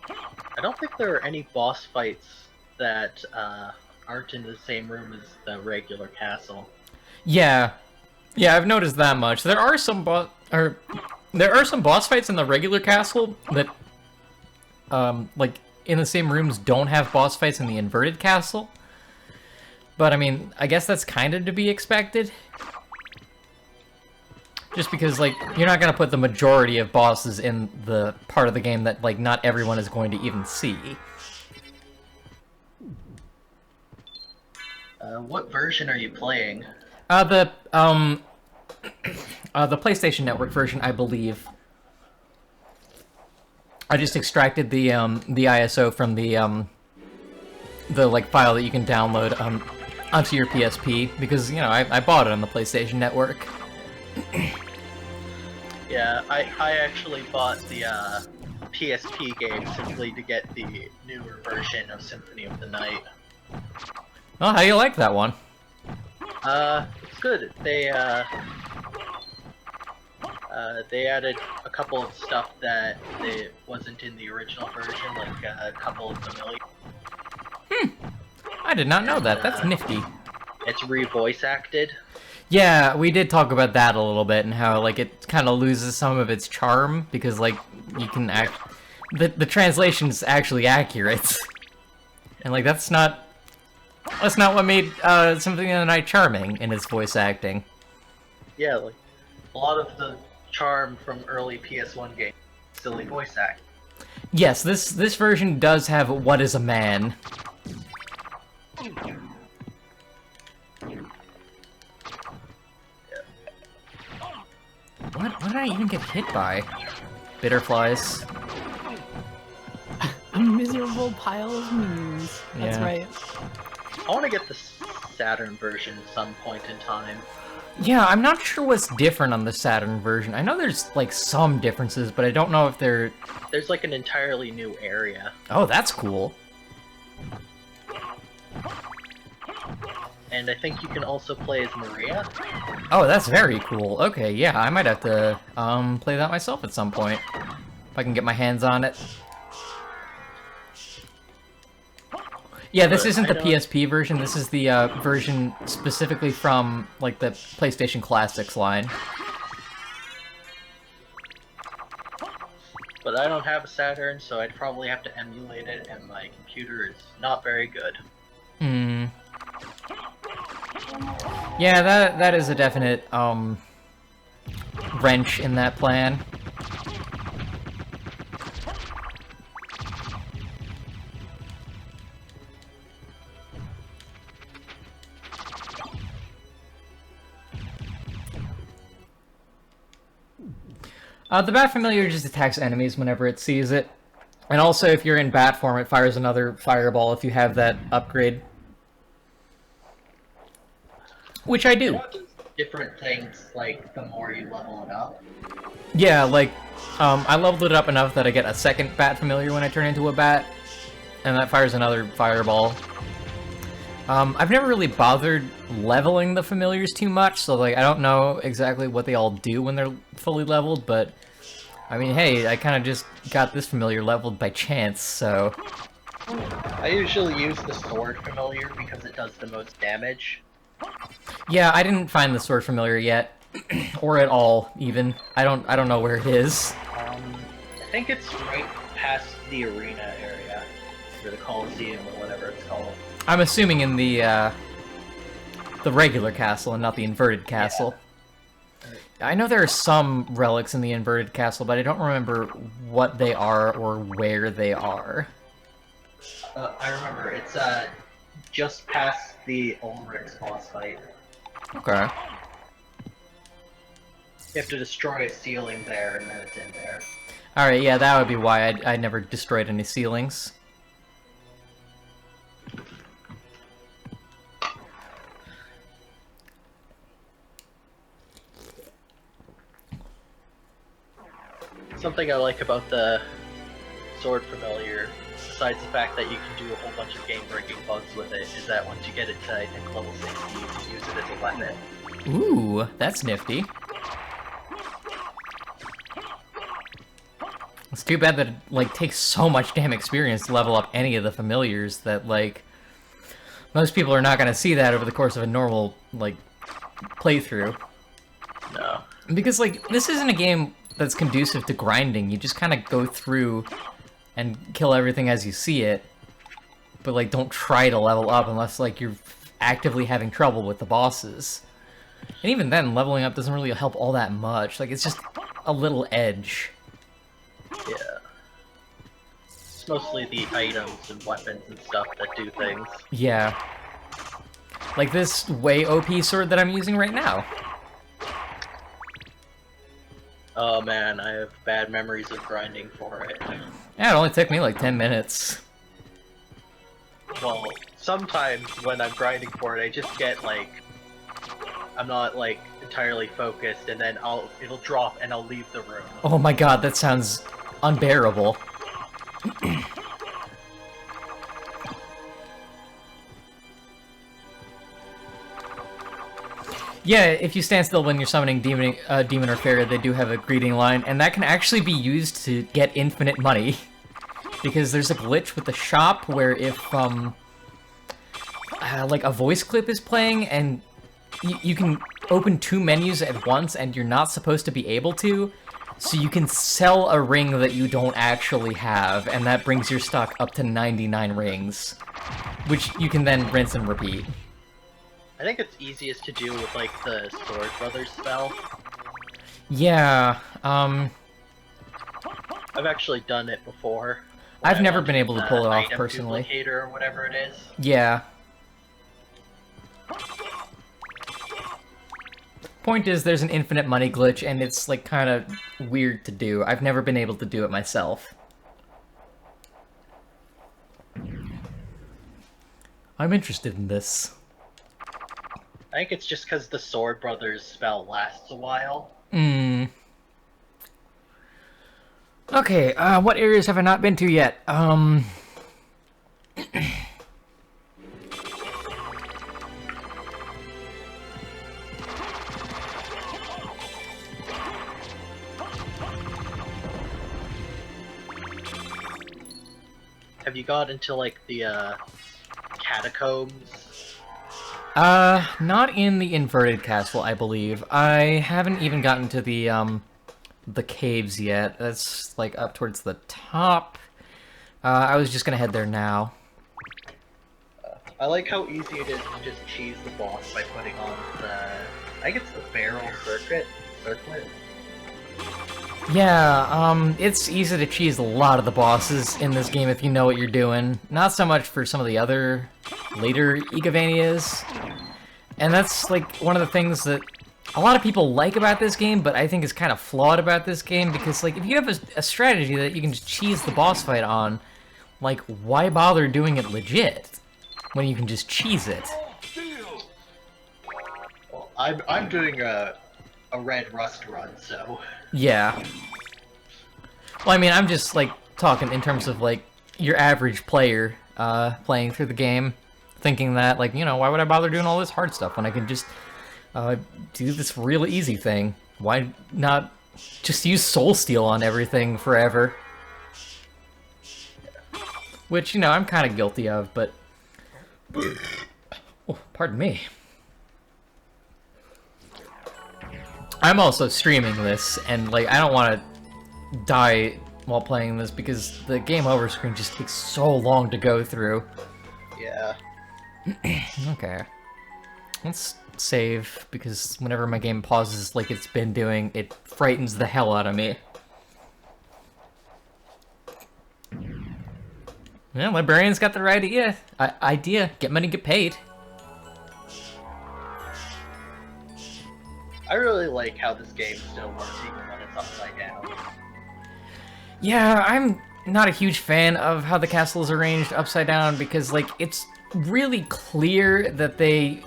I don't think there are any boss fights that aren't in the same room as the regular castle. Yeah, I've noticed that much. There are some boss fights in the regular castle that, like in the same rooms, don't have boss fights in the inverted castle. But I mean, I guess that's kind of to be expected. Just because, like, you're not gonna put the majority of bosses in the part of the game that, like, not everyone is going to even see. What version are you playing? The PlayStation Network version, I believe. I just extracted the ISO from the like file that you can download onto your PSP because, you know, I bought it on the PlayStation Network. Yeah, I actually bought the PSP game simply to get the newer version of Symphony of the Night. Oh, how do you like that one? It's good. They added a couple of stuff that wasn't in the original version, like a couple of familiar. I did not know that. That's nifty. It's re-voice acted. Yeah, we did talk about that a little bit and how like it kind of loses some of its charm because like you can the translation's actually accurate. And like that's not what made Symphony of the Night charming in its voice acting. Yeah, like a lot of the charm from early PS1 games, silly voice act. Yes, this version does have "What is a man?" What did I even get hit by? Bitterflies. A miserable pile of memes. That's Yeah. right. I want to get the Saturn version at some point in time. Yeah, I'm not sure what's different on the Saturn version. I know there's like some differences, but I don't know if they're... There's like an entirely new area. Oh, that's cool. And I think you can also play as Maria. Oh, that's very cool. Okay, yeah, I might have to play that myself at some point. If I can get my hands on it. Yeah, this isn't the PSP version, this is the version specifically from, like, the PlayStation Classics line. But I don't have a Saturn, so I'd probably have to emulate it, and my computer is not very good. Hmm. Yeah, that is a definite, wrench in that plan. The Bat Familiar just attacks enemies whenever it sees it. And also, if you're in bat form, it fires another fireball if you have that upgrade. Which I do. Different things, like, the more you level it up. Yeah, like, I leveled it up enough that I get a second Bat Familiar when I turn into a bat. And that fires another fireball. I've never really bothered leveling the familiars too much, so like I don't know exactly what they all do when they're fully leveled, but I mean, hey, I kind of just got this familiar leveled by chance, so... I usually use the sword familiar because it does the most damage. Yeah, I didn't find the sword familiar yet, or at all, even. I don't know where it is. I think it's right past the arena area, or the Coliseum, or whatever it's called. I'm assuming in the regular castle and not the inverted castle. Yeah. I know there are some relics in the inverted castle, but I don't remember what they are or where they are. I remember, it's just past the Ulrich's boss fight. Okay. You have to destroy a ceiling there, and then it's in there. Alright, yeah, that would be why I never destroyed any ceilings. Something I like about the sword familiar, besides the fact that you can do a whole bunch of game-breaking bugs with it, is that once you get it to, I think, level 60, you can use it as a weapon. Ooh, that's nifty. It's too bad that it, like, takes so much damn experience to level up any of the familiars that, like, most people are not gonna see that over the course of a normal, like, playthrough. No. Because, like, this isn't a game that's conducive to grinding. You just kind of go through and kill everything as you see it, but, like, don't try to level up unless, like, you're actively having trouble with the bosses. And even then, leveling up doesn't really help all that much. Like, it's just a little edge. Yeah. It's mostly the items and weapons and stuff that do things. Yeah. Like this way OP sword that I'm using right now. Oh man, I have bad memories of grinding for it. Yeah, it only took me like 10 minutes. Well, sometimes when I'm grinding for it, I just get like... I'm not like entirely focused, and then it'll drop and I'll leave the room. Oh my god, that sounds unbearable. Yeah, if you stand still when you're summoning demon or fairy, they do have a greeting line, and that can actually be used to get infinite money. Because there's a glitch with the shop where if, like a voice clip is playing, and you can open 2 menus at once, and you're not supposed to be able to, so you can sell a ring that you don't actually have, and that brings your stock up to 99 rings, which you can then rinse and repeat. I think it's easiest to do with, like, the Sword Brothers spell. Yeah, I've actually done it before. I've never been able to pull it off, personally. Duplicator or whatever it is. Yeah. Point is, there's an infinite money glitch, and it's, like, kind of weird to do. I've never been able to do it myself. I'm interested in this. I think it's just because the Sword Brothers spell lasts a while. Okay, what areas have I not been to yet? Have you got into, like, the, catacombs? Not in the inverted castle, I believe. I haven't even gotten to the caves yet. That's, like, up towards the top. I was just gonna head there now. I like how easy it is to just cheese the boss by putting on the... I think it's the barrel circlet. Yeah, it's easy to cheese a lot of the bosses in this game if you know what you're doing. Not so much for some of the other later Igavanias. And that's, like, one of the things that a lot of people like about this game, but I think is kind of flawed about this game, because, like, if you have a strategy that you can just cheese the boss fight on, like, why bother doing it legit when you can just cheese it? Well, I'm doing a red rust run, so... Yeah. Well, I mean, I'm just, like, talking in terms of, like, your average player, playing through the game, thinking that, like, you know, why would I bother doing all this hard stuff when I can just, do this real easy thing? Why not just use Soul Steel on everything forever? Which, you know, I'm kind of guilty of, but... Oh, pardon me. I'm also streaming this, and, like, I don't want to die while playing this because the game over screen just takes so long to go through. Yeah. Okay. Let's save, because whenever my game pauses like it's been doing, it frightens the hell out of me. Yeah, librarian's got the right idea. Get money, get paid. I really like how this game still works even when it's upside down. Yeah, I'm not a huge fan of how the castle is arranged upside down, because, like, it's really clear that they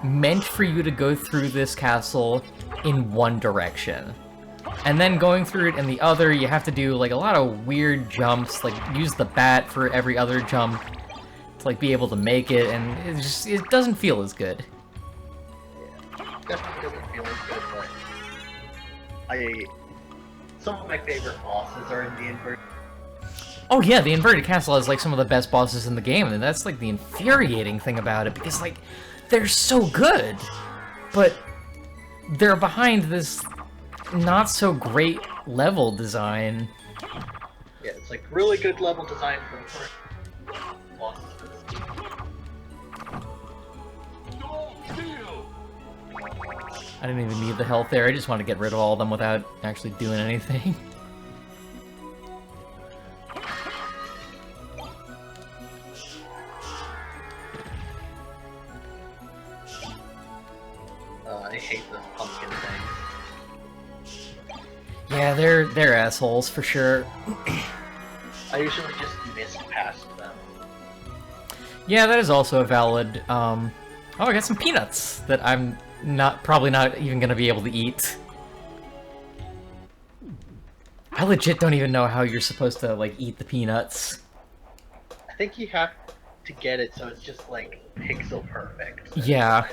meant for you to go through this castle in one direction. And then going through it in the other, you have to do, like, a lot of weird jumps, like, use the bat for every other jump to, like, be able to make it, and it doesn't feel as good. Definitely doesn't feel as good, but some of my favorite bosses are in the inverted. Oh yeah, the inverted castle has, like, some of the best bosses in the game, and that's, like, the infuriating thing about it, because, like, they're so good, but they're behind this not so great level design. Yeah, it's like really good level design for the first bosses for this game. I didn't even need the health there, I just wanted to get rid of all of them without actually doing anything. I hate those pumpkin things. Yeah, they're assholes for sure. I usually just miss past them. Yeah, that is also a valid, oh, I got some peanuts that I'm probably not even gonna be able to eat. I legit don't even know how you're supposed to, like, eat the peanuts. I think you have to get it so it's just, like, pixel perfect. So Yeah.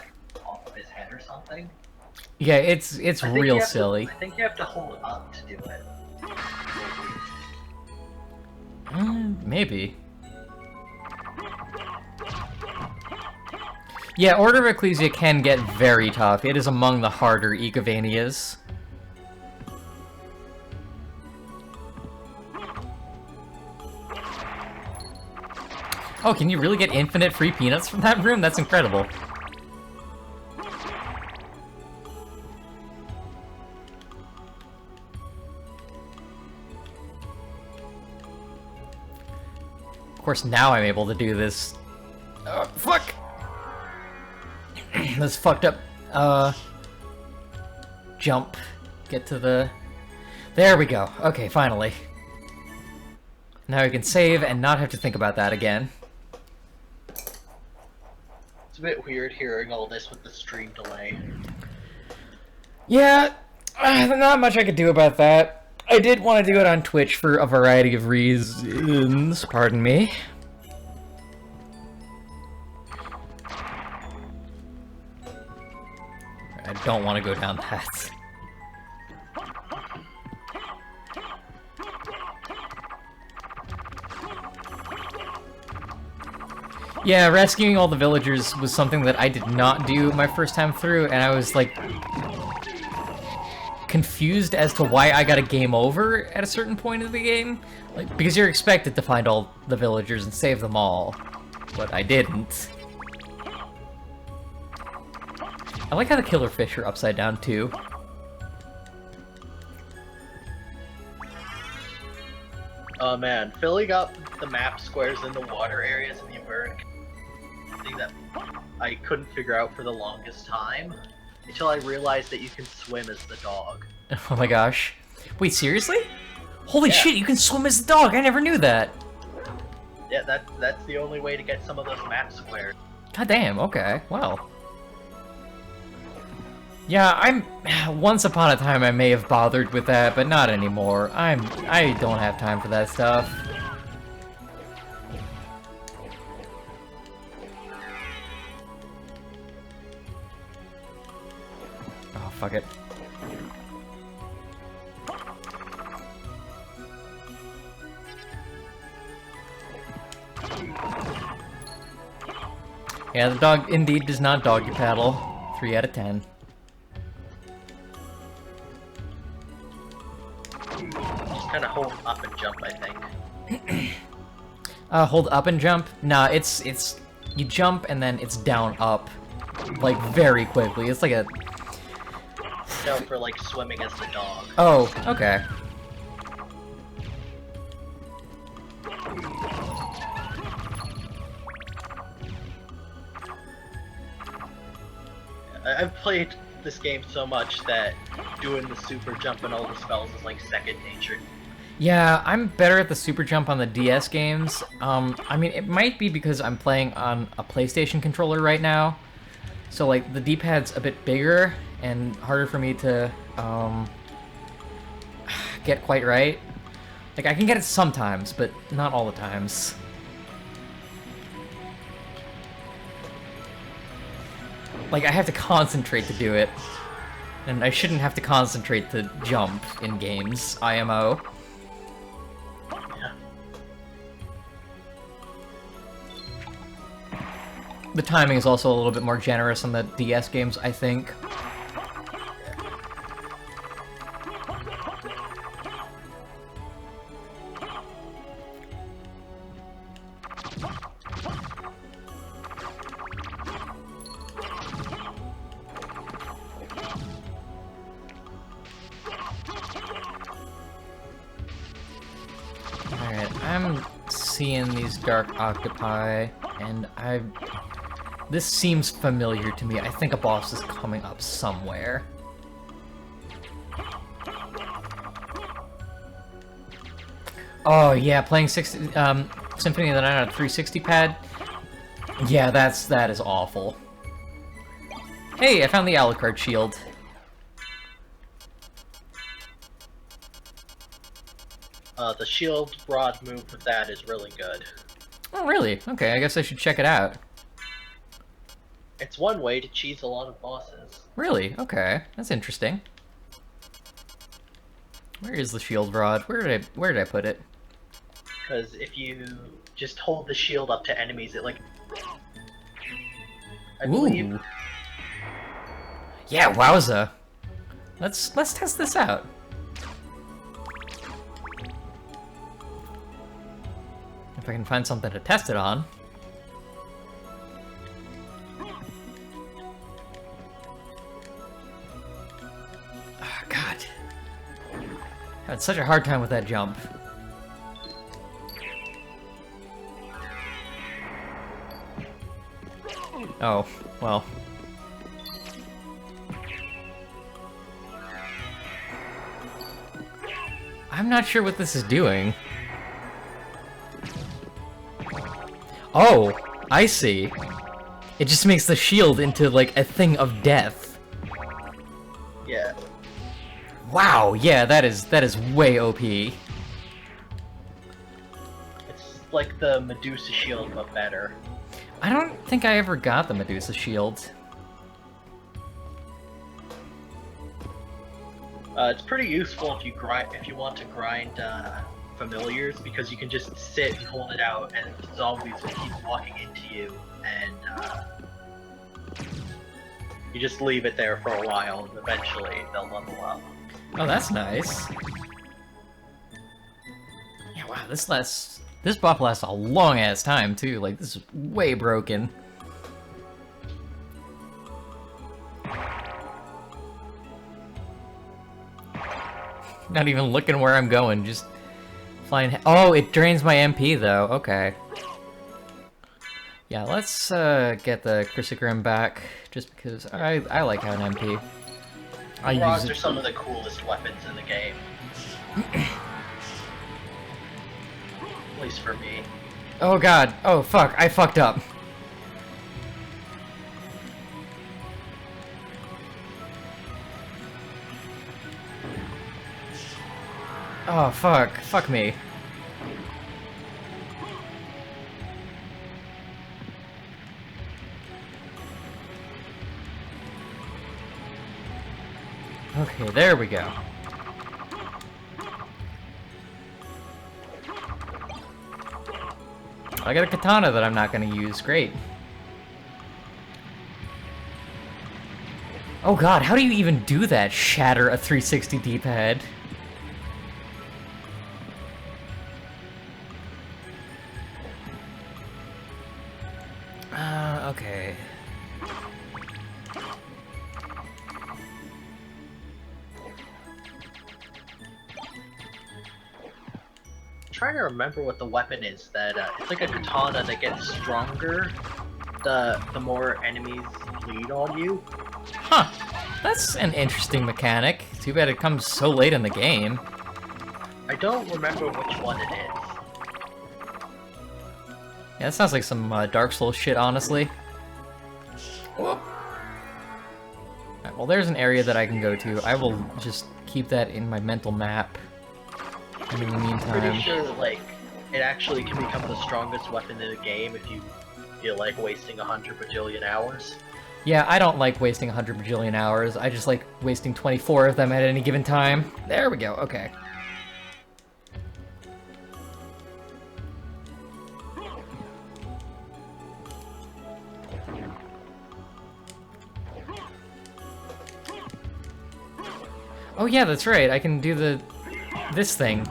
off of his head or something. Yeah, it's real silly. I think you have to hold up to do it. Maybe. Yeah, Order of Ecclesia can get very tough. It is among the harder Ecovanias. Oh, can you really get infinite free peanuts from that room? That's incredible. Of course, now I'm able to do this. Fuck! This fucked up, jump. Get to the... There we go. Okay, finally. Now we can save and not have to think about that again. It's a bit weird hearing all this with the stream delay. Yeah, not much I could do about that. I did want to do it on Twitch for a variety of reasons, pardon me. I don't want to go down that. Yeah, rescuing all the villagers was something that I did not do my first time through, and I was, like, confused as to why I got a game over at a certain point of the game. Like, because you're expected to find all the villagers and save them all, but I didn't. I like how the killer fish are upside down, too. Oh man, filling up the map squares in the water areas in the American thing that I couldn't figure out for the longest time until I realized that you can swim as the dog. Oh my gosh. Wait, seriously? Holy Yeah. shit, you can swim as the dog! I never knew that! Yeah, that's the only way to get some of those map squares. God damn, okay, well. Yeah, once upon a time I may have bothered with that, but not anymore. I don't have time for that stuff. Oh, fuck it. Yeah, the dog indeed does not doggy paddle. 3 out of 10. Just kind of hold up and jump, I think. Hold up and jump? Nah, it's you jump and then it's down up, like very quickly. It's like a... No, for like swimming as the dog. Oh, okay. I've played this game so much that doing the super jump and all the spells is like second nature. Yeah, I'm better at the super jump on the DS games. I mean, it might be because I'm playing on a PlayStation controller right now. So, like, the D-pad's a bit bigger and harder for me to, get quite right. Like, I can get it sometimes, but not all the times. Like, I have to concentrate to do it. And I shouldn't have to concentrate to jump in games, IMO. The timing is also a little bit more generous on the DS games, I think. Alright, I'm seeing these dark octopi, and this seems familiar to me. I think a boss is coming up somewhere. Oh yeah, playing Symphony of the Night on a 360 pad. Yeah, that is awful. Hey, I found the Alucard shield. The shield rod move with that is really good. Oh, really? Okay, I guess I should check it out. It's one way to cheese a lot of bosses. Really? Okay, that's interesting. Where is the shield rod? Where did I put it? Because if you just hold the shield up to enemies, it like... I believe... Ooh. Yeah, wowza. Let's test this out. If I can find something to test it on. Oh, God. I had such a hard time with that jump. Oh, well. I'm not sure what this is doing. Oh, I see. It just makes the shield into, like, a thing of death. Yeah. Wow, yeah, that is way OP. It's like the Medusa shield, but better. I don't think I ever got the Medusa shield. It's pretty useful if you want to grind familiars, because you can just sit and hold it out, and zombies will keep walking into you, and you just leave it there for a while, and eventually they'll level up. Oh, that's nice. Yeah, wow, this buff lasts a long ass time too. Like, this is way broken. Not even looking where I'm going, just flying. Oh, it drains my MP though. Okay. Yeah, let's get the Chrysogrim back, just because I like having MP. Rods are some of the coolest weapons in the game. At least for me. Oh god. Oh fuck. I fucked up. Oh fuck. Fuck me. Okay, there we go. I got a katana that I'm not gonna use. Great. Oh god, how do you even do that? Shatter a 360 D-pad. Okay. Trying to remember what the weapon is that it's like a katana that gets stronger the more enemies bleed on you. Huh. That's an interesting mechanic. Too bad it comes so late in the game. I don't remember which one it is. Yeah, that sounds like some Dark Souls shit, honestly. Whoop. Alright, well, there's an area that I can go to. I will just keep that in my mental map. In the meantime. Pretty sure, like, it actually can become the strongest weapon in the game if you feel like wasting 100 bajillion hours. Yeah, I don't like wasting 100 bajillion hours. I just like wasting 24 of them at any given time. There we go, okay. Oh yeah, that's right. I can do this thing.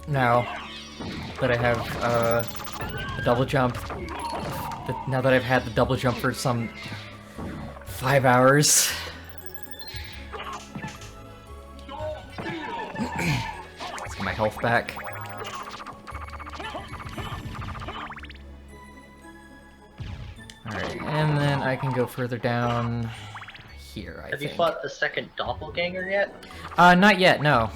Now that I have a double jump. Now that I've had the double jump for some 5 hours. Let's get my health back. Alright, and then I can go further down here, I think. Have you fought the second doppelganger yet? Not yet, no.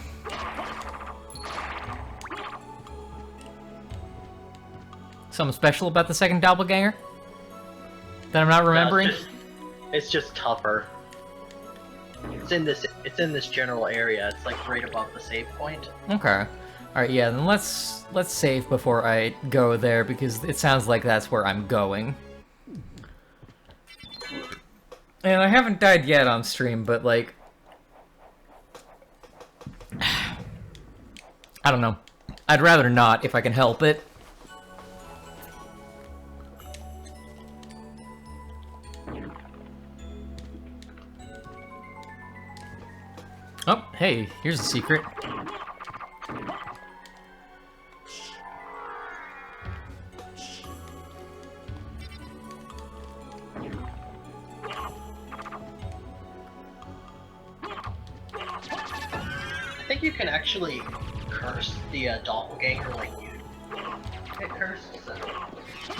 Something special about the second doppelganger? that I'm not No, remembering? it's just tougher. It's in this general area. It's like right above the save point. Okay. Alright, yeah, then let's save before I go there, because it sounds like that's where I'm going. And I haven't died yet on stream, but like... I don't know. I'd rather not if I can help it. Oh, hey, here's a secret. I think you can actually curse the doppelganger like you get cursed. So.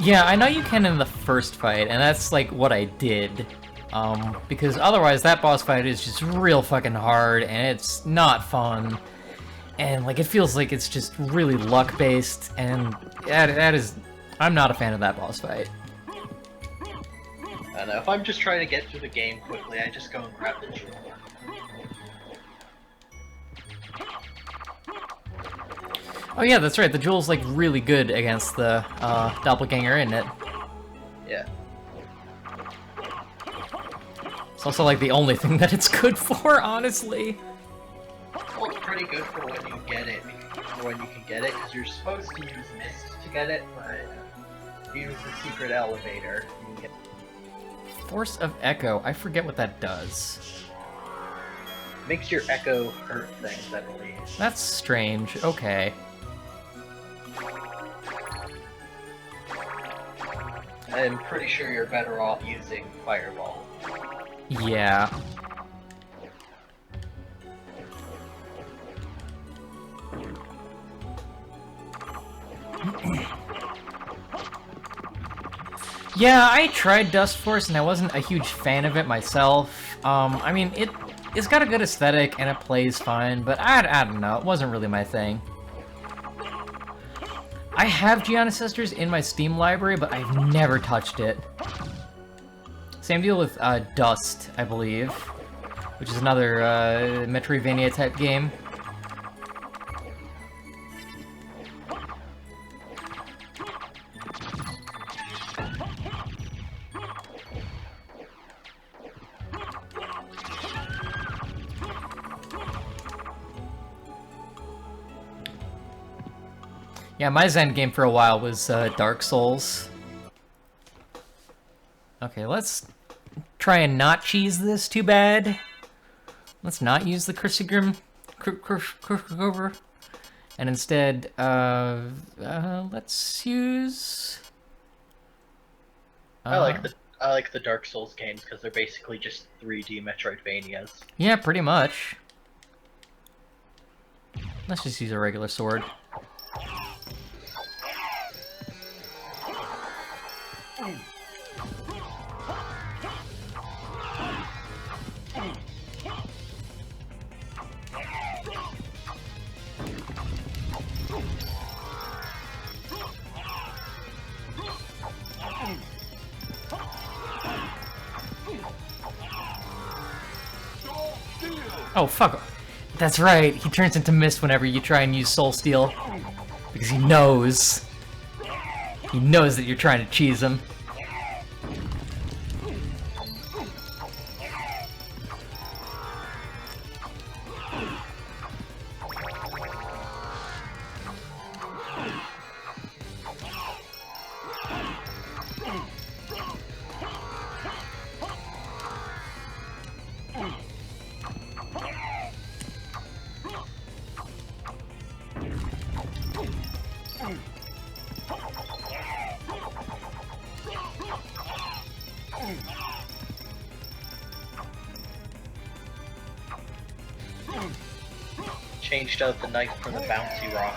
Yeah, I know you can in the first fight, and that's like what I did. Because otherwise that boss fight is just real fucking hard, and it's not fun. And like it feels like it's just really luck-based, and that is... I'm not a fan of that boss fight. I don't know, if I'm just trying to get through the game quickly, I just go and grab the jewel. Oh yeah, that's right, the jewel's like really good against the doppelganger, isn't it? Yeah. It's also like the only thing that it's good for, honestly. Well, it's pretty good for when you get it, for when you can get it, because you're supposed to use mist to get it, but if you use the secret elevator, you can get... Force of Echo, I forget what that does. Makes your echo hurt things, I believe. That's strange, okay. I'm pretty sure you're better off using Fireball. Yeah. Yeah, I tried Dust Force and I wasn't a huge fan of it myself. I mean, it's got a good aesthetic and it plays fine, but I don't know, it wasn't really my thing. I have Gianna Sisters in my Steam library, but I've never touched it. Same deal with Dust, I believe, which is another Metroidvania type game. Yeah, my Zen game for a while was Dark Souls. Okay, let's try and not cheese this too bad. Let's not use the Crucigram over, and instead, let's use. I like the Dark Souls games because they're basically just 3D Metroidvanias. Yeah, pretty much. Let's just use a regular sword. Oh, fuck. That's right, he turns into mist whenever you try and use Soul Steel. Because he knows. He knows that you're trying to cheese him. Changed out the knife for the bouncy rock.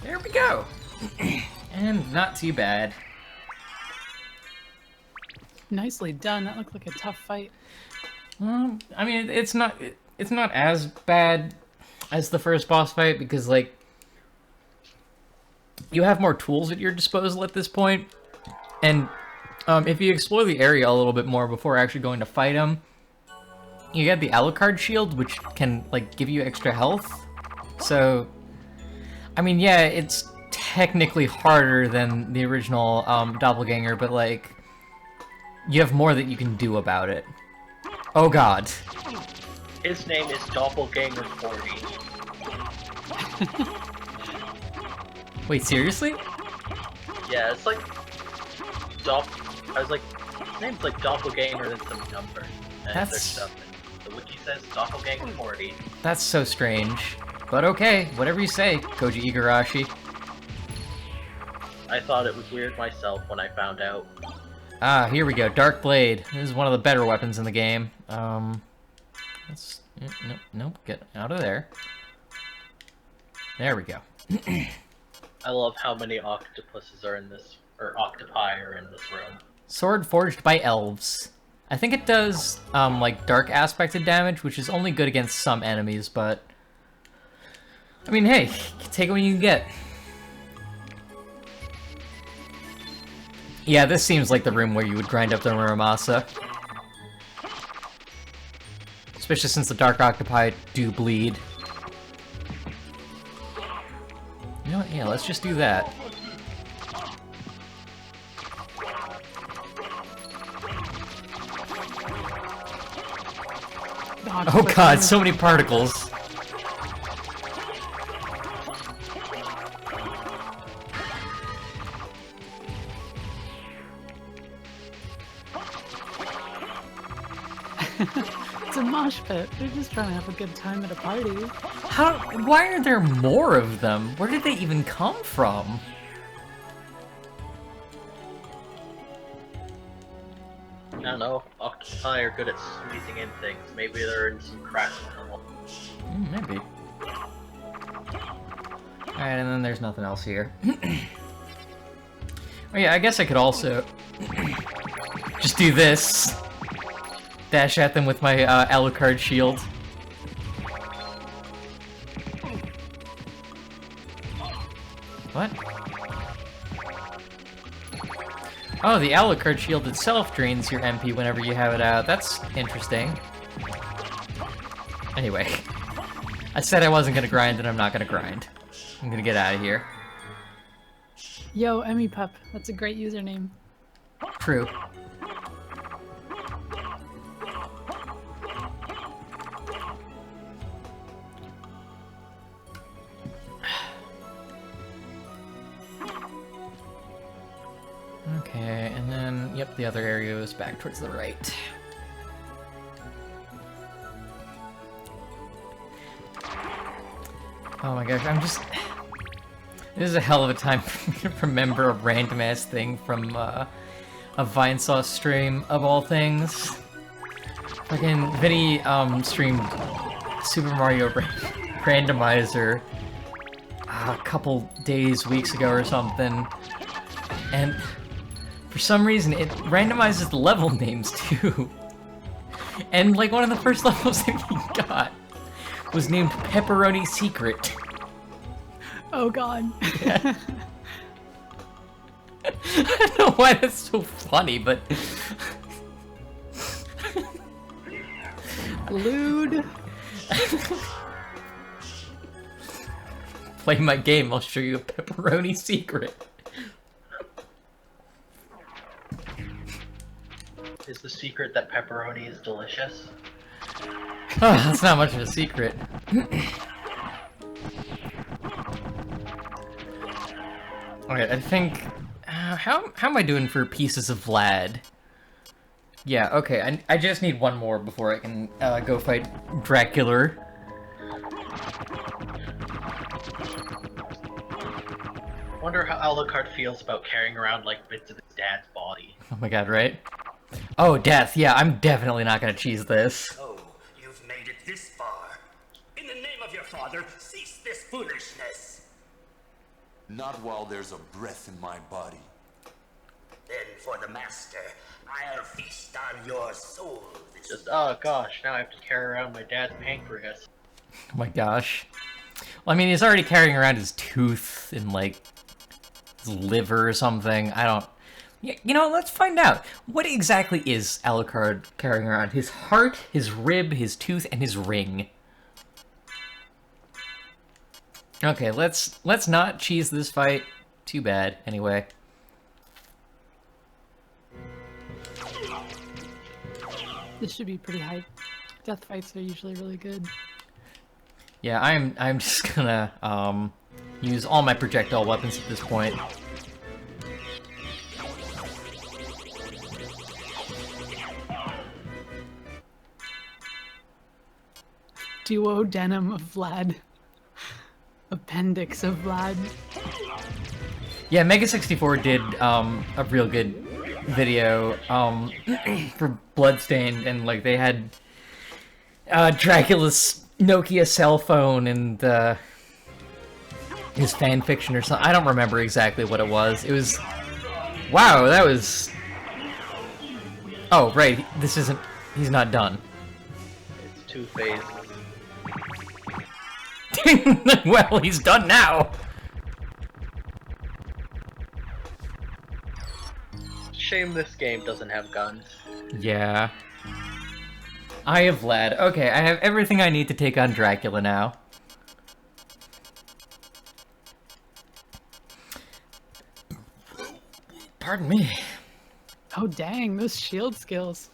There we go. And not too bad. Nicely done. That looked like a tough fight. I mean, it's not as bad as the first boss fight because, like, you have more tools at your disposal at this point. And if you explore the area a little bit more before actually going to fight him, you get the Alucard shield, which can like give you extra health. So, I mean, yeah, it's technically harder than the original doppelganger, but like, you have more that you can do about it. Oh god. His name is Doppelganger 40. Wait, seriously? Yeah, it's like I was like, his name's like Doppelganger and some number. And That's... there's stuff. The wiki says Doppelganger 40. That's so strange. But okay, whatever you say, Koji Igarashi. I thought it was weird myself when I found out. Ah, here we go. Dark Blade. This is one of the better weapons in the game. Let's... Nope, get out of there. There we go. I love how many octopuses are in this, or octopi are in this room. Sword forged by elves. I think it does, like, dark aspected damage, which is only good against some enemies, but... I mean, hey, take it when you can get. Yeah, this seems like the room where you would grind up the Muramasa. Especially since the Dark Octopi do bleed. You know what? Yeah, let's just do that. Oh god, so many particles. It's a mosh pit. They're just trying to have a good time at a party. Why are there more of them? Where did they even come from? I don't know. Octopi are good at squeezing in things. Maybe they're in some cracks in the wall. Maybe. Alright, and then there's nothing else here. Oh yeah, I guess I could also just do this. Dash at them with my Alucard shield. What? Oh, the Alucard shield itself drains your MP whenever you have it out. That's interesting. Anyway. I said I wasn't gonna grind, and I'm not gonna grind. I'm gonna get out of here. Yo, Emmy Pup. That's a great username. True. Okay, and then, yep, the other area is back towards the right. Oh my gosh, I'm just... This is a hell of a time for me to remember a random-ass thing from a Vinesauce stream, of all things. Fucking Vinny streamed Super Mario Randomizer a couple days, weeks ago or something, and for some reason it randomizes the level names too. And like one of the first levels that he got was named Pepperoni Secret. Oh god. Yeah. I don't know why that's so funny, but... Lewd. Play my game, I'll show you a Pepperoni Secret. Is the secret that pepperoni is delicious? Oh, that's not much of a secret. Alright, I think... how am I doing for pieces of Vlad? Yeah, okay, I just need one more before I can go fight Dracula. Wonder how Alucard feels about carrying around like bits of his dad's body. Oh my god, right? Oh, death, yeah, I'm definitely not gonna cheese this. Oh, you've made it this far. In the name of your father, cease this foolishness! Not while there's a breath in my body. Then for the master, I'll feast on your soul. Just, oh gosh, now I have to carry around my dad's pancreas. Oh my gosh. Well, I mean, he's already carrying around his tooth and, like, his liver or something. I don't... Yeah, you know, let's find out. What exactly is Alucard carrying around? His heart, his rib, his tooth, and his ring. Okay, let's not cheese this fight. Too bad, anyway. This should be pretty hype. Death fights are usually really good. Yeah, I'm just gonna use all my projectile weapons at this point. Duodenum of Vlad. Appendix of Vlad. Yeah, Mega 64 did a real good video for Bloodstained, and like they had Dracula's Nokia cell phone and his fan fiction or something. I don't remember exactly what it was. It was, wow, that was. Oh right, this isn't. He's not done. It's 2 phases. Well, he's done now. Shame this game doesn't have guns. Yeah. Eye of Vlad. Okay, I have everything I need to take on Dracula now. Pardon me. Oh dang, those shield skills.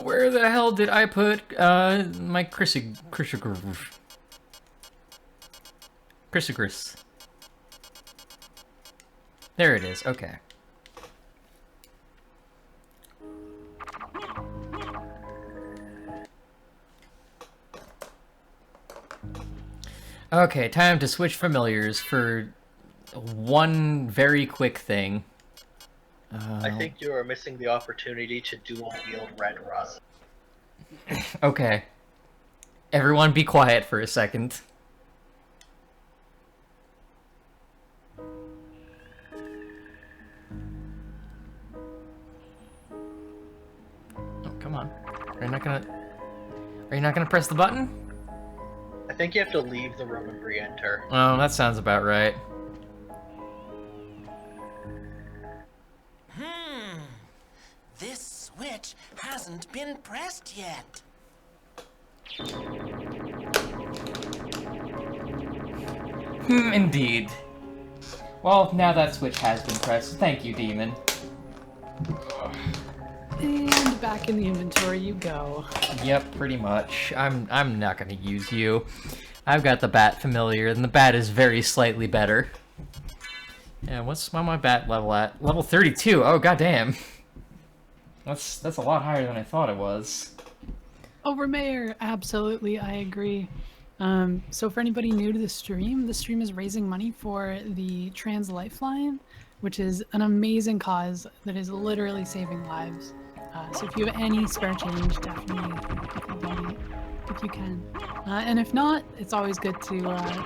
Where the hell did I put my Chrysigris? There it is, okay. Okay, time to switch familiars for one very quick thing. I think you are missing the opportunity to dual wield Red Rust. Okay. Everyone be quiet for a second. Oh, come on. Are you not gonna press the button? I think you have to leave the room and re-enter. Oh, that sounds about right. This switch hasn't been pressed yet. Indeed. Well, now that switch has been pressed. Thank you, Demon. And back in the inventory you go. Yep, pretty much. I'm not gonna use you. I've got the bat familiar, and the bat is very slightly better. Yeah, what's my bat level at? Level 32. Oh goddamn. That's a lot higher than I thought it was. Overmayor, absolutely, I agree. So for anybody new to the stream is raising money for the Trans Lifeline, which is an amazing cause that is literally saving lives. So if you have any spare change, definitely donate if you can. And if not, it's always good to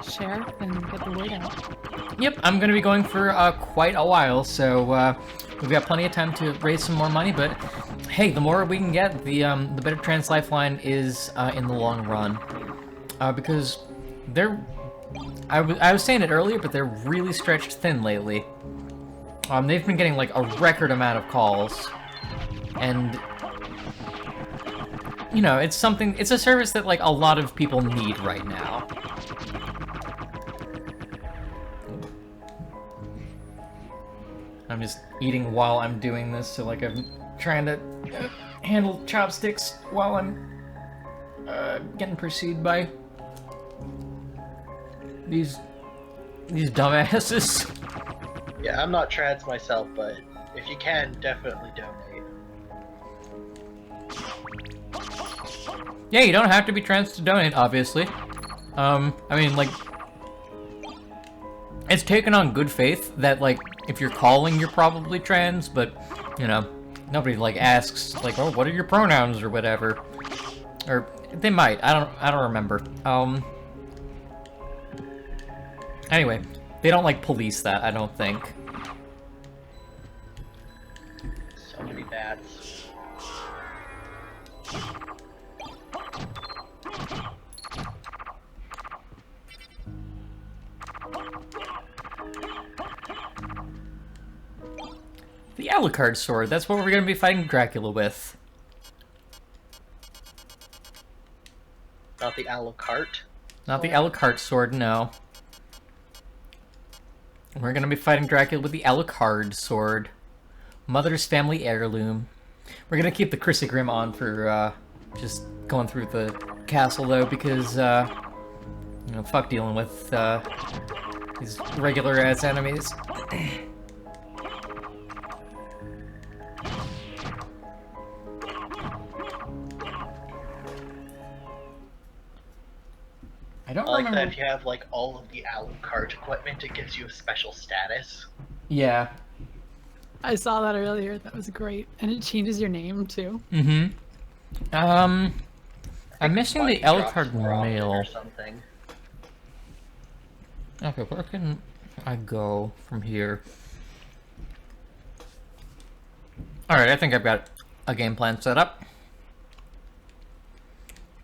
share and get the word out. Yep, I'm gonna be going for quite a while, so we've got plenty of time to raise some more money. But hey, the more we can get, the better Trans Lifeline is in the long run, because they're. I was saying it earlier, but they're really stretched thin lately. They've been getting like a record amount of calls, and you know, it's a service that like a lot of people need right now. I'm just eating while I'm doing this, so like I'm trying to handle chopsticks while I'm getting pursued by these dumbasses. Yeah, I'm not trans myself, but if you can, definitely donate. Yeah, you don't have to be trans to donate, obviously. I mean, like, it's taken on good faith that, like, if you're calling, you're probably trans, but, you know, nobody, like, asks, like, oh, what are your pronouns or whatever. Or, they might, I don't remember. Anyway, they don't, like, police that, I don't think. So many bats. The Alucard sword. That's what we're gonna be fighting Dracula with. Not the Alucard. Not the Alucard sword, no. We're gonna be fighting Dracula with the Alucard sword. Mother's family heirloom. We're gonna keep the Chrysogrim on for, just going through the castle, though, because, you know, fuck dealing with, these regular-ass enemies. I don't like remember. that if you have like all of the Alucard equipment, it gives you a special status. Yeah. I saw that earlier. That was great. And it changes your name, too. Mm-hmm. I'm missing the Alucard mail. Or something. Okay, where can I go from here? Alright, I think I've got a game plan set up.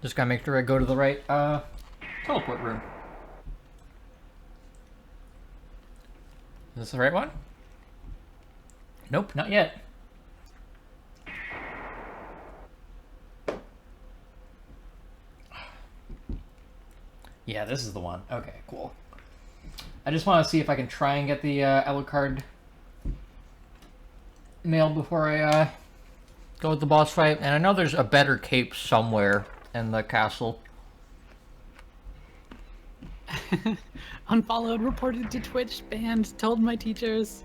Just gotta make sure I go to the right, teleport room. Is this the right one? Nope, not yet. Yeah, this is the one. Okay, cool. I just want to see if I can try and get the Alucard mail before I go with the boss fight. And I know there's a better cape somewhere in the castle. Unfollowed, reported to Twitch, banned, told my teachers.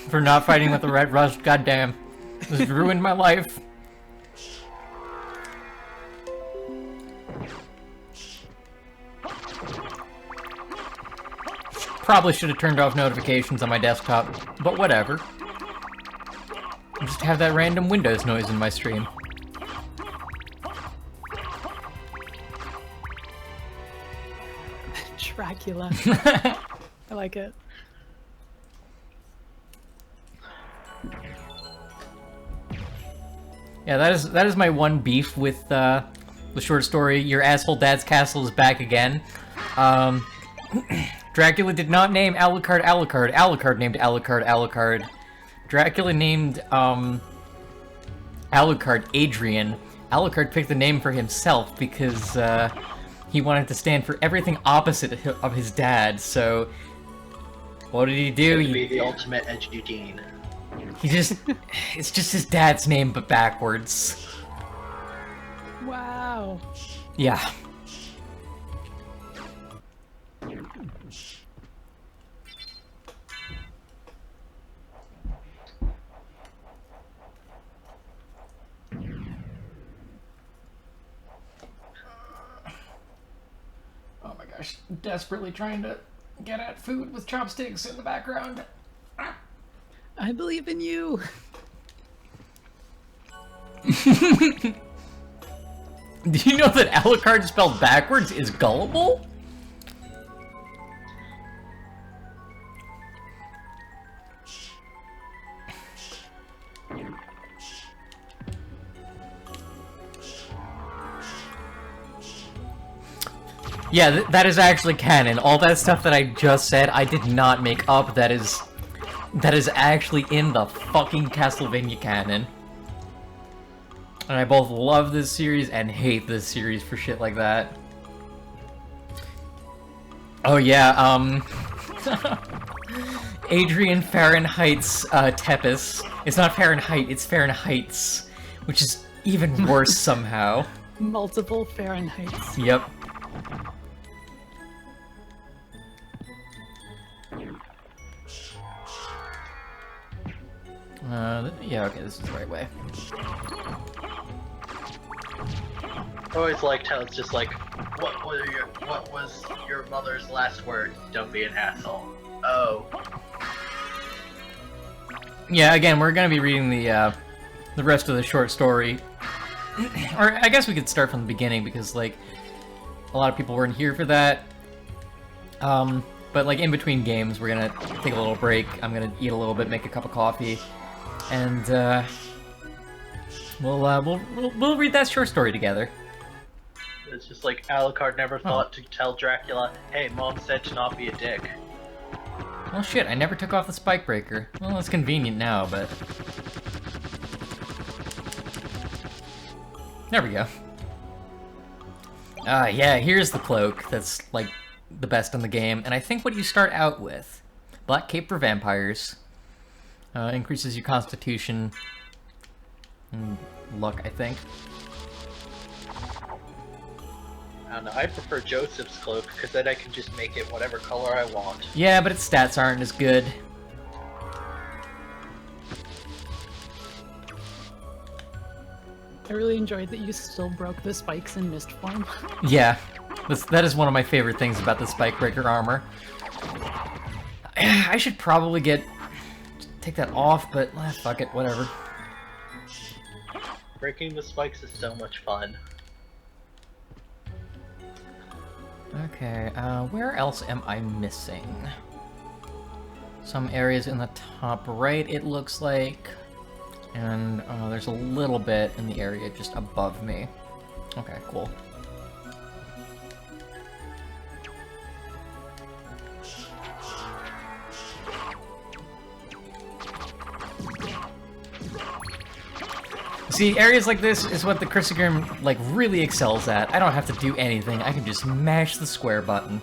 For not fighting with the Red Rust, goddamn. This ruined my life. Probably should have turned off notifications on my desktop, but whatever. I'll just have that random Windows noise in my stream. Dracula. I like it. Yeah, that is my one beef with the short story. Your asshole dad's castle is back again. Dracula did not name Alucard Alucard. Alucard named Alucard Alucard. Dracula named Alucard Adrian. Alucard picked the name for himself because he wanted to stand for everything opposite of his dad. So what did he do? He be the ultimate edgy dean. He just it's just his dad's name but backwards. Wow. Yeah. Oh my gosh, desperately trying to get at food with chopsticks in the background. I believe in you. Do you know that Alucard spelled backwards is gullible? Yeah, that is actually canon. All that stuff that I just said, I did not make up. That is actually in the fucking Castlevania canon. And I both love this series and hate this series for shit like that. Oh yeah, Adrian Fahrenheit's Tepes. It's not Fahrenheit, it's Fahrenheit's, which is even worse somehow. Multiple Fahrenheits. Yep. Yeah, okay, this is the right way. I always liked how it's just like, what was your mother's last words? Don't be an asshole. Oh. Yeah, again, we're gonna be reading the rest of the short story. Or I guess we could start from the beginning because, like, a lot of people weren't here for that. But, like, in between games, we're gonna take a little break. I'm gonna eat a little bit, make a cup of coffee, and, we'll read that short story together. It's just like Alucard never thought to tell Dracula, hey, Mom said to not be a dick. Well, shit, I never took off the spike breaker. Well, it's convenient now, but... There we go. Yeah, here's the cloak that's, like, the best in the game. And I think what you start out with. Black Cape for vampires. Increases your constitution and luck, I think. I don't know, I prefer Joseph's cloak, because then I can just make it whatever color I want. Yeah, but its stats aren't as good. I really enjoyed that you still broke the spikes in mist form. Yeah, that is one of my favorite things about the Spike Breaker armor. I should probably take that off, but fuck it, whatever. Breaking the spikes is so much fun. Okay, where else am I missing? Some areas in the top right, it looks like. And there's a little bit in the area just above me. Okay, cool. See, areas like this is what the Chrysogrim, like, really excels at. I don't have to do anything. I can just mash the square button.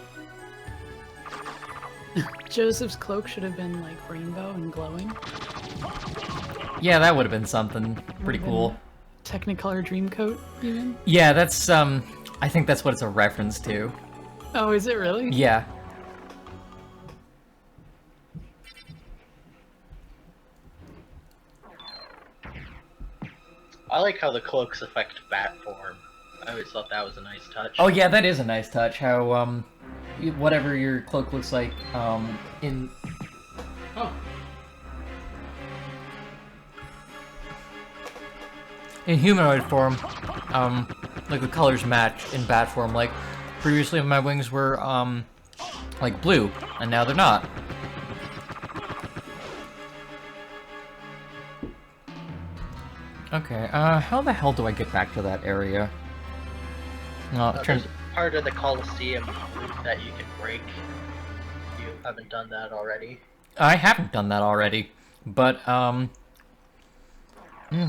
Joseph's cloak should have been, like, rainbow and glowing. Yeah, that would have been something pretty cool. Technicolor Dreamcoat, even? Yeah, that's, I think that's what it's a reference to. Oh, is it really? Yeah. I like how the cloaks affect bat form. I always thought that was a nice touch. Oh yeah, that is a nice touch, how, whatever your cloak looks like, in... Oh. In humanoid form, like the colors match in bat form. Like, previously my wings were, like blue, and now they're not. Okay, how the hell do I get back to that area? No, there's part of the Colosseum route that you can break. You haven't done that already. I haven't done that already, but,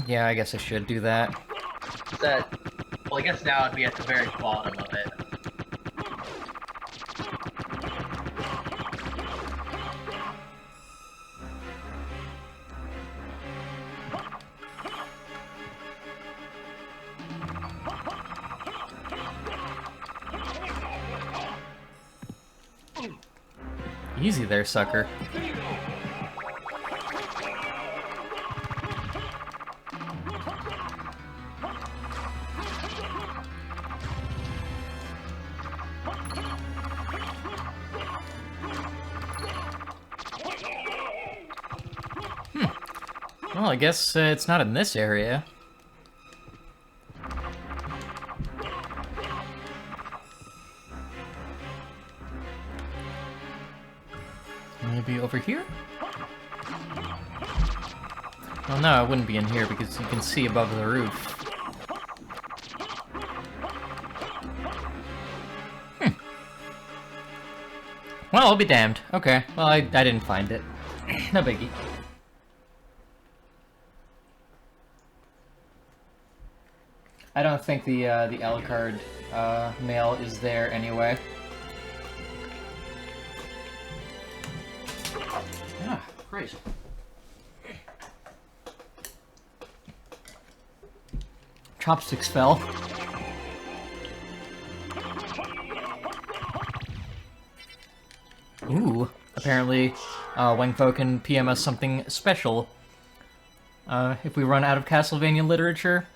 yeah, I guess I should do that. Well, I guess now I'd be at the very bottom of it. Easy there, sucker. Well, I guess it's not in this area. Maybe over here? Well, no, I wouldn't be in here because you can see above the roof. Well, I'll be damned. Okay, well, I didn't find it. No biggie. I don't think the Alucard mail is there anyway. Ah, Christ. Chopsticks fell. Ooh, apparently Wangfo can PM us something special if we run out of Castlevania literature.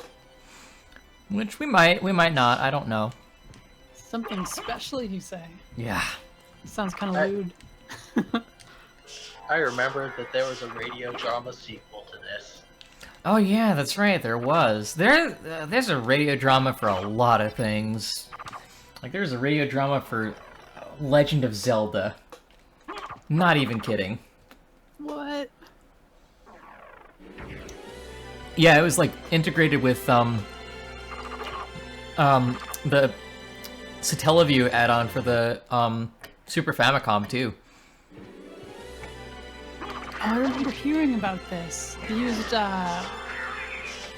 Which we might not, I don't know. Something special, you say? Yeah. Sounds kind of lewd. I remember that there was a radio drama sequel to this. Oh yeah, that's right, there was. There's a radio drama for a lot of things. Like, there's a radio drama for Legend of Zelda. Not even kidding. What? Yeah, it was, like, integrated with, the Satellaview add-on for the, Super Famicom, too. I remember hearing about this. They used,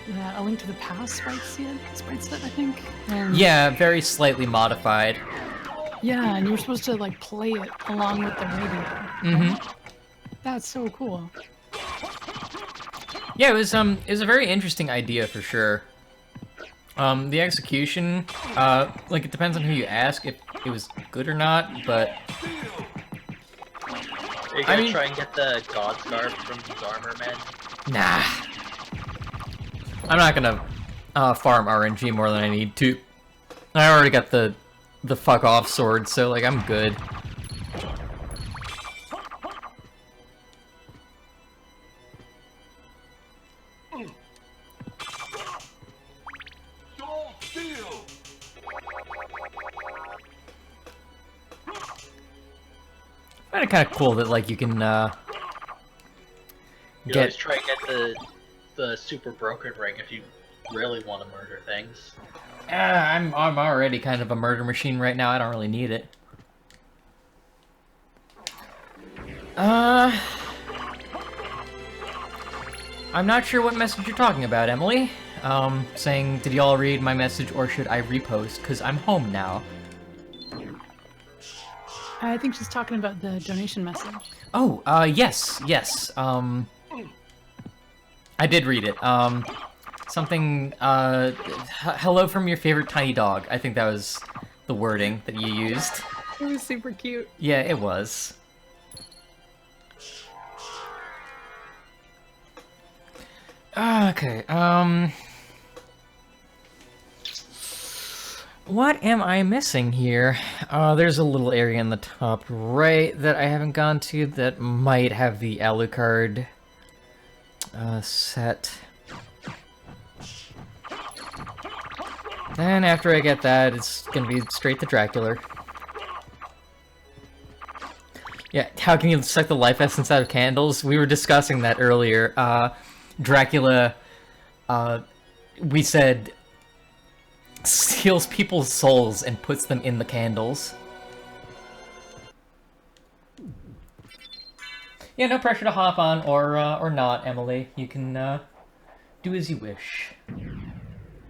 A Link to the Past sprite set, I think. And Yeah, very slightly modified. yeah, and you were supposed to like play it along with the radio. That's so cool. Yeah, it was a very interesting idea for sure. The execution, like it depends on who you ask if it was good or not, but Are you gonna try and get the God Scarf from these armor men? nah. I'm not gonna farm RNG more than I need to. I already got the fuck off sword, so like I'm good. Kind of cool that like you can You always try and get the super broken ring if you really want to murder things. I'm already kind of a murder machine right now. I don't really need it. I'm not sure what message you're talking about, Emily. Saying, did y'all read my message or should I repost? Because I'm home now. I think she's talking about the donation message. Oh, yes. I did read it. Something, hello from your favorite tiny dog. I think that was the wording that you used. It was super cute. Yeah, it was. Okay, what am I missing here? There's a little area in the top right that I haven't gone to that might have the Alucard set. Then after I get that, it's gonna be straight to Dracula. Yeah, how can you suck the life essence out of candles? We were discussing that earlier. Dracula, we said, steals people's souls and puts them in the candles. Yeah, no pressure to hop on or not, Emily. You can do as you wish.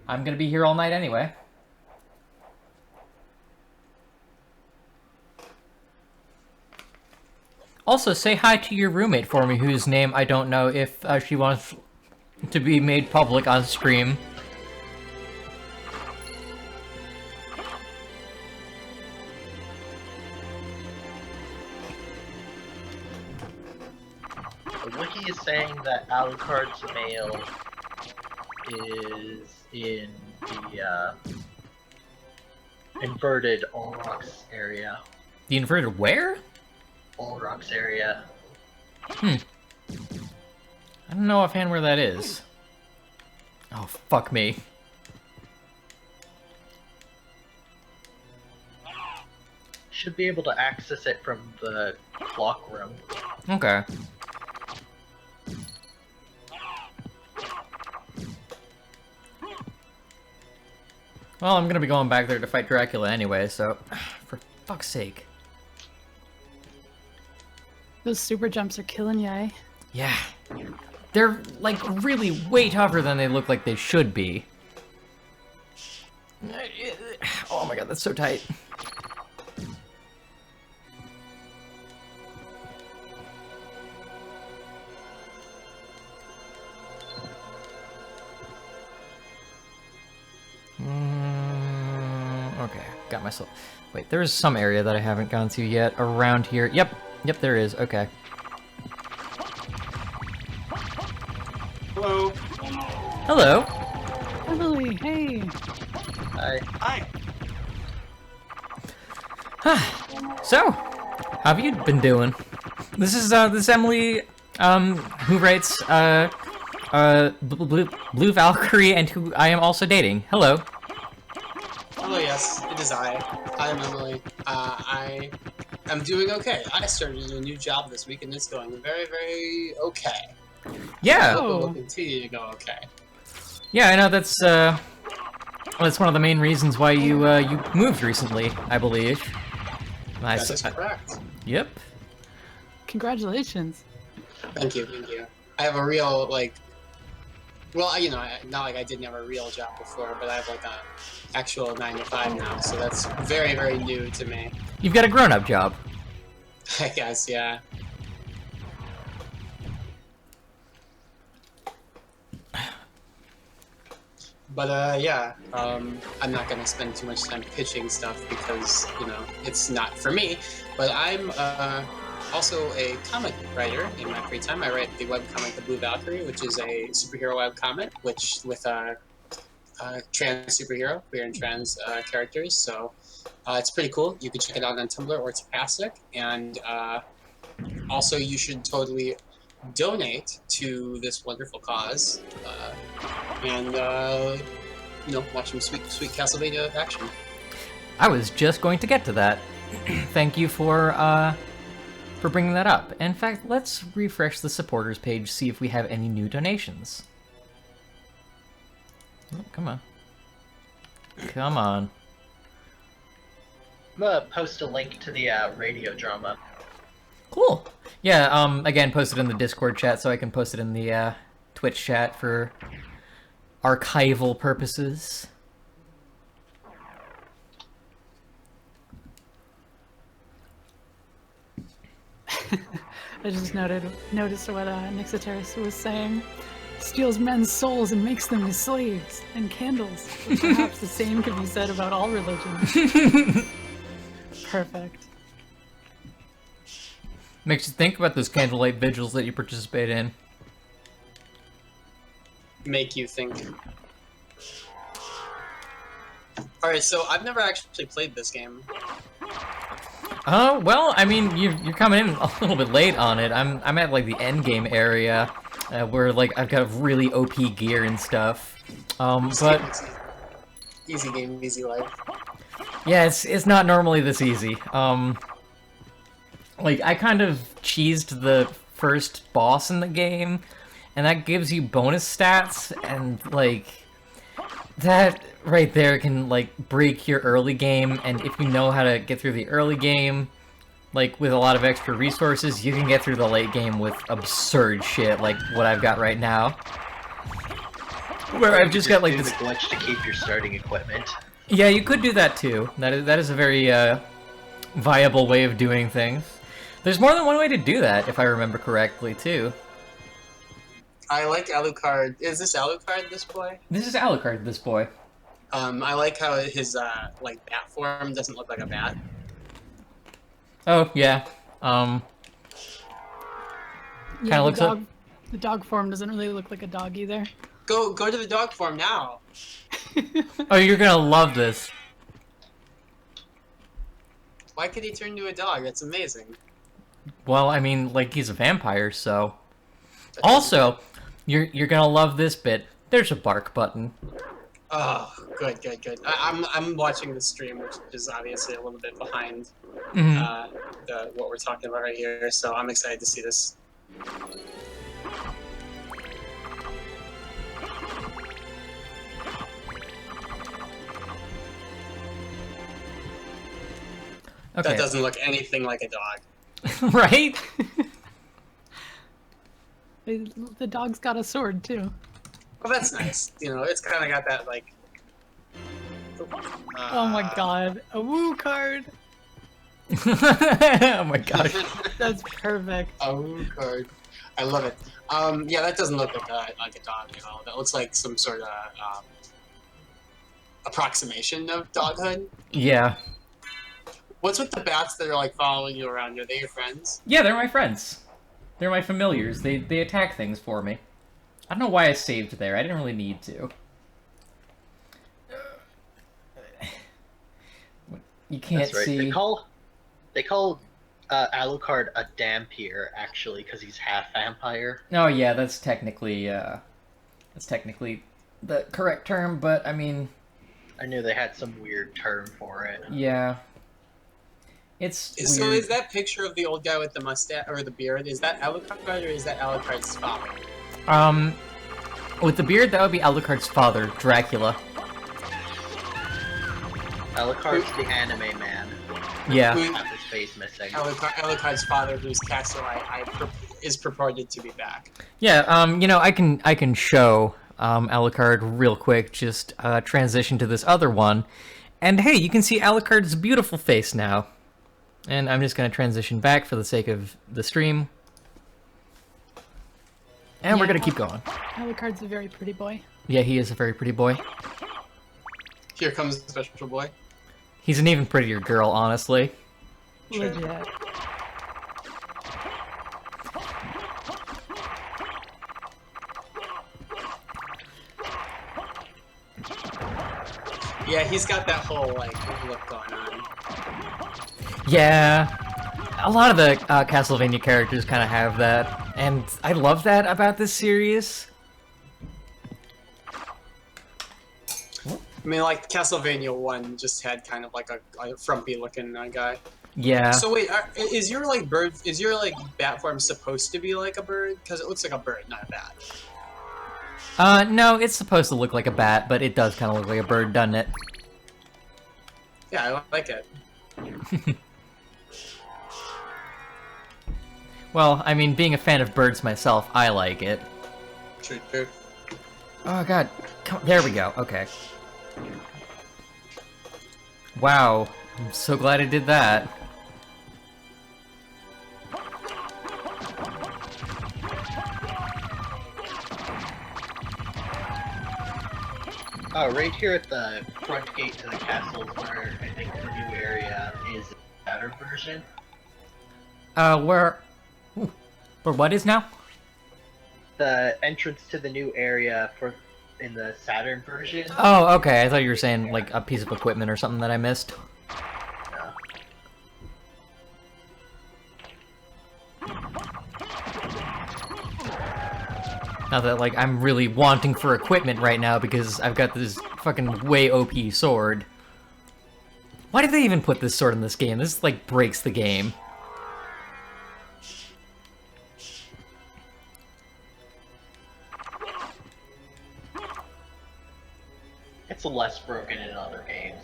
I'm gonna be here all night anyway. Also, say hi to your roommate for me, whose name I don't know if she wants to be made public on stream. The wiki is saying that Alucard's mail is in the inverted All Rocks area. The inverted where? All Rocks area. I don't know offhand where that is. Oh, fuck me. Should be able to access it from the clock room. Okay. Well, I'm gonna be going back there to fight Dracula anyway, so for fuck's sake. Those super jumps are killing ya, eh? Yeah. They're, like, really way tougher than they look like they should be. Oh my god, that's so tight. Okay, got myself... Wait, there's some area that I haven't gone to yet around here. Yep, there is. Okay. Hello. Hello. Emily, hey. Hi. So, how have you been doing? This is Emily, who writes, Blue Valkyrie, and who I am also dating. Hello. Hello, yes, it is I. I'm Emily. I am doing okay. I started a new job this week, and it's going very, very okay. Yeah. I hope it will continue to go okay. Yeah, I know that's one of the main reasons why you moved recently, I believe. That is correct. Yep. Congratulations. Thank you, thank you. I have a real, like, Well, you know, not like I didn't have a real job before, but I have like a actual 9 to 5 now, so that's very, very new to me. You've got a grown-up job. I guess, yeah. But yeah, I'm not gonna spend too much time pitching stuff because, you know, it's not for me. But I'm also a comic writer in my free time. I write the webcomic The Blue Valkyrie, which is a superhero webcomic, which with a trans superhero, queer and trans characters. So it's pretty cool. You can check it out on Tumblr or Tapastic. And also, you should totally donate to this wonderful cause and you know, watch some sweet Castlevania action. I was just going to get to that. Thank you for bringing that up. In fact, let's refresh the supporters page, see if we have any new donations. Oh, come on. Come on. I'm gonna post a link to the radio drama. Cool. Yeah, again, post it in the Discord chat so I can post it in the Twitch chat for archival purposes. I just noticed what Nixoteris was saying. Steals men's souls and makes them his slaves and candles. But perhaps the same could be said about all religions. Perfect. Makes you think about those candlelight vigils that you participate in. Make you think. Alright, so I've never actually played this game. Well, I mean, you're coming in a little bit late on it. I'm at like the end game area, where like I've got really OP gear and stuff. But easy game, easy life. yeah, it's not normally this easy. Like I kind of cheesed the first boss in the game, and that gives you bonus stats, and like that right there can like break your early game. And if you know how to get through the early game, like with a lot of extra resources, you can get through the late game with absurd shit like what I've got right now, where I've just got like this the glitch to keep your starting equipment. Yeah, you could do that too. That is a very viable way of doing things. There's more than one way to do that, if I remember correctly, too. I like Alucard. Is this Alucard, this boy? This is Alucard, this boy. I like how his like bat form doesn't look like a bat. Oh yeah. Kind of looks like the dog form doesn't really look like a dog either. Go to the dog form now. Oh, you're gonna love this. Why could he turn into a dog? That's amazing. Well, I mean, like he's a vampire, so. Also, you're gonna love this bit. There's a bark button. Oh, good. I'm watching the stream, which is obviously a little bit behind what we're talking about right here. So I'm excited to see this. Okay. That doesn't look anything like a dog. Right? The dog's got a sword too. Well, that's nice. You know, it's kind of got that like. Oh my god, a woo card. Oh my gosh. That's perfect. A woo card. I love it. Yeah, that doesn't look like a dog at all. That looks like some sort of approximation of doghood. Yeah. What's with the bats that are like following you around? Are they your friends? Yeah, they're my friends. They're my familiars. They attack things for me. I don't know why I saved there. I didn't really need to. You can't That's right. see. They call Alucard a Dampier actually because he's half vampire. Oh yeah, that's technically the correct term, but I mean. I knew they had some weird term for it. Yeah. So weird. is that picture of the old guy with the mustache or the beard? Is that Alucard or is that Alucard's father? With the beard, that would be Alucard's father, Dracula. Alucard's the anime man. Yeah. Half his face missing. Alucard's father, whose castle is purported to be back. Yeah. You know, I can show Alucard real quick, just transition to this other one. And hey, you can see Alucard's beautiful face now. And I'm just going to transition back for the sake of the stream. And we're going to keep going. Alucard's a very pretty boy. Yeah, he is a very pretty boy. Here comes the special boy. He's an even prettier girl, honestly. Legit. Yeah, he's got that whole, like, look going on. Yeah. A lot of the Castlevania characters kind of have that. And I love that about this series. I mean, like, Castlevania 1 just had kind of like a frumpy-looking guy. Yeah. So wait, is your, like, bat form supposed to be like a bird? Because it looks like a bird, not a bat. No, it's supposed to look like a bat, but it does kind of look like a bird, doesn't it? Yeah, I like it. Well, I mean, being a fan of birds myself, I like it. True, true. Oh god, there we go, okay. Wow, I'm so glad I did that. Right here at the front gate to the castle is where I think the new area is the Saturn version. Where what is now? The entrance to the new area in the Saturn version. Oh, okay, I thought you were saying, like, a piece of equipment or something that I missed. Now that, like, I'm really wanting for equipment right now because I've got this fucking way OP sword. Why did they even put this sword in this game? This, like, breaks the game. It's less broken in other games.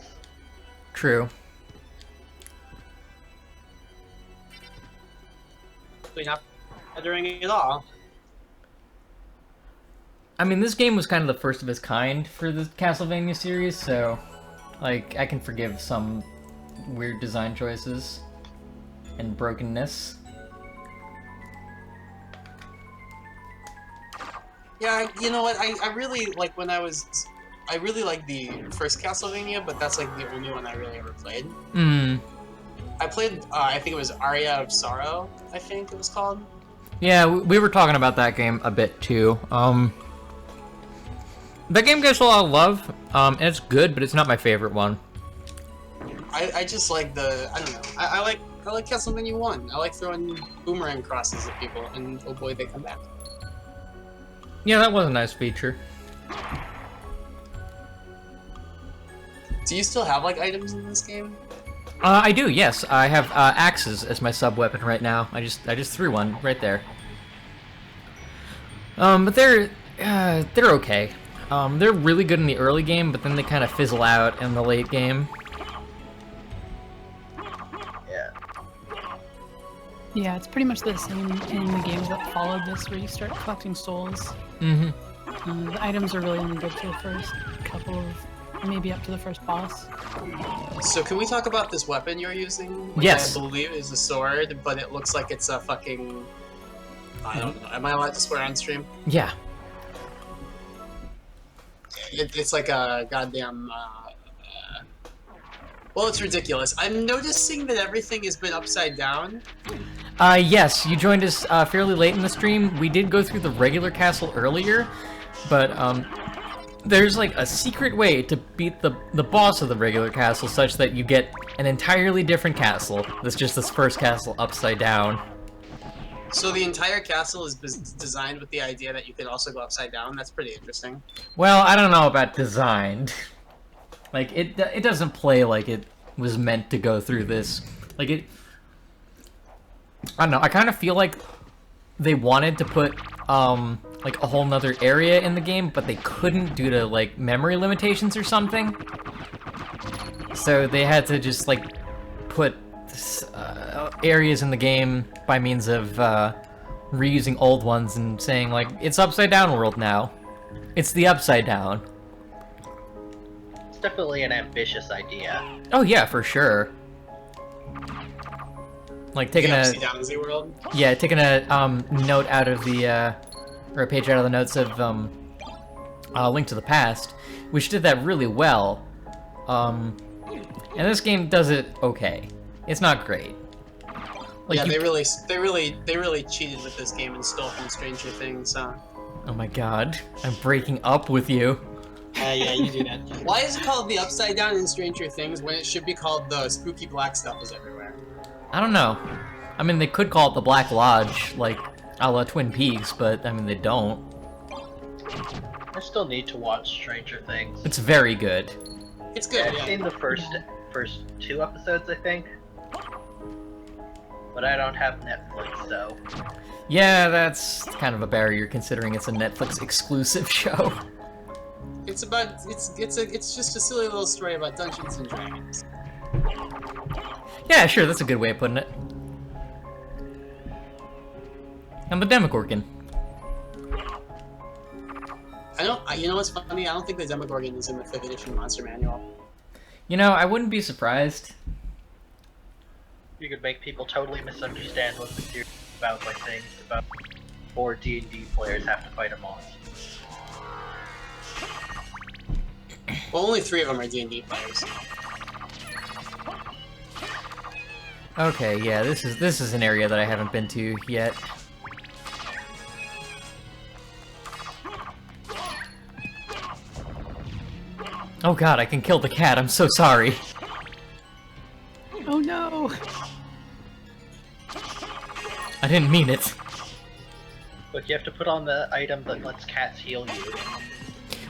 True. We're not doing it at all. I mean, this game was kind of the first of its kind for the Castlevania series, so, like, I can forgive some weird design choices and brokenness. Yeah, you know what? I really like I really like the first Castlevania, but that's like the only one I really ever played. Hmm. I played, I think it was Aria of Sorrow, I think it was called. Yeah, we were talking about that game a bit too. That game gets a lot of love, and it's good, but it's not my favorite one. I just like I don't know. I like Castlevania 1. I like throwing boomerang crosses at people, and oh boy, they come back. Yeah, that was a nice feature. Do you still have, like, items in this game? I do, yes. I have axes as my sub-weapon right now. I just threw one right there. But they're okay. They're really good in the early game, but then they kind of fizzle out in the late game. Yeah, it's pretty much the same in the games that followed this, where you start collecting souls. Mm-hmm. The items are really only good for the first couple of, maybe up to the first boss. So can we talk about this weapon you're using? Which yes. I believe is a sword, but it looks like it's a fucking... I don't know. Am I allowed to swear on stream? Yeah. It's like a goddamn... well, it's ridiculous. I'm noticing that everything has been upside down. Yes, you joined us fairly late in the stream. We did go through the regular castle earlier, but there's like a secret way to beat the boss of the regular castle such that you get an entirely different castle. That's just this first castle upside down. So the entire castle is designed with the idea that you can also go upside down? That's pretty interesting. Well, I don't know about designed. Like, it doesn't play like it was meant to go through this. Like, I don't know, I kind of feel like they wanted to put, like, a whole nother area in the game, but they couldn't due to, like, memory limitations or something. So they had to just, like, put areas in the game by means of reusing old ones and saying, like, it's upside down world now. It's the Upside Down. It's definitely an ambitious idea. Oh yeah, for sure. Like taking The a Upside Down Z World. yeah, taking a note out of the or a page out of the notes of Link to the Past, which did that really well. And this game does it okay. It's not great. Like Yeah, you... they really cheated with this game and stole from Stranger Things, huh? Oh my god, I'm breaking up with you. Yeah, you do that. Why is it called the Upside Down in Stranger Things when it should be called the spooky black stuff is everywhere? I don't know. I mean, they could call it the Black Lodge, like a la Twin Peaks, but I mean, they don't. I still need to watch Stranger Things. It's very good. It's good. Yeah, I've seen the first 2 episodes, I think. But I don't have Netflix, so. Yeah, that's kind of a barrier considering it's a Netflix exclusive show. It's just a silly little story about Dungeons and Dragons. Yeah, sure, that's a good way of putting it. And the Demogorgon. You know what's funny? I don't think the Demogorgon is in the 5th edition monster manual. You know, I wouldn't be surprised. You could make people totally misunderstand what the series is about by saying it's about 4 D&D players have to fight a monster. Well, only 3 of them are D&D players. Okay, yeah, this is an area that I haven't been to yet. Oh god, I can kill the cat, I'm so sorry. Oh no! I didn't mean it. Look, you have to put on the item that lets cats heal you.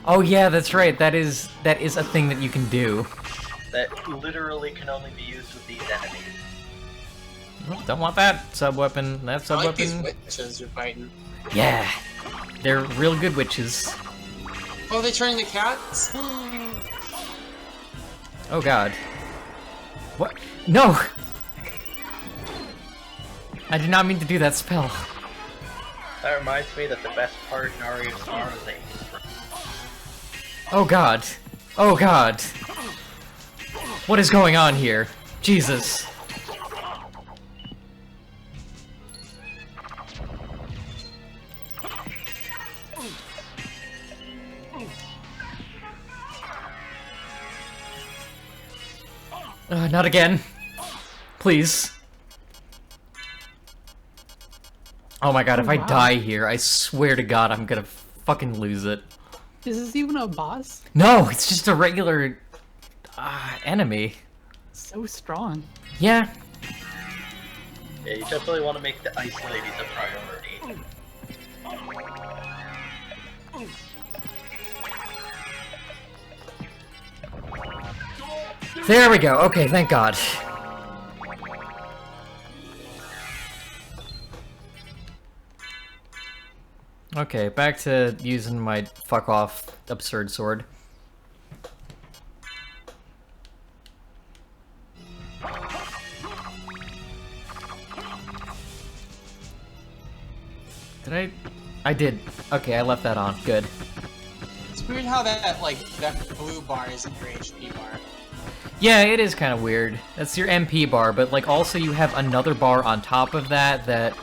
Oh yeah, that's right, that is a thing that you can do. That literally can only be used with these enemies. Oh, don't want that sub-weapon, that I like these sub-weapon. witches you're fighting. Yeah, they're real good witches. Oh, they turn into cats? Oh god. What? No! I did not mean to do that spell. That reminds me that the best part in Aria of Sorrow is that you can Oh god. Oh god. What is going on here? Jesus. Not again. Please. Oh my god, if I wow. die here, I swear to god I'm gonna fucking lose it. Is this even a boss? No, it's just a regular enemy. So strong. Yeah. Yeah, you definitely want to make the ice ladies a priority. There we go. Okay, thank god. Okay, back to using my fuck off absurd sword. Did I did. Okay, I left that on. Good. It's weird how that blue bar isn't your HP bar. Yeah, it is kind of weird. That's your MP bar, but like also you have another bar on top of that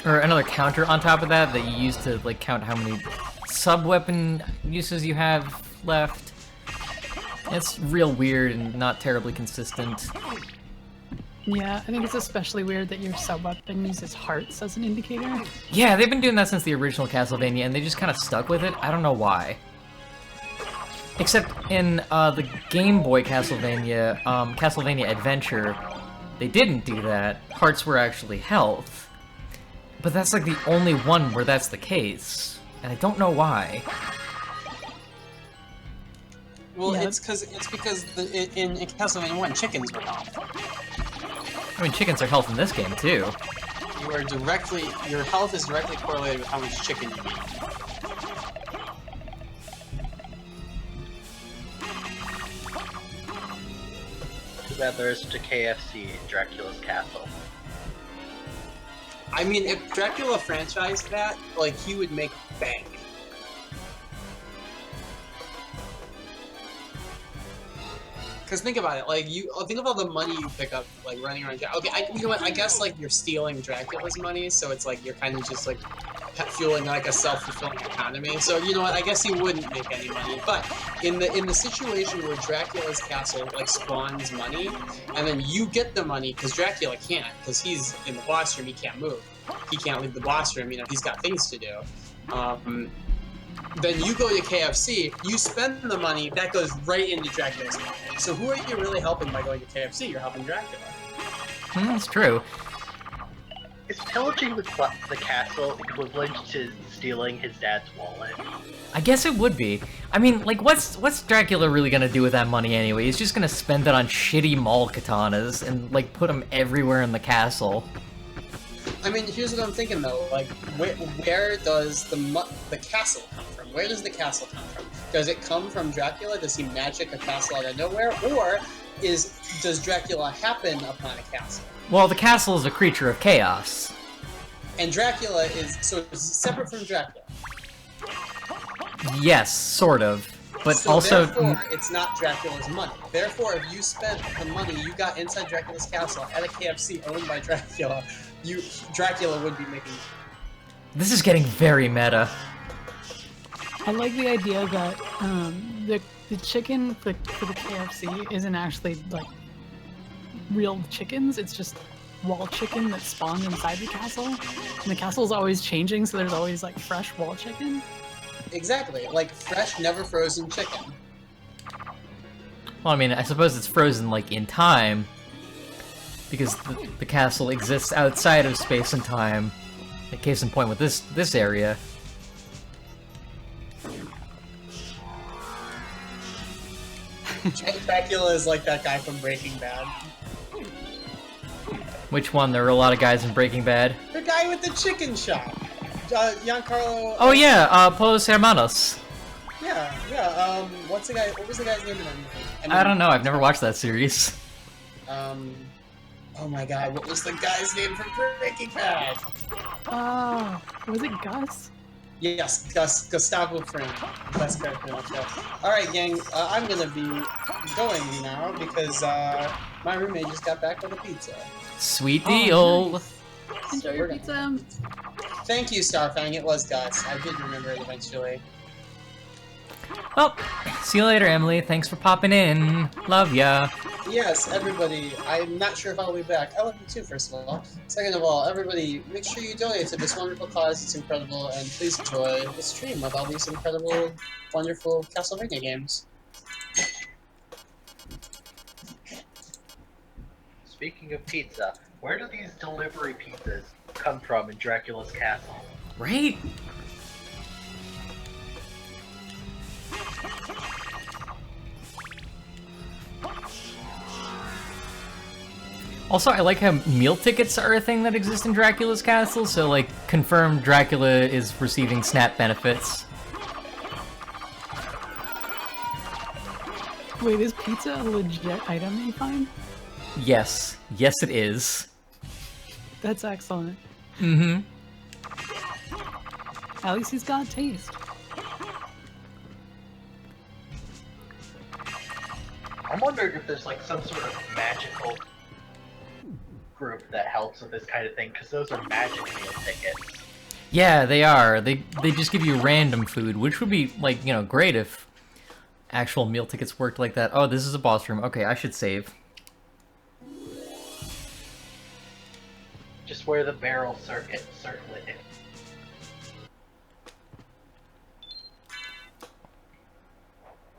or another counter on top of that you use to like count how many sub-weapon uses you have left. It's real weird and not terribly consistent. Yeah, I think it's especially weird that your sub-weapon uses hearts as an indicator. Yeah, they've been doing that since the original Castlevania, and they just kind of stuck with it. I don't know why. Except in the Game Boy Castlevania, Castlevania Adventure, they didn't do that. Hearts were actually health. But that's like the only one where that's the case, and I don't know why. Well, yeah. it's because in Castlevania 1, chickens were health. I mean, chickens are health in this game too. Your health is directly correlated with how much chicken you eat. Too bad there isn't a KFC in Dracula's castle. I mean, if Dracula franchised that, like, he would make bank. Because think about it, like, think of all the money you pick up, like, running around. Okay, you know what? I guess, like, you're stealing Dracula's money, so it's like you're kind of just like fueling like a self-fulfilling economy. So you know what? I guess he wouldn't make any money. But in the situation where Dracula's castle like spawns money, and then you get the money because Dracula can't, because he's in the boss room, he can't move, he can't leave the boss room. You know, he's got things to do. Then you go to KFC, you spend the money, that goes right into Dracula's pocket. So who are you really helping by going to KFC? You're helping Dracula. That's true. Is pillaging the castle equivalent to stealing his dad's wallet? I guess it would be. I mean, like, what's Dracula really gonna do with that money anyway? He's just gonna spend it on shitty mall katanas and, like, put them everywhere in the castle. I mean, here's what I'm thinking though, like, where does the castle come from? Where does the castle come from? Does it come from Dracula? Does he magic a castle out of nowhere? Or does Dracula happen upon a castle? Well, the castle is a creature of chaos. And Dracula is separate from Dracula. Yes, sort of. But so also... therefore, it's not Dracula's money. Therefore, if you spent the money you got inside Dracula's castle at a KFC owned by Dracula, Dracula would be making... This is getting very meta. I like the idea that the chicken for the KFC isn't actually like real chickens. It's just wall chicken that's spawned inside the castle, and the castle's always changing, so there's always like fresh wall chicken. Exactly, like fresh, never frozen chicken. Well, I mean, I suppose it's frozen like in time, because the castle exists outside of space and time. A case in point with this area. Dracula is like that guy from Breaking Bad. Which one? There were a lot of guys in Breaking Bad. The guy with the chicken shop. Giancarlo... Oh yeah, Polos Hermanos. Yeah. What was the guy's name in that movie? I don't know, I've never watched that series. Oh my god, what was the guy's name from Breaking Bad? Was it Gus? Yes, Gustavo Fring. Best character on the show. Alright, gang, I'm gonna be going now because my roommate just got back with a pizza. Sweet deal! Nice. Enjoy your pizza. Thank you, Starfang. It was Gus. I did remember it eventually. Well, see you later, Emily. Thanks for popping in. Love ya. Yes, everybody. I'm not sure if I'll be back. I love you too, first of all. Second of all, everybody, make sure you donate to this wonderful cause. It's incredible, and please enjoy the stream of all these incredible, wonderful Castlevania games. Speaking of pizza, where do these delivery pizzas come from in Dracula's castle? Right? Also, I like how meal tickets are a thing that exist in Dracula's castle, so, like, confirmed Dracula is receiving SNAP benefits. Wait, is pizza a legit item that you find? Yes. Yes, it is. That's excellent. Mm-hmm. At least he's got taste. I'm wondering if there's like some sort of magical group that helps with this kind of thing, because those are magic meal tickets. Yeah, they are. They just give you random food, which would be, like, you know, great if actual meal tickets worked like that. Oh, this is a boss room. Okay, I should save. Just wear the barrel circlet.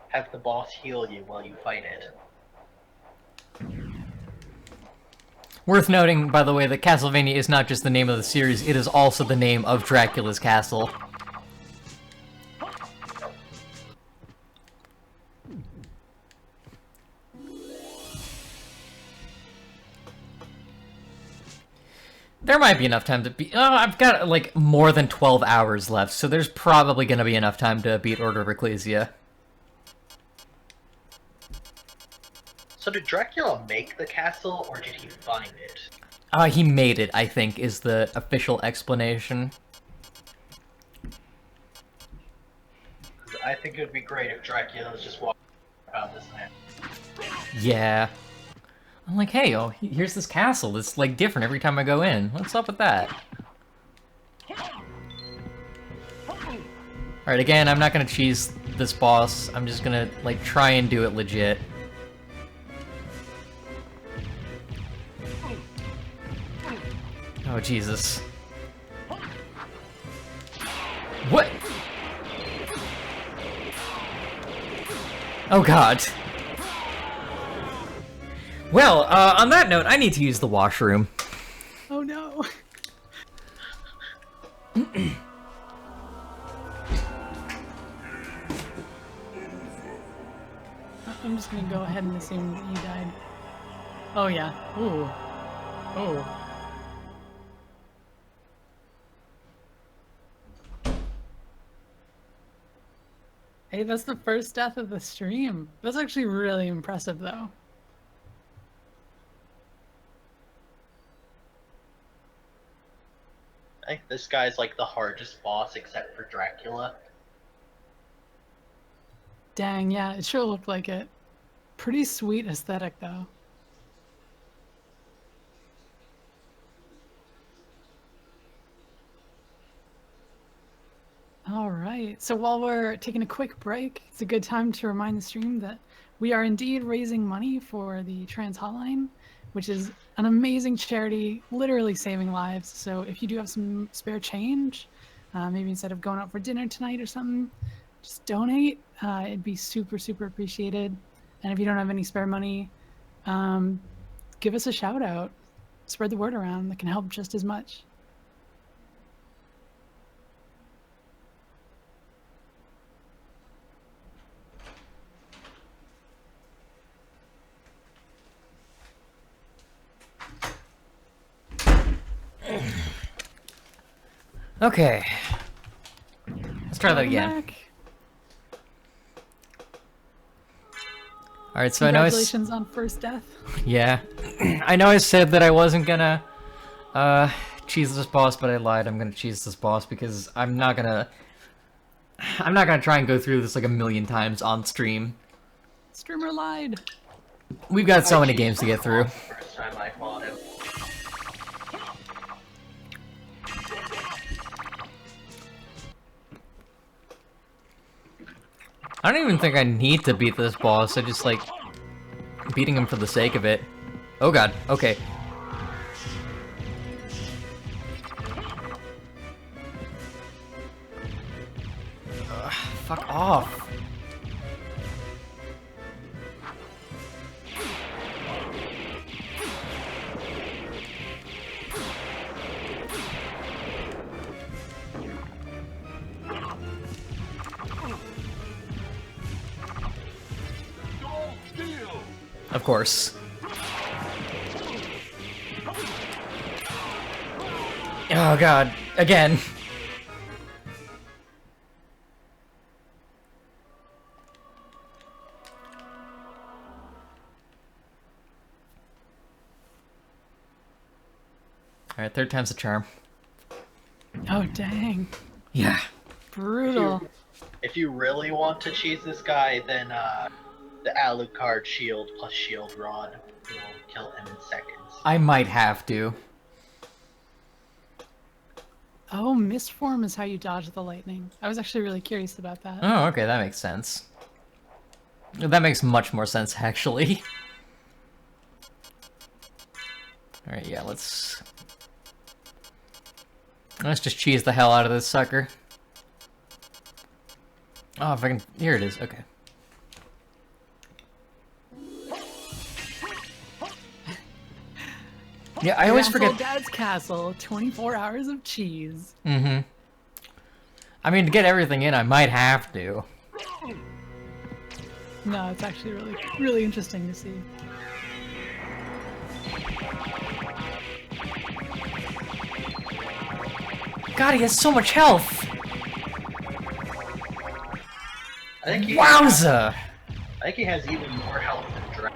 Have the boss heal you while you fight it. Worth noting, by the way, that Castlevania is not just the name of the series, it is also the name of Dracula's castle. There might be enough time to beat... Oh, I've got, like, more than 12 hours left, so there's probably gonna be enough time to beat Order of Ecclesia. So did Dracula make the castle, or did he find it? He made it, I think, is the official explanation. I think it would be great if Dracula was just walking around this land. Yeah. I'm like, hey, oh, here's this castle that's, like, different every time I go in. What's up with that? Alright, again, I'm not gonna cheese this boss. I'm just gonna, like, try and do it legit. Oh, Jesus. What? Oh, God. Well, on that note, I need to use the washroom. Oh, no. I'm just gonna go ahead and assume that you died. Oh, yeah. Ooh. Oh. Hey, that's the first death of the stream. That's actually really impressive, though. I think this guy's like the hardest boss except for Dracula. Dang, yeah, it sure looked like it. Pretty sweet aesthetic, though. All right, so while we're taking a quick break, it's a good time to remind the stream that we are indeed raising money for the Trans Hotline, which is an amazing charity, literally saving lives. So if you do have some spare change, maybe instead of going out for dinner tonight or something, just donate. It'd be super, super appreciated. And if you don't have any spare money, give us a shout out. Spread the word around. That can help just as much. Okay. Let's try that again. Back. Alright, so I know Congratulations on first death. Yeah. I know I said that I wasn't gonna cheese this boss, but I lied. I'm gonna cheese this boss because I'm not gonna try and go through this like a million times on stream. Streamer lied. We've got so many games to get through. First time I fought him. I don't even think I need to beat this boss. I just like beating him for the sake of it. Oh god, okay. Fuck off. Of course. Oh god, again. Alright, third time's the charm. Oh dang. Yeah. Brutal. If you really want to cheese this guy, then the Alucard shield plus shield rod will kill him in seconds. I might have to. Oh, Mistform is how you dodge the lightning. I was actually really curious about that. Oh, okay, that makes sense. That makes much more sense, actually. Alright, yeah, let's just cheese the hell out of this sucker. Oh, if I can... Here it is, okay. Yeah, I always forget... Dad's Castle, 24 hours of cheese. Mm-hmm. I mean, to get everything in, I might have to. No, it's actually really, really interesting to see. God, he has so much health! I think he Wowza! I think he has even more health than Dracula.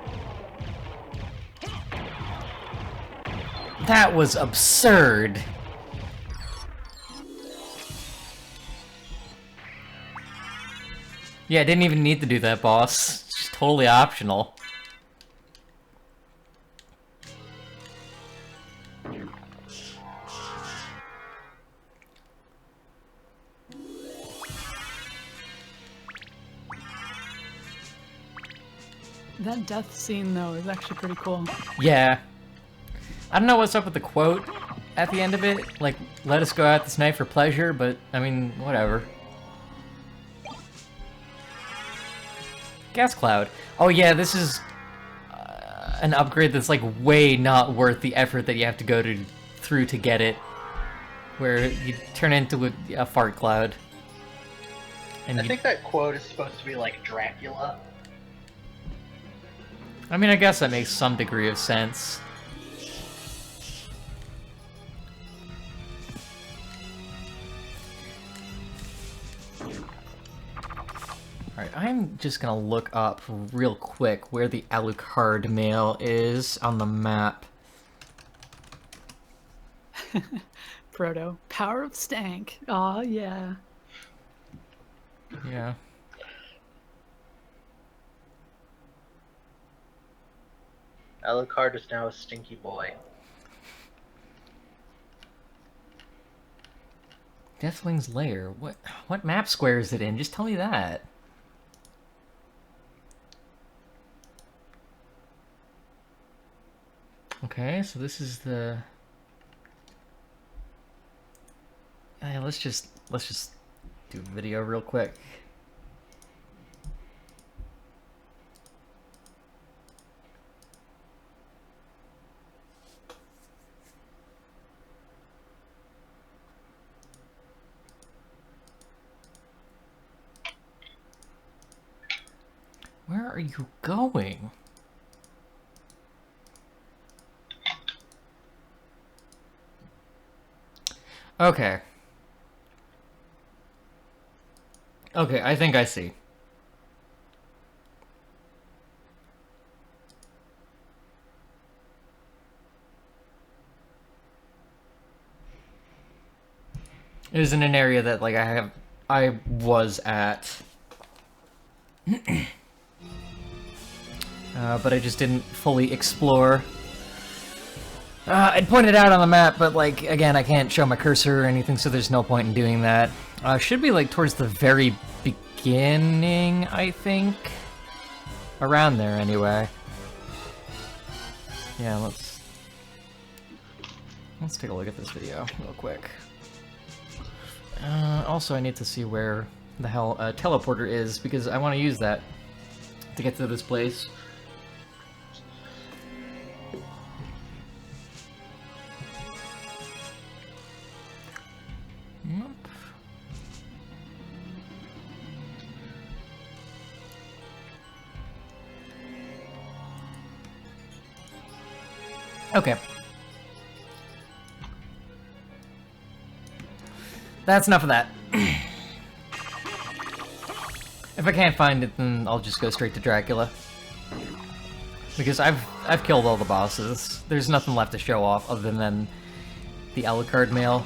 That was absurd. Yeah, I didn't even need to do that, boss. It's just totally optional. That death scene, though, is actually pretty cool. Yeah. I don't know what's up with the quote at the end of it. Like, let us go out this night for pleasure, but, I mean, whatever. Gas cloud. Oh yeah, this is an upgrade that's like way not worth the effort that you have to go through to get it. Where you turn into a fart cloud. And I think that quote is supposed to be like Dracula. I mean, I guess that makes some degree of sense. Alright, I'm just gonna look up real quick where the Alucard mail is on the map. Proto. Power of Stank. Aw, yeah. Yeah. Alucard is now a stinky boy. Deathling's Lair. What map square is it in? Just tell me that. Okay, so this is the... Yeah, let's just do a video real quick. Where are you going? Okay. Okay, I think I see. It was in an area that, like, I was at. But I just didn't fully explore. I'd pointed out on the map, but, like, again, I can't show my cursor or anything, so there's no point in doing that. Should be, like, towards the very beginning, I think. Around there, anyway. Yeah, let's take a look at this video real quick. Also, I need to see where the hell a teleporter is, because I want to use that to get to this place. Nope. Okay. That's enough of that. If I can't find it, then I'll just go straight to Dracula. Because I've killed all the bosses. There's nothing left to show off other than the Alucard mail.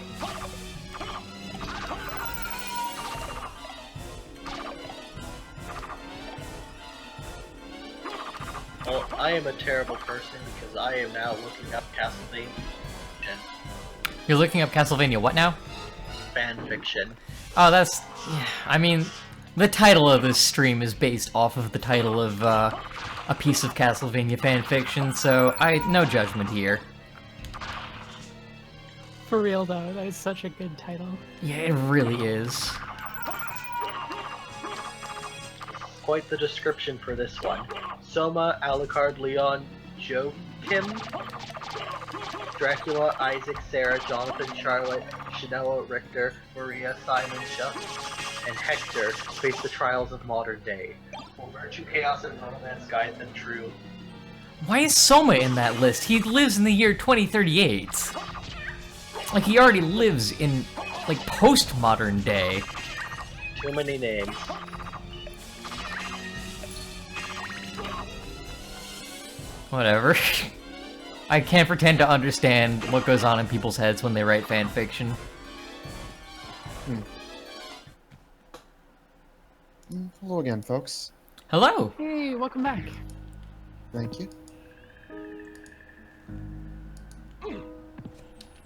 Well, I am a terrible person because I am now looking up Castlevania You're looking up Castlevania what now? fanfiction. Oh, that's... Yeah, I mean, the title of this stream is based off of the title of a piece of Castlevania fanfiction, so no judgment here. For real, though, that is such a good title. Yeah, it really is. Quite the description for this one. Soma, Alucard, Leon, Joachim, Dracula, Isaac, Sarah, Jonathan, Charlotte, Chanela, Richter, Maria, Simon, Chuck, and Hector face the trials of modern day. For virtue, chaos, and romance guide them true. Why is Soma in that list? He lives in the year 2038. Like, he already lives in, like, post-modern day. Too many names. Whatever. I can't pretend to understand what goes on in people's heads when they write fan fiction. Hello again, folks. Hello! Hey, welcome back. Thank you.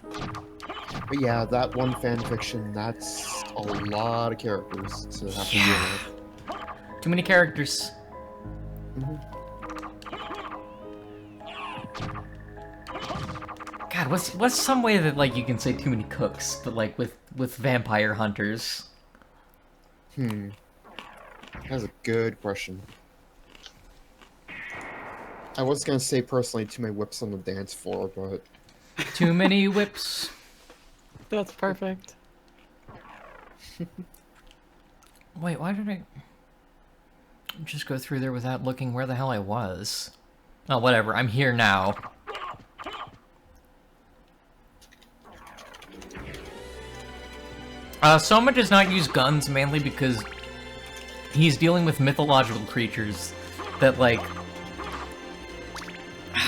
But yeah, that one fanfiction, that's a lot of characters to have to deal with. Too many characters. God, what's some way that like you can say too many cooks, but like with vampire hunters? That's a good question. I was gonna say personally too many whips on the dance floor, but Too many whips. That's perfect. Wait, why did I just go through there without looking where the hell I was? Oh, whatever. I'm here now. Soma does not use guns mainly because he's dealing with mythological creatures that, like...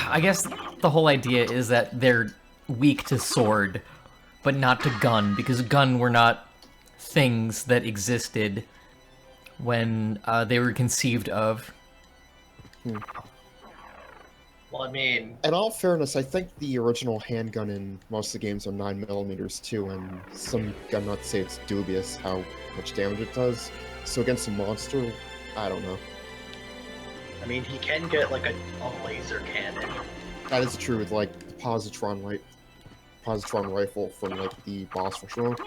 I guess the whole idea is that they're weak to sword, but not to gun, because gun were not things that existed when they were conceived of. Well, I mean... in all fairness, I think the original handgun in most of the games are 9mm too, and some gun nuts say it's dubious how much damage it does. So against a monster, I don't know. I mean, he can get, like, a laser cannon. That is true with, like, the positron rifle from, like, the boss rush mode.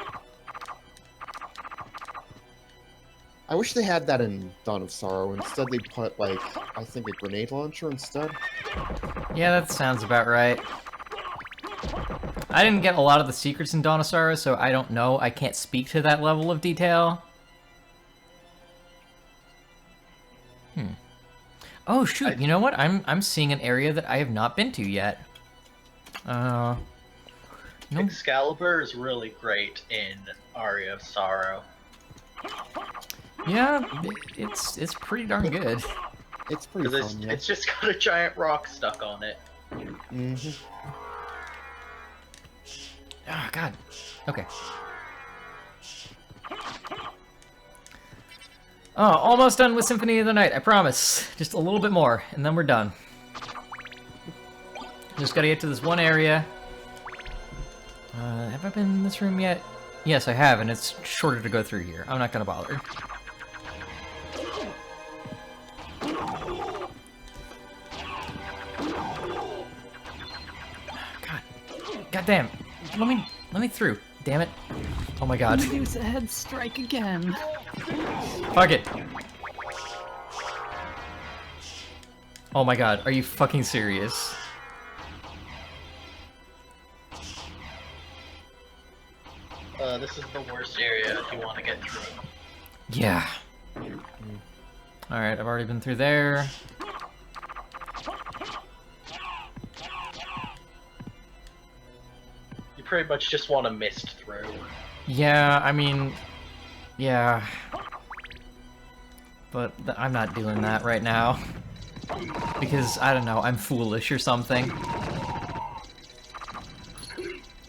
I wish they had that in Dawn of Sorrow. Instead, they put, like, I think a grenade launcher instead. Yeah, that sounds about right. I didn't get a lot of the secrets in Dawn of Sorrow, so I don't know. I can't speak to that level of detail. Oh shoot, you know what? I'm seeing an area that I have not been to yet. No. Excalibur is really great in Aria of Sorrow. Yeah, it's pretty darn good. It's pretty fun, yeah. It's just got a giant rock stuck on it. Oh god. Okay. Oh, almost done with Symphony of the Night, I promise. Just a little bit more, and then we're done. Just gotta get to this one area. Have I been in this room yet? Yes, I have, and it's shorter to go through here. I'm not gonna bother. God damn. Let me through. Damn it. Oh my god. Use a head strike again. Fuck it. Oh my god, are you fucking serious? This is the worst area if you want to get through. Yeah. Alright, I've already been through there. You pretty much just want to mist through. Yeah, I mean... yeah. But I'm not doing that right now. Because, I don't know, I'm foolish or something.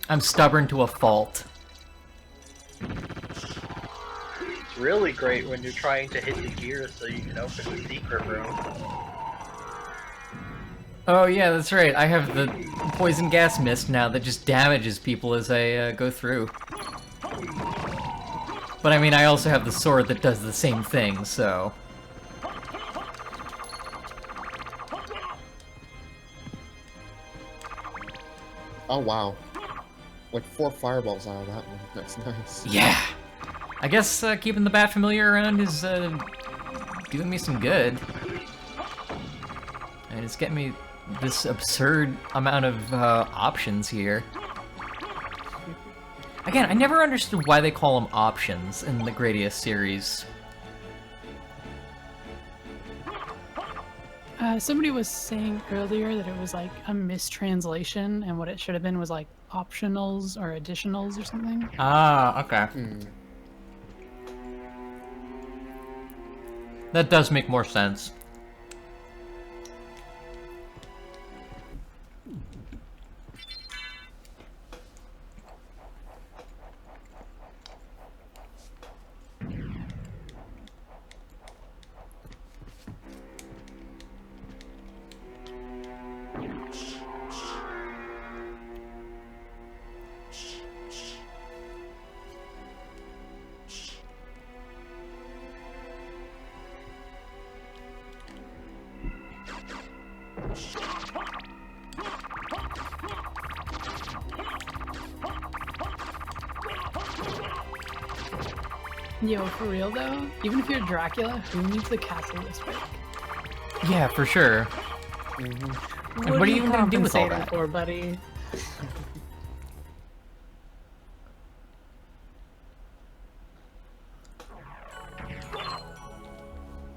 I'm stubborn to a fault. It's really great when you're trying to hit the gear so you can open the secret room. Oh yeah, that's right. I have the poison gas mist now that just damages people as I go through. But I mean, I also have the sword that does the same thing, so... Oh wow. Like 4 fireballs out of that one. That's nice. Yeah! I guess keeping the Bat Familiar around is doing me some good. And it's getting me this absurd amount of options here. Again, I never understood why they call them options in the Gradius series. Somebody was saying earlier that it was like a mistranslation, and what it should have been was like optionals or additionals or something. Ah, okay. That does make more sense. Yo, for real though, even if you're Dracula, who needs the castle this big? Yeah, for sure. What And what are you even gonna do with all compensating that? for, buddy?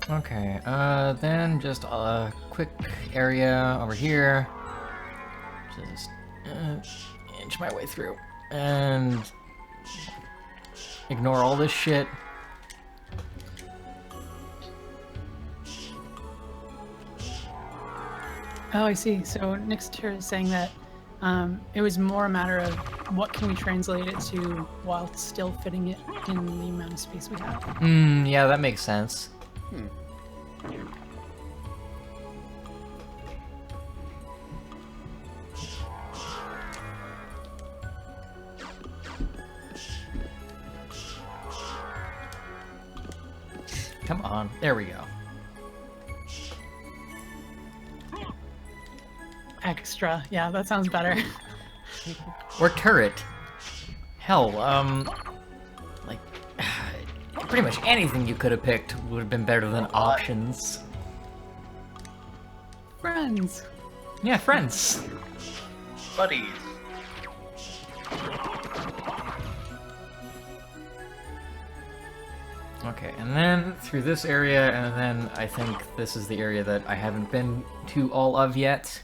Okay, then just a quick area over here. Just inch my way through. And ignore all this shit. Oh, I see. So Nick's here is saying that it was more a matter of what can we translate it to while still fitting it in the amount of space we have. Yeah, that makes sense. Come on, there we go. Extra. Yeah, that sounds better. Or turret. Hell, like, pretty much anything you could have picked would have been better than options. Friends. Yeah, friends. Buddies. Okay, and then through this area, and then I think this is the area that I haven't been to all of yet.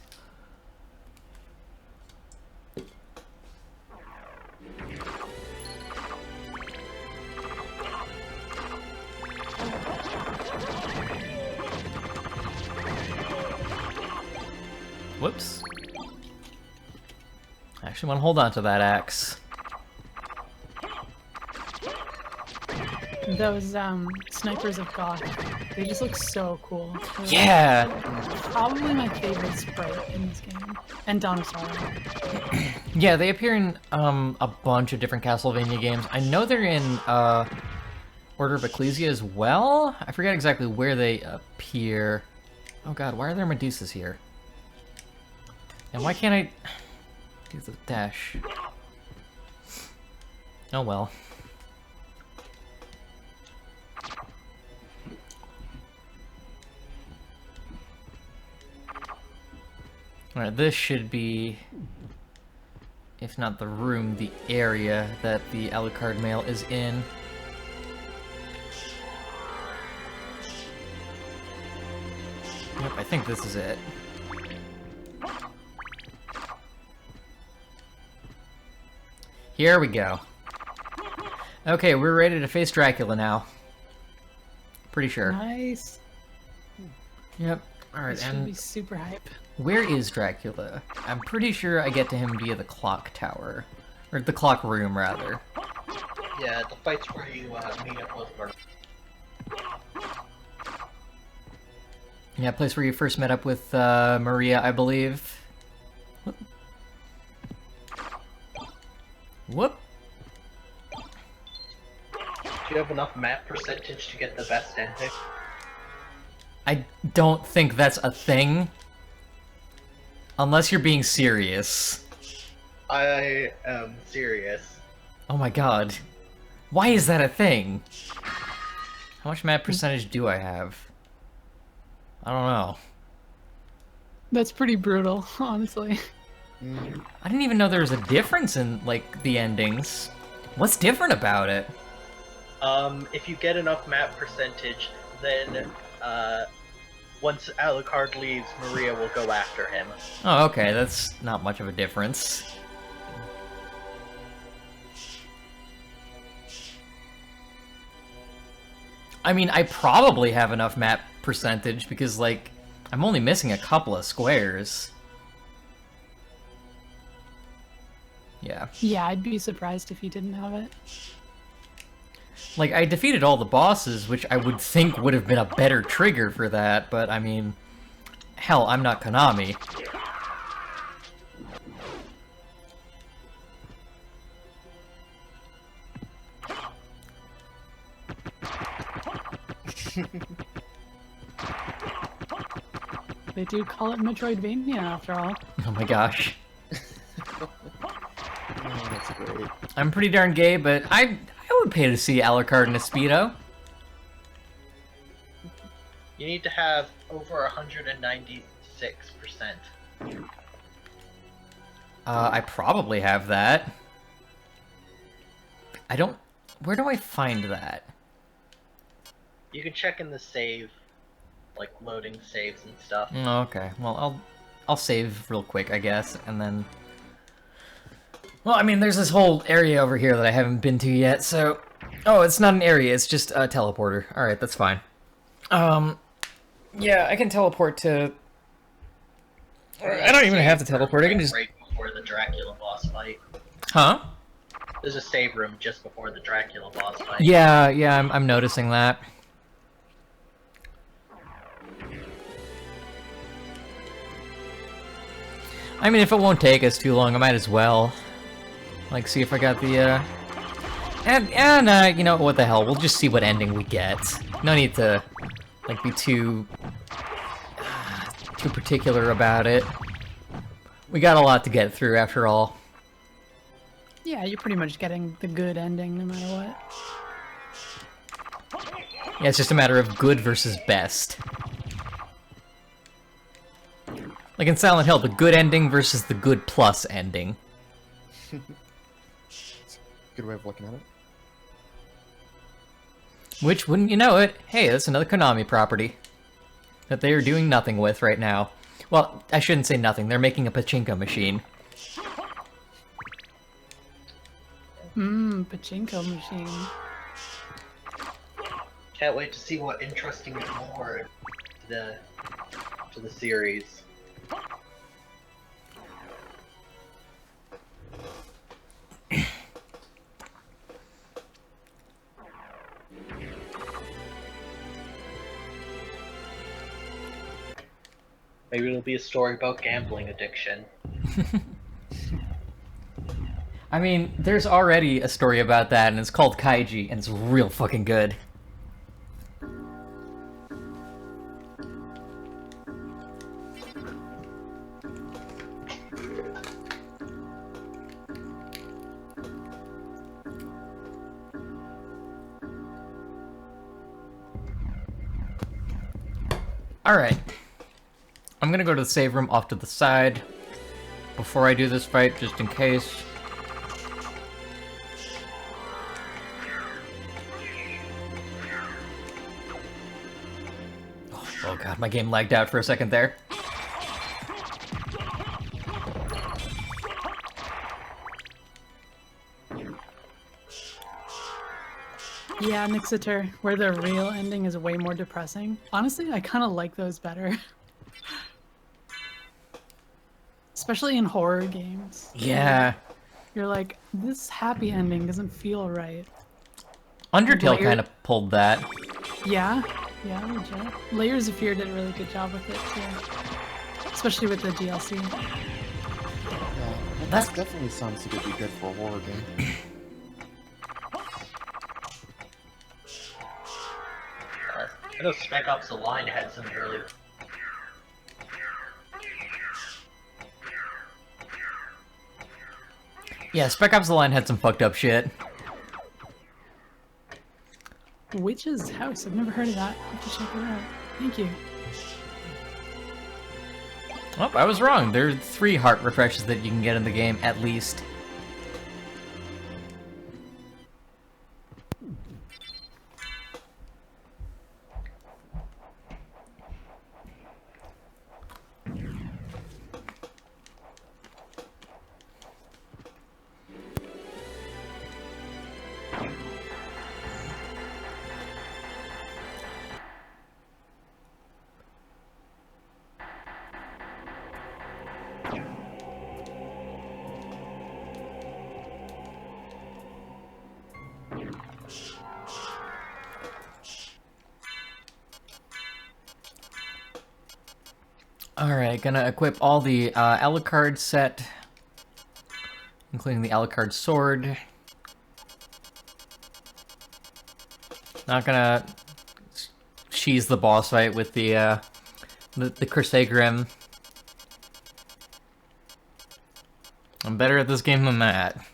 Whoops. I actually want to hold on to that axe. Those snipers of Goth, they just look so cool. They're Yeah! probably my favorite sprite in this game. And Dawn of Sorrow. Yeah, they appear in a bunch of different Castlevania games. I know they're in Order of Ecclesia as well. I forget exactly where they appear. Oh god, why are there Medusas here? And why can't I do the dash? Oh well. Alright, this should be, if not the room, the area that the Alucard mail is in. Yep, I think this is it. Here we go. Okay, we're ready to face Dracula now. Pretty sure. Nice. Yep. Alright, This should and be super hype. where is Dracula? I'm pretty sure I get to him via the clock tower. Or the clock room, rather. Yeah, the fight's where you meet up with her. Yeah, place where you first met up with Maria, I believe. Whoop. Whoop. Do you have enough map percentage to get the best ending? I don't think that's a thing. Unless you're being serious. I am serious. Oh my god. Why is that a thing? How much map percentage do I have? I don't know. That's pretty brutal, honestly. I didn't even know there was a difference in, like, the endings. What's different about it? If you get enough map percentage, then, once Alucard leaves, Maria will go after him. Oh, okay, that's not much of a difference. I mean, I probably have enough map percentage because, like, I'm only missing a couple of squares. Yeah. Yeah, I'd be surprised if you didn't have it. Like, I defeated all the bosses, which I would think would have been a better trigger for that, but I mean, hell, I'm not Konami. They do call it Metroidvania after all. Oh my gosh. Oh, that's great. I'm pretty darn gay, but I would pay to see Alucard in a Speedo. You need to have over 196%. I probably have that. I don't... Where do I find that? You can check in the save, like loading saves and stuff. Okay, well, I'll save real quick, I guess, and then... Well, I mean, there's this whole area over here that I haven't been to yet, so... Oh, it's not an area, it's just a teleporter. Alright, that's fine. Yeah, I can teleport to... I don't even have to teleport, I can just... Right before the Dracula boss fight. Huh? There's a save room just before the Dracula boss fight. Yeah, I'm noticing that. I mean, if it won't take us too long, I might as well. Like, see if I got the, And, you know, what the hell, we'll just see what ending we get. No need to, like, be too particular about it. We got a lot to get through, after all. Yeah, you're pretty much getting the good ending no matter what. Yeah, it's just a matter of good versus best. Like in Silent Hill, the good ending versus the good plus ending. Good way of looking at it. Which, wouldn't you know it, hey, that's another Konami property that they are doing nothing with right now. Well, I shouldn't say nothing, they're making a pachinko machine. Pachinko machine. Can't wait to see what interesting more to the series. Maybe it'll be a story about gambling addiction. I mean, there's already a story about that, and it's called Kaiji, and it's real fucking good. Alright. I'm gonna go to the save room off to the side before I do this fight, just in case. Oh god, my game lagged out for a second there. Yeah, Nixiter, where the real ending is way more depressing. Honestly, I kind of like those better. Especially in horror games. Yeah. You're like, this happy ending doesn't feel right. Undertale kind of pulled that. Yeah, yeah, legit. Layers of Fear did a really good job with it too. Especially with the DLC. Yeah, that definitely sounds like it'd be good for a horror game. I know Spec Ops The Line had some early... Yeah, Spec Ops The Line had some fucked up shit. Witch's House, I've never heard of that. I'll have to check it out. Thank you. Oh, I was wrong. There are 3 heart refreshes that you can get in the game, at least. Alright, gonna equip all the Alucard set, including the Alucard sword. Not gonna cheese the boss fight with the Crusaegrim. I'm better at this game than that.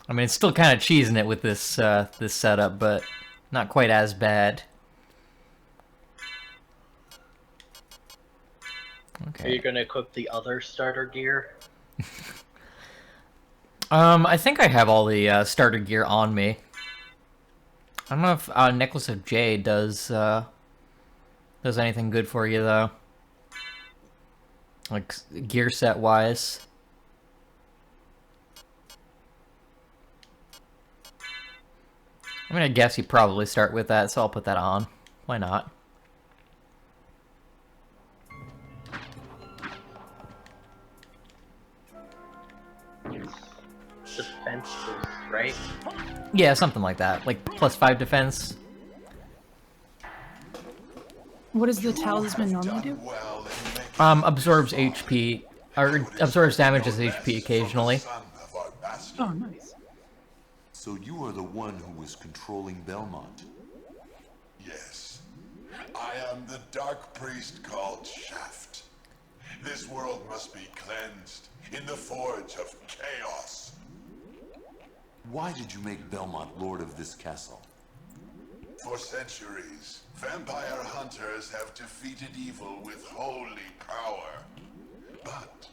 I mean, it's still kind of cheesing it with this this setup, but not quite as bad. Okay. Are you gonna equip the other starter gear? I think I have all the starter gear on me. I don't know if Necklace of Jade does anything good for you though. Like gear set wise. I mean, I guess you probably start with that, so I'll put that on. Why not? Defense boost, right? Yeah, something like that. Like +5 defense. What does the talisman normally do? Absorbs HP, or absorbs damage as HP occasionally. Oh, nice. So you are the one who was controlling Belmont? Yes. I am the dark priest called Shaft. This world must be cleansed in the forge of chaos. Why did you make Belmont lord of this castle? For centuries, vampire hunters have defeated evil with holy power. But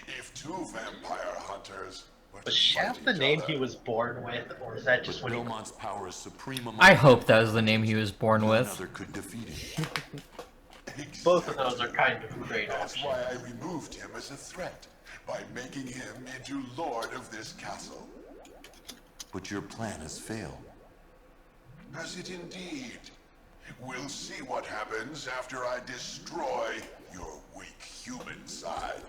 if two vampire hunters were Was Shaft the name he was born with, or is that just But when he... Belmont's power is supreme among I hope that was the name he was born with. Another could defeat him. Both of those are kind of great That's options. why I removed him as a threat, by making him into lord of this castle. But your plan has failed. Has it indeed? We'll see what happens after I destroy your weak human side.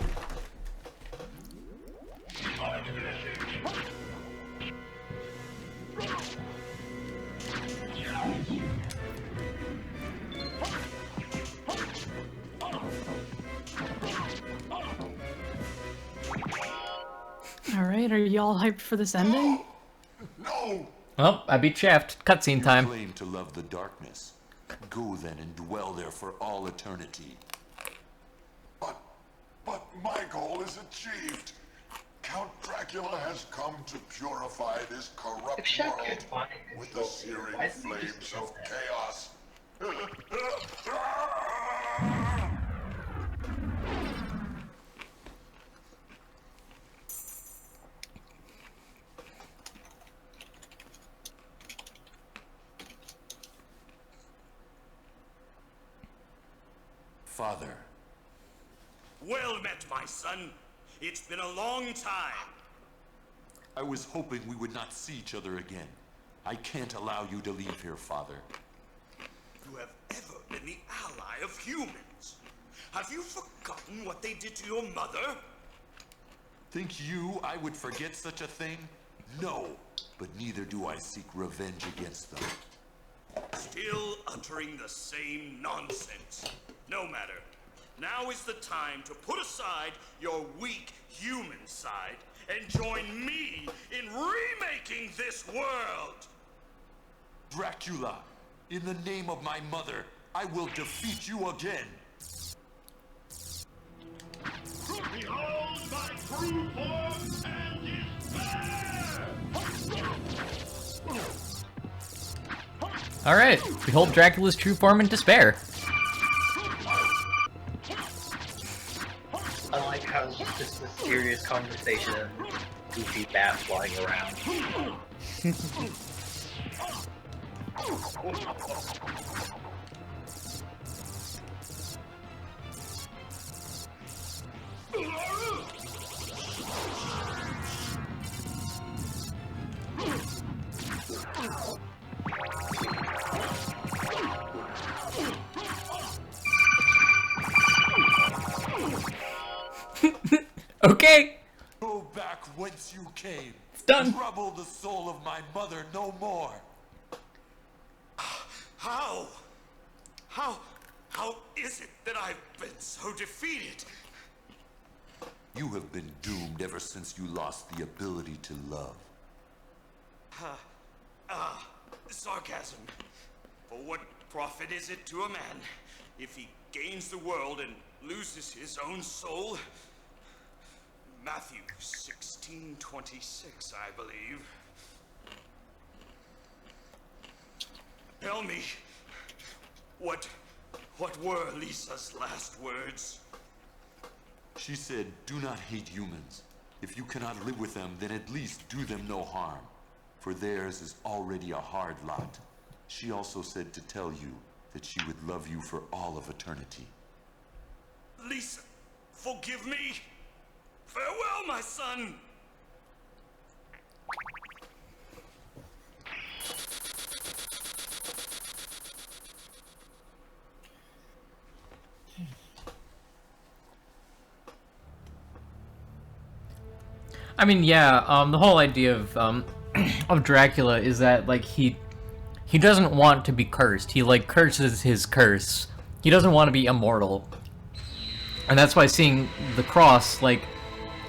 Alright, are y'all hyped for this ending? No! Well, I beat Shaft. Cutscene time. You claim to love the darkness. Go then and dwell there for all eternity. But my goal is achieved. Count Dracula has come to purify this corrupt world with the searing flames of chaos. Father. Well met, my son. It's been a long time. I was hoping we would not see each other again. I can't allow you to leave here, Father. You have ever been the ally of humans. Have you forgotten what they did to your mother? Think you I would forget such a thing? No, but neither do I seek revenge against them. Still uttering the same nonsense. No matter. Now is the time to put aside your weak human side and join me in remaking this world! Dracula, in the name of my mother, I will defeat you again! Behold my true form and despair! Alright, behold Dracula's true form and despair. I like how it's just a serious conversation and goofy bat flying around. Okay. Go back whence you came. It's done. Trouble the soul of my mother no more. How? How is it that I've been so defeated? You have been doomed ever since you lost the ability to love. Sarcasm. For what profit is it to a man if he gains the world and loses his own soul? Matthew 16:26, I believe. Tell me, what were Lisa's last words? She said, do not hate humans. If you cannot live with them, then at least do them no harm. For theirs is already a hard lot. She also said to tell you that she would love you for all of eternity. Lisa, forgive me. Farewell, my son. I mean, yeah, the whole idea of of Dracula is that, like, he doesn't want to be cursed. He, like, curses his curse. He doesn't want to be immortal. And that's why seeing the cross, like,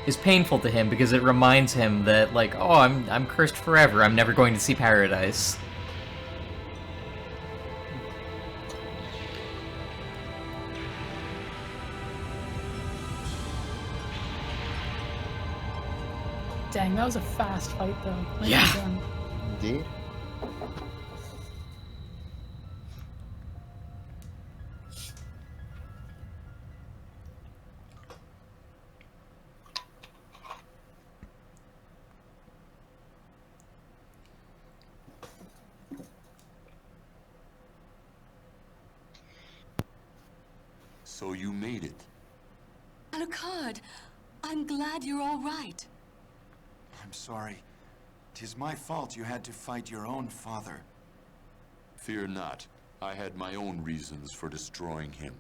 is painful to him, because it reminds him that, like, oh, I'm cursed forever. I'm never going to see paradise. Dang, that was a fast fight, though. Nicely Yeah. done. Indeed. So you made it. Alucard, I'm glad you're all right. I'm sorry. 'Tis my fault you had to fight your own father. Fear not. I had my own reasons for destroying him.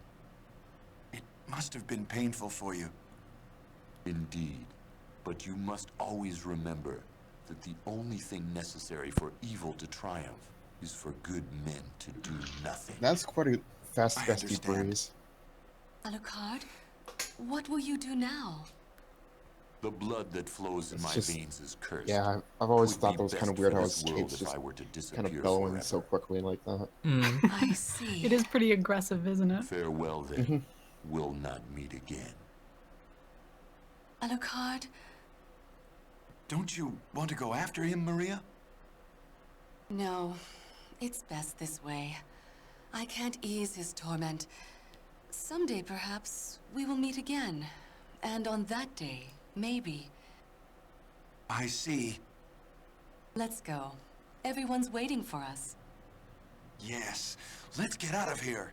It must have been painful for you. Indeed. But you must always remember that the only thing necessary for evil to triumph is for good men to do nothing. That's quite a fast, I festy understand. breeze. Alucard, what will you do now? The blood that flows in It's my just- veins is cursed. Yeah, I've always It would thought be that was kind of best weird for how this his world kids if just I were to kind of disappear bellowing forever. so quickly like that. I see. It is pretty aggressive, isn't it? Farewell then. We'll not meet again. Alucard, Don't you want to go after him, Maria? no. It's best this way. I can't ease his torment. Someday, perhaps, we will meet again. And on that day, maybe. I see. Let's go. Everyone's waiting for us. Yes. Let's get out of here.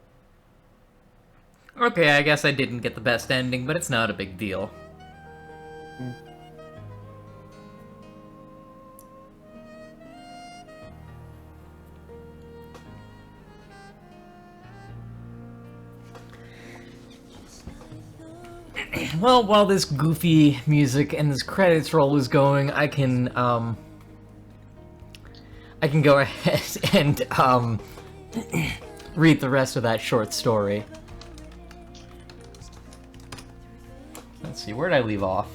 Okay, I guess I didn't get the best ending, but it's not a big deal. Well, while this goofy music and this credits roll is going, I can go ahead and read the rest of that short story. Let's see, where'd I leave off?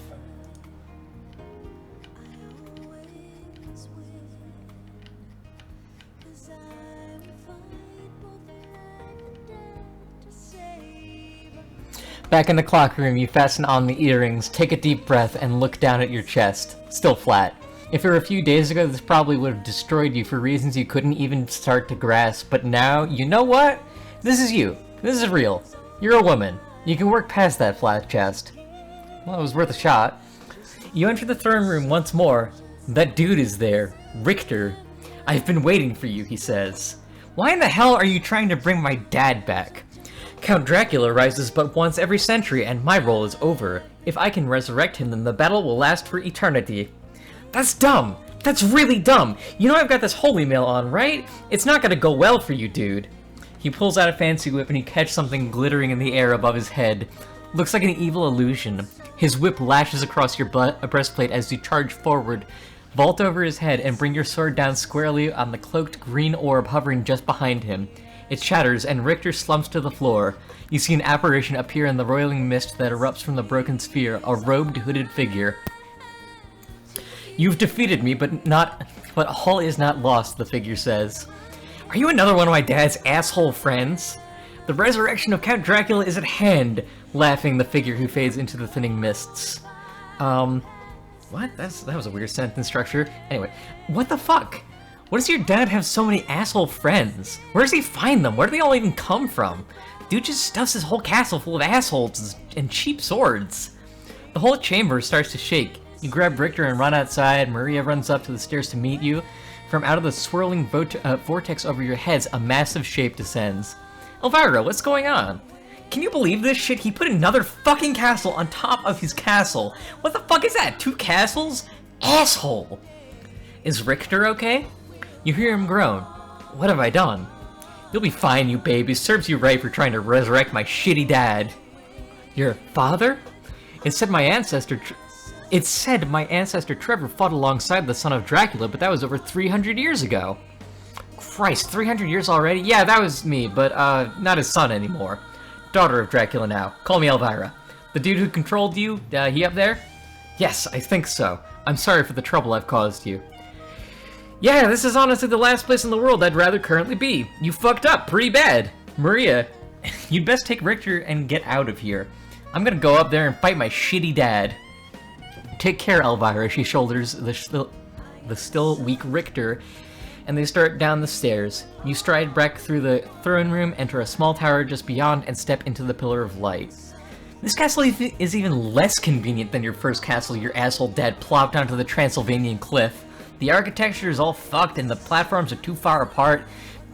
Back in the clock room, you fasten on the earrings, take a deep breath, and look down at your chest. Still flat. If it were a few days ago, this probably would have destroyed you for reasons you couldn't even start to grasp, but now, you know what? This is you. This is real. You're a woman. You can work past that flat chest. Well, it was worth a shot. You enter the throne room once more. That dude is there. Richter. I've been waiting for you, he says. Why in the hell are you trying to bring my dad back? Count Dracula rises but once every century, and my role is over. If I can resurrect him, then the battle will last for eternity. That's dumb! That's really dumb! You know I've got this holy mail on, right? It's not gonna go well for you, dude. He pulls out a fancy whip and you catch something glittering in the air above his head. Looks like an evil illusion. His whip lashes across your breastplate as you charge forward, vault over his head, and bring your sword down squarely on the cloaked green orb hovering just behind him. It shatters, and Richter slumps to the floor. You see an apparition appear in the roiling mist that erupts from the broken sphere, a robed, hooded figure. You've defeated me, but all is not lost, the figure says. Are you another one of my dad's asshole friends? The resurrection of Count Dracula is at hand, laughing the figure who fades into the thinning mists. What? That was a weird sentence structure. Anyway, what the fuck? What does your dad have so many asshole friends? Where does he find them? Where do they all even come from? Dude just stuffs his whole castle full of assholes and cheap swords. The whole chamber starts to shake. You grab Richter and run outside. Maria runs up to the stairs to meet you. From out of the swirling vortex over your heads, a massive shape descends. Elvira, what's going on? Can you believe this shit? He put another fucking castle on top of his castle. What the fuck is that? 2 castles? Asshole! Is Richter okay? You hear him groan. What have I done? You'll be fine, you baby. Serves you right for trying to resurrect my shitty dad. Your father? It said my ancestor Trevor fought alongside the son of Dracula, but that was over 300 years ago. Christ, 300 years already? Yeah, that was me, but not his son anymore. Daughter of Dracula now. Call me Elvira. The dude who controlled you, he up there? Yes, I think so. I'm sorry for the trouble I've caused you. Yeah, this is honestly the last place in the world I'd rather currently be. You fucked up pretty bad. Maria, you'd best take Richter and get out of here. I'm gonna go up there and fight my shitty dad. Take care, Elvira. She shoulders the still weak Richter, and they start down the stairs. You stride back through the throne room, enter a small tower just beyond, and step into the Pillar of Light. This castle is even less convenient than your first castle your asshole dad plopped onto the Transylvanian cliff. The architecture is all fucked and the platforms are too far apart,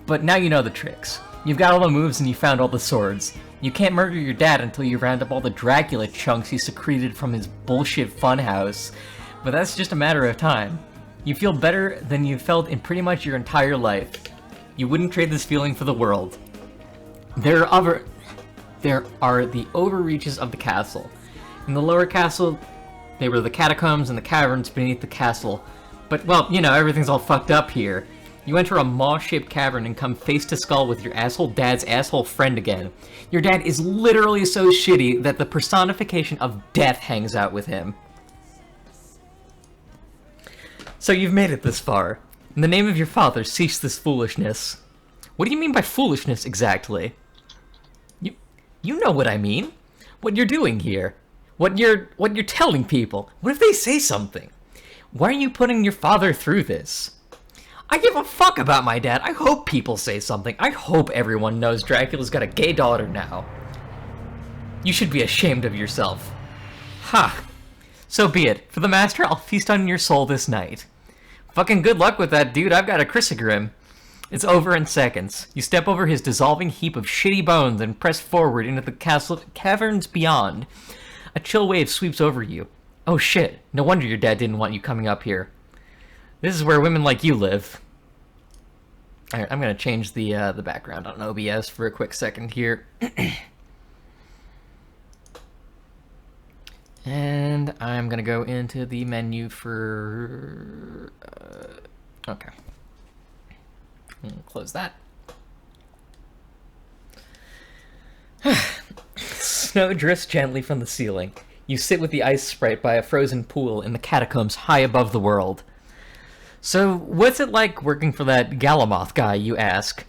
but now you know the tricks. You've got all the moves and you found all the swords. You can't murder your dad until you round up all the Dracula chunks he secreted from his bullshit funhouse, but that's just a matter of time. You feel better than you've felt in pretty much your entire life. You wouldn't trade this feeling for the world. There are the overreaches of the castle. In the lower castle, they were the catacombs and the caverns beneath the castle. But, well, you know, everything's all fucked up here. You enter a maw-shaped cavern and come face to skull with your asshole dad's asshole friend again. Your dad is literally so shitty that the personification of death hangs out with him. So you've made it this far. In the name of your father, cease this foolishness. What do you mean by foolishness, exactly? You know what I mean. What you're doing here. What you're telling people. What if they say something? Why are you putting your father through this? I give a fuck about my dad. I hope people say something. I hope everyone knows Dracula's got a gay daughter now. You should be ashamed of yourself. Ha! So be it. For the Master, I'll feast on your soul this night. Fucking good luck with that, dude. I've got a chrysogrim. It's over in seconds. You step over his dissolving heap of shitty bones and press forward into the castle caverns beyond. A chill wave sweeps over you. Oh shit, no wonder your dad didn't want you coming up here. This is where women like you live. Alright, I'm gonna change the background on OBS for a quick second here. And I'm gonna go into the menu for... okay. Close that. Snow drifts gently from the ceiling. You sit with the ice sprite by a frozen pool in the catacombs high above the world. So, what's it like working for that Galamoth guy, you ask?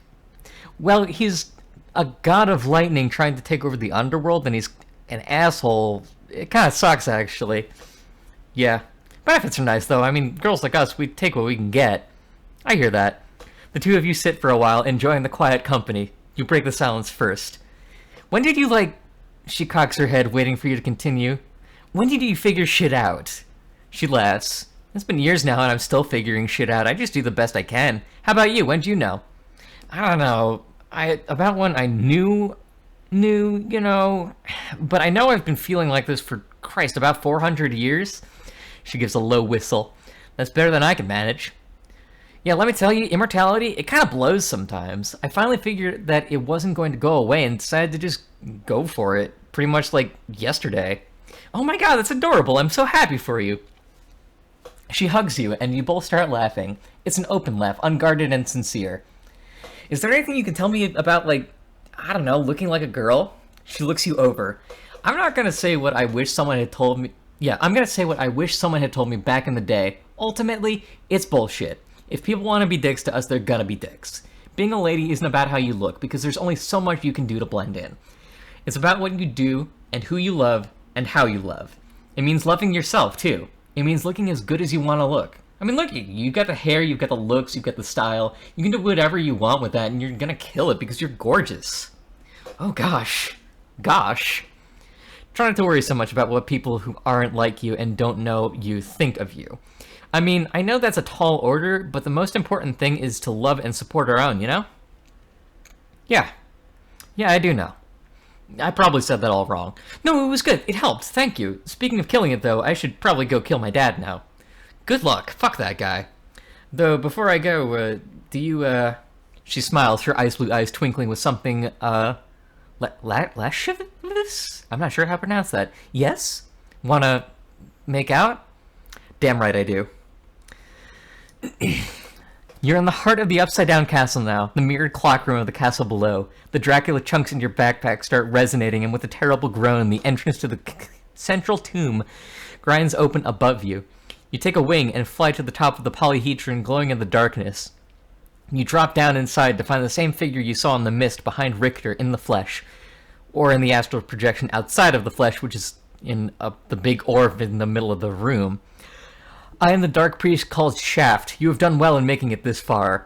Well, he's a god of lightning trying to take over the underworld, and he's an asshole. It kind of sucks, actually. Yeah. Benefits are nice, though. I mean, girls like us, we take what we can get. I hear that. The two of you sit for a while, enjoying the quiet company. You break the silence first. When did you, She cocks her head, waiting for you to continue. When did you figure shit out? She laughs. It's been years now, and I'm still figuring shit out. I just do the best I can. How about you? When'd you know? I don't know. About when I knew, you know... But I know I've been feeling like this for, Christ, about 400 years? She gives a low whistle. That's better than I can manage. Yeah, let me tell you, immortality, it kind of blows sometimes. I finally figured that it wasn't going to go away and decided to just go for it. Pretty much like yesterday. Oh my god, that's adorable. I'm so happy for you. She hugs you, and you both start laughing. It's an open laugh, unguarded and sincere. Is there anything you can tell me about, I don't know, looking like a girl? She looks you over. I'm not gonna say what I wish someone had told me. Yeah, I'm gonna say what I wish someone had told me back in the day. Ultimately, it's bullshit. If people want to be dicks to us, they're gonna be dicks. Being a lady isn't about how you look, because there's only so much you can do to blend in. It's about what you do, and who you love, and how you love. It means loving yourself, too. It means looking as good as you want to look. I mean, look at you. You've got the hair, you've got the looks, you've got the style. You can do whatever you want with that, and you're gonna kill it because you're gorgeous. Oh, gosh. Gosh. Try not to worry so much about what people who aren't like you and don't know you think of you. I mean, I know that's a tall order, but the most important thing is to love and support our own, you know? Yeah. Yeah, I do know. I probably said that all wrong. No, it was good. It helped. Thank you. Speaking of killing it, though, I should probably go kill my dad now. Good luck. Fuck that guy. Though, before I go, do you, She smiles, her ice blue eyes twinkling with something, lascivious? I'm not sure how to pronounce that. Yes? Wanna make out? Damn right I do. You're in the heart of the upside-down castle now, the mirrored clock room of the castle below. The Dracula chunks in your backpack start resonating, and with a terrible groan, the entrance to the central tomb grinds open above you. You take a wing and fly to the top of the polyhedron glowing in the darkness. You drop down inside to find the same figure you saw in the mist behind Richter in the flesh, or in the astral projection outside of the flesh, which is in the big orb in the middle of the room. I am the dark priest called Shaft. You have done well in making it this far.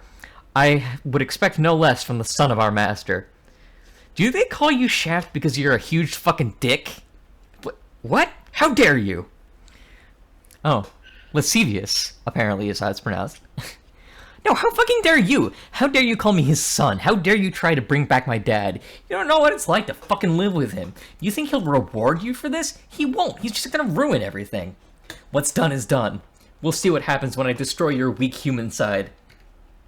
I would expect no less from the son of our master. Do they call you Shaft because you're a huge fucking dick? What? How dare you? Oh, lascivious, apparently is how it's pronounced. No, how fucking dare you? How dare you call me his son? How dare you try to bring back my dad? You don't know what it's like to fucking live with him. You think he'll reward you for this? He won't. He's just gonna ruin everything. What's done is done. We'll see what happens when I destroy your weak human side.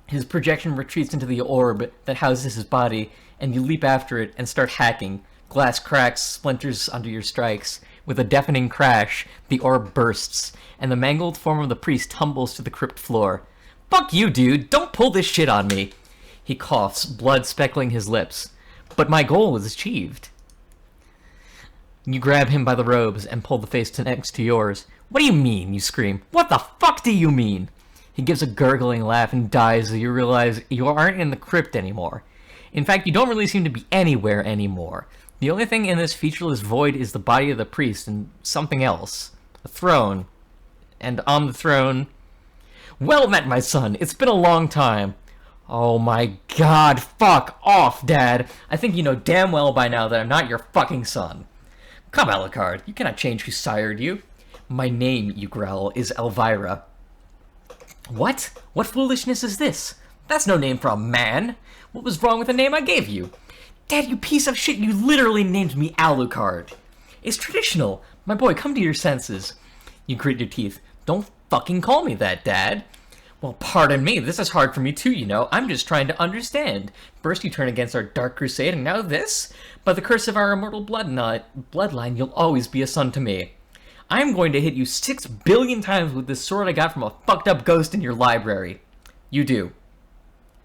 His projection retreats into the orb that houses his body, and you leap after it and start hacking. Glass cracks, splinters under your strikes. With a deafening crash, the orb bursts, and the mangled form of the priest tumbles to the crypt floor. Fuck you, dude! Don't pull this shit on me! He coughs, blood speckling his lips. But my goal was achieved. You grab him by the robes and pull the face next to yours. What do you mean? You scream. What the fuck do you mean? He gives a gurgling laugh and dies as you realize you aren't in the crypt anymore. In fact, you don't really seem to be anywhere anymore. The only thing in this featureless void is the body of the priest and something else. A throne. And on the throne... Well met, my son. It's been a long time. Oh my god, fuck off, Dad. I think you know damn well by now that I'm not your fucking son. Come, Alucard, you cannot change who sired you. My name, you growl, is Elvira. What? What foolishness is this? That's no name for a man. What was wrong with the name I gave you? Dad, you piece of shit, you literally named me Alucard. It's traditional. My boy, come to your senses. You grit your teeth. Don't fucking call me that, Dad. Well, pardon me, this is hard for me too, you know. I'm just trying to understand. First you turn against our Dark Crusade, and now this? By the curse of our immortal bloodline, you'll always be a son to me. I'm going to hit you 6 billion times with this sword I got from a fucked up ghost in your library. You do.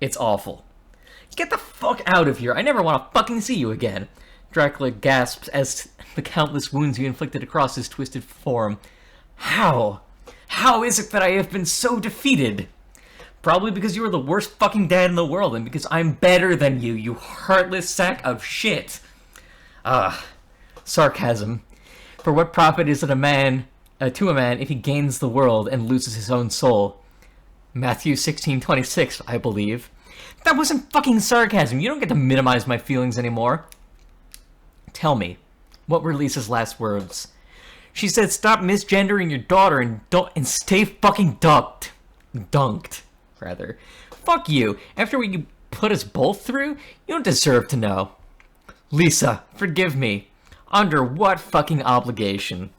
It's awful. Get the fuck out of here. I never want to fucking see you again. Dracula gasps as the countless wounds you inflicted across his twisted form. How? How is it that I have been so defeated? Probably because you are the worst fucking dad in the world, and because I'm better than you, you heartless sack of shit. Sarcasm. For what profit is it to a man if he gains the world and loses his own soul? Matthew 16:26, I believe. That wasn't fucking sarcasm. You don't get to minimize my feelings anymore. Tell me, what were Lisa's last words? She said, "Stop misgendering your daughter and stay fucking dunked, rather. Fuck you. After what you put us both through, you don't deserve to know. Lisa, forgive me. Under what fucking obligation?"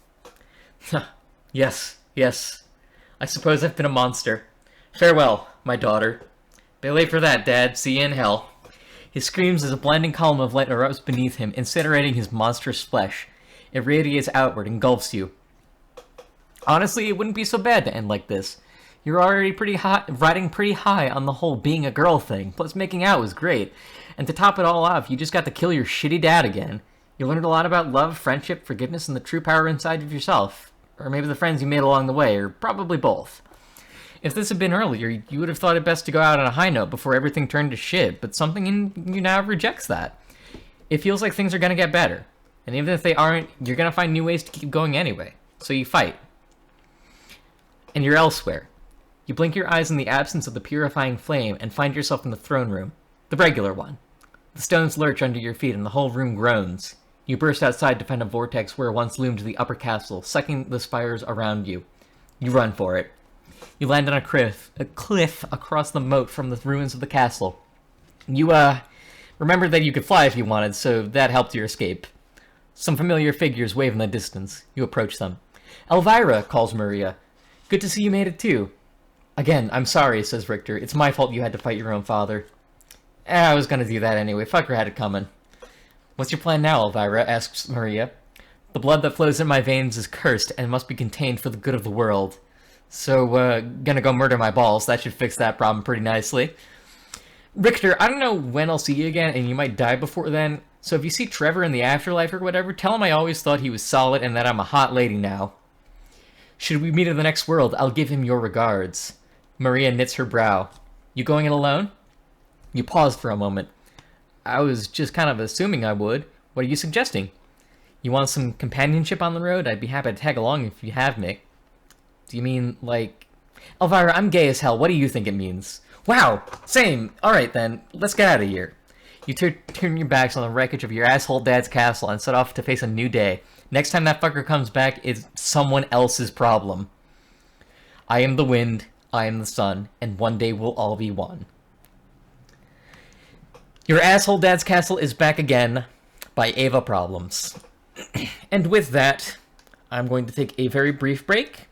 Yes. I suppose I've been a monster. Farewell, my daughter. Be late for that, Dad. See you in hell. He screams as a blinding column of light erupts beneath him, incinerating his monstrous flesh. It radiates outward, engulfs you. Honestly, it wouldn't be so bad to end like this. You're already riding pretty high on the whole being a girl thing, plus making out was great. And to top it all off, you just got to kill your shitty dad again. You learned a lot about love, friendship, forgiveness, and the true power inside of yourself. Or maybe the friends you made along the way, or probably both. If this had been earlier, you would have thought it best to go out on a high note before everything turned to shit, but something in you now rejects that. It feels like things are gonna get better. And even if they aren't, you're gonna find new ways to keep going anyway. So you fight. And you're elsewhere. You blink your eyes in the absence of the purifying flame and find yourself in the throne room. The regular one. The stones lurch under your feet and the whole room groans. You burst outside to find a vortex where once loomed the upper castle, sucking the spires around you. You run for it. You land on a cliff across the moat from the ruins of the castle. You, remembered that you could fly if you wanted, so that helped your escape. Some familiar figures wave in the distance. You approach them. Elvira, calls Maria. Good to see you made it too. Again, I'm sorry, says Richter. It's my fault you had to fight your own father. I was gonna do that anyway. Fucker had it coming. What's your plan now, Elvira? Asks Maria. The blood that flows in my veins is cursed and must be contained for the good of the world. So, gonna go murder my balls. That should fix that problem pretty nicely. Richter, I don't know when I'll see you again, and you might die before then. So if you see Trevor in the afterlife or whatever, tell him I always thought he was solid and that I'm a hot lady now. Should we meet in the next world, I'll give him your regards. Maria knits her brow. You going in alone? You pause for a moment. I was just kind of assuming I would. What are you suggesting? You want some companionship on the road? I'd be happy to tag along if you have me. Do you mean, like... Elvira, I'm gay as hell. What do you think it means? Wow! Same! Alright then, let's get out of here. You turn your backs on the wreckage of your asshole dad's castle and set off to face a new day. Next time that fucker comes back, it's someone else's problem. I am the wind, I am the sun, and one day we'll all be one. Your asshole dad's castle is back again by Ava Problems. And with that, I'm going to take a very brief break,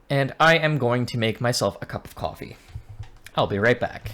and I am going to make myself a cup of coffee. I'll be right back.